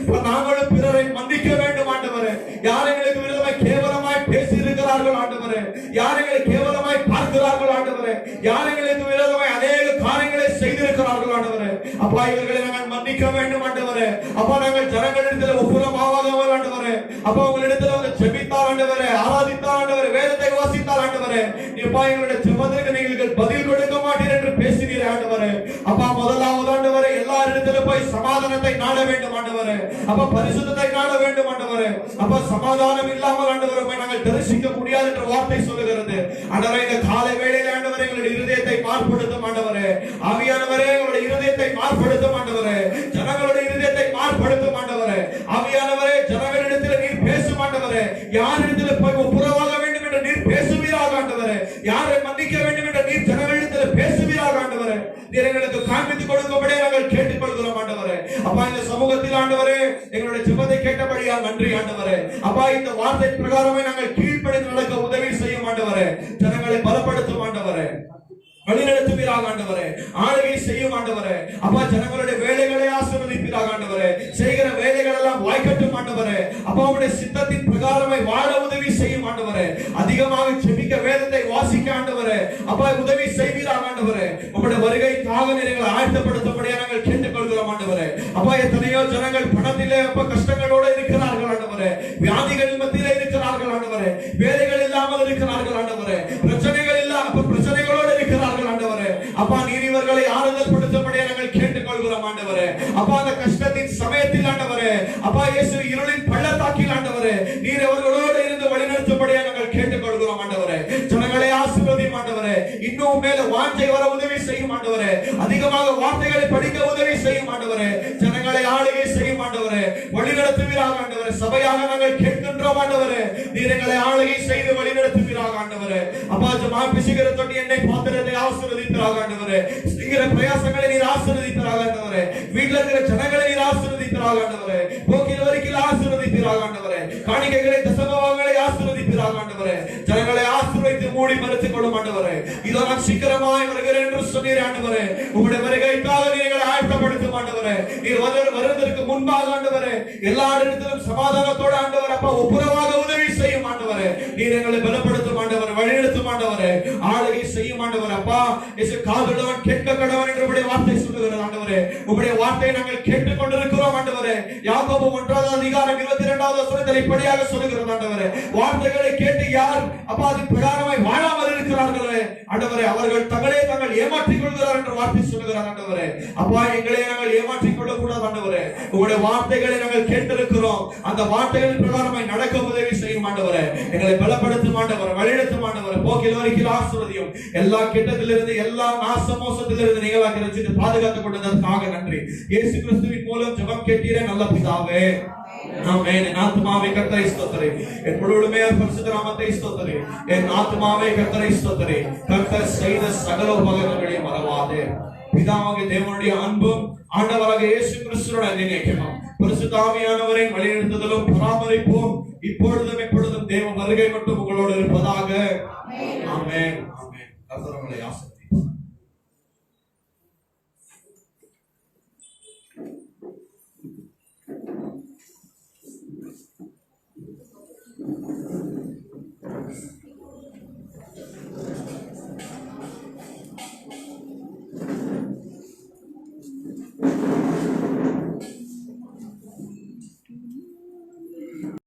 நாங்களும் பிறரை மன்னிக்க வேண்டும் ஆண்டவரே. யார் எங்களுக்கு விரோதமாய் கேவலமாய் பேசி இருக்கிறார்கள் ஆண்டவரே, யார் எங்களை கேவலமாய் பார்க்கிறார்கள் ஆண்டவரே, யார் எங்களுக்கு விரோதமாய் அநேக காரியங்களை செய்திருக்கிறார்கள் ஆண்டவரே. அப்பா இவர்களை நாங்கள் மன்னிக்க வேண்டும் ஆண்டவரே. அப்பா நாங்கள் ஜனங்களிடத்தில் ஒப்புரமாகாமல் ஆண்டவரே, அப்பா உங்களிடத்தில் வந்து ஜெபித்தார் ஆண்டவரே, ஆராதித்தார் ஆண்டவரே, வேதத்தை வாசித்தார் ஆண்டவரே. அப்பா எங்களுடைய ஜெபத்திற்கு நீங்கள் பதில் கொடுக்க மாட்டீர் என்று பேசினீர் ஆண்டவரே. அப்பா முதலாவது ஆண்டவரே எல்லாரிடத்திலும் போய் சமாதானத்தை நாட வேண்டும் ஆண்டவரே. அப்பா பரிசுத்தத்தை நாட வேண்டும் ஆண்டவரே. அப்பா சமாதானம் இல்லாமல் ஆண்டவரை நாங்கள் தரிசிக்க முடியாது என்ற வார்த்தை சொல்லுகிறது ஆண்டவரே. இந்த காலை வேளையில ஆண்டவரே எங்களுடைய இருதயத்தை மார்படுத்தும் ஆண்டவரே. ஆவியானவரே எங்களுடைய இருதயத்தை மார்படுத்தும் ஆண்டவரே. ஜனங்களுடைய இருதயத்தை மார்படுத்தும் ஆண்டவரே. ஆவியானவரே ஜனங்களிடத்தில் நீர் பேசும் ஆண்டவரே. யாரிடத்தில் போய் ஒப்புரவாக வேண்டும் என்று நீர் பேசுவீராக ஆண்டவரே. யாரை மன்னிக்க வேண்டும் என்று நீர் ஜனங்களிடத்தில் பேசுவீராக ஆண்டவரே. நீர் எங்களுக்கு காண்பித்துக் கொடுக்கும்படியே நாங்கள் கேட்டுக் கொள்கிறோம் ஆண்டவரே. அப்பா இந்த சமூகத்தில் ஆண்டவரே எங்களுடைய ஜெபத்தை கேட்டபடியா நன்றி ஆண்டவரே. அப்பா இந்த வார்த்தை பிரகாரமே நாங்கள் கீழ்ப்படிந்து நடக்க உதவி செய்யும் ஆண்டவரே. ஜனங்களை பலப்படுத்தும் ஆண்டவரே, வழிநடத்துவீராக ஆண்டவரே, ஆளுகை செய்யும் ஆண்டவரே. அப்பா ஜனங்களுடைய வேலைகளை ஆசீர்வதிப்பீராக ஆண்டவரே. செய்கிற வேலைகள் எல்லாம் வாய்க்கட்டும் ஆண்டவரே. அப்பா உடைய சித்தத்தின் பிரகாரமே வாழ உதவி செய்யும் ஆண்டவரே. அதிகமாக ஜெபிக்க வேதத்தை வாசிக்க ஆண்டவரே அப்பா உதவி செய்வீராக ஆண்டவரே. உம்முடைய வருகைக்காக நீங்களை ஆயத்தப்படுத்தும்படியாக நாங்கள் கேட்டுக்கொள்கிறோம் ஆண்டவரே. அப்பா எத்தனையோ ஜனங்கள் பணத்திலே அப்பா கஷ்டங்களோடு இருக்கிறார்கள் ஆண்டவரே, வியாதிகள் மத்தியிலே இருக்கிறார்கள் ஆண்டவரே, வேலைகள் இல்லாமல் இருக்கிறார்கள் ஆண்டவரே, பிரச்சனைகள் இல்லாம பிரச்சனைகளோடு இருக்கிறார்கள் ஆண்டவரே. அப்பா நீர் இவர்களை ஆறுதல் படுத்தும்படியாக நாங்கள் கேட்டுக்கொள்கிறோம் ஆண்டவரே. அப்பா அந்த கஷ்டத்தின் சமயத்தில் ஆண்டவரே அப்பா இயேசு இருளின் பள்ளத்தாக்கில் ஆண்டவரே நீர் அவர்களோடு இருந்து வழிநடத்தும்படியாக நாங்கள் கேட்டுக்கொள்கிறோம் ஆண்டவரே. ஜனங்களை ஆசீர்வதியும் ஆண்டவரே. இன்னும் மேல வாஞ்சை வர உதவி செய்யும் ஆண்டவரே. அதிகமாக வார்த்தைகளை படிக்க உதவி செய்யும் ஆண்டவரே. ஜனங்களை ஆளுகை செய்யும் ஆண்டவரே. வழிநடத்துவீராக ஆண்டவரே. சபையாக நாங்கள் கேட்கின்றோம் ஆண்டவரே. நீர் எங்களை ஆளுகை செய்து வழிநடத்துவீராக ஆண்டவரே. அப்பா ஜமா பிசுகிற தொட்டி எண்ணெய் பாத்திரத்தை ஆசீர்வதிப்பீராக ஆண்டவரே. செய்கிற பிரயாசங்களை நீர் ஆசீர்வதிப்பீராக ஆண்டவரே. வீட்டில் இருக்கிற ஜனங்களை நீர் ஆசீர்வதிப்பீராக ஆண்டவரே. போக்கில் வரைக்கும் ஆசீர்வதிப்பீராக ஆண்டவரே. காணிக்கைகளை தசமபாகங்களை ஆசீர்வதிப்பீராக ஆண்டவரே. ஜனங்களை ஆசீர்வதித்து மூடி மறைத்துக் கொள்ளும் ஆண்டவரே. இதோ நான் சீக்கிரமாய் வருகிறேன் என்று சொன்னீர் ஆண்டவரே. உம்முடைய வருகைக்காக நீங்களை ஆயத்தப்படுத்தும் ஆண்டவரே. நீர் வருவதற்கு முன்பாக ஆண்டவரே எல்லா இடத்திலும் சமாதானத்தோடு ஆண்டவரே அப்பா ஒப்புரவாக உதவி செய்யும் ஆண்டவரே. நீர் எங்களை பலப்படுத்தும் ஆண்டவரே, வழிநடத்தும் ஆண்டவரே, ஆளுகை செய்யும் ஆண்டவரே. அப்பா இயேசு காதுள்ளவன் கேட்க கடவன் என்று உம்முடைய வார்த்தை சொல்லுகிறது ஆண்டவரே. உம்முடைய வார்த்தையை நாங்கள் கேட்டுக் கொண்டிருக்கிறோம் ஆண்டவரே. யாக்கோபு 1:22 இப்படியாக சொல்லுகிறது ஆண்டவரே. வார்த்தைகளை கேட்டு யார் அப்பா அது பிரகாரமாய் வாழாமல் இருக்கிறார்களே ஆண்டவரே அவர்கள் தங்கள் ஏமாற்றிக் கொள்கிறார் என்று வார்த்தை சொல்லுகிறார் ஆண்டவரே. அப்பா எங்களை நாங்கள் ஏமாற்றிக் கொள்ள கூடாது ஆண்டவரே. உங்களுடைய வார்த்தைகளை நாங்கள் கேட்டிருக்கிறோம். அந்த வார்த்தைகளின் பிரகாரமாய் நடக்க உதவி செய்யும் ஆண்டவரே. எங்களை பலப்படுத்தும் ஆண்டவரே, வழிநடத்தும் ஆண்டவரே. போக்கில் வரைக்கும் ஆசீர்வதியும். எல்லா கெட்டதிலிருந்து எல்லா நாச மோசத்திலிருந்து நீங்களாக ரட்சித்து பாதுகாத்துக் கொண்டதற்காக நன்றி. இயேசு கிறிஸ்துவின் மூலம் ஜெபம் கேட்டீரே நல்ல பிதாவே. ஆமென். என் ஆத்துமாவே கர்த்தரை ஸ்தோத்திரி. என் முழுவதுமே பரிசுத்த நாமத்தை ஸ்தோத்திரி. என் ஆத்துமாவே கர்த்தரை ஸ்தோத்திரி. கர்த்தர் செய்த சகல உபகாரங்களையும் மறவாதே. பிதாவாகிய தேவனுடைய அன்பும் ஆண்டவராகிய இயேசு கிறிஸ்துவின் நினைக்கணும் பரிசுத்த ஆவியானவரின் வழிநடத்துதலும் பராமரிப்பும் இப்பொழுதும் எப்பொழுதும் தேவ வருகை மட்டும் உங்களோடு இருப்பதாக. ஆமென். ஆமென். கர்த்தர் உங்களை ஆசீர்வதிப்பார்.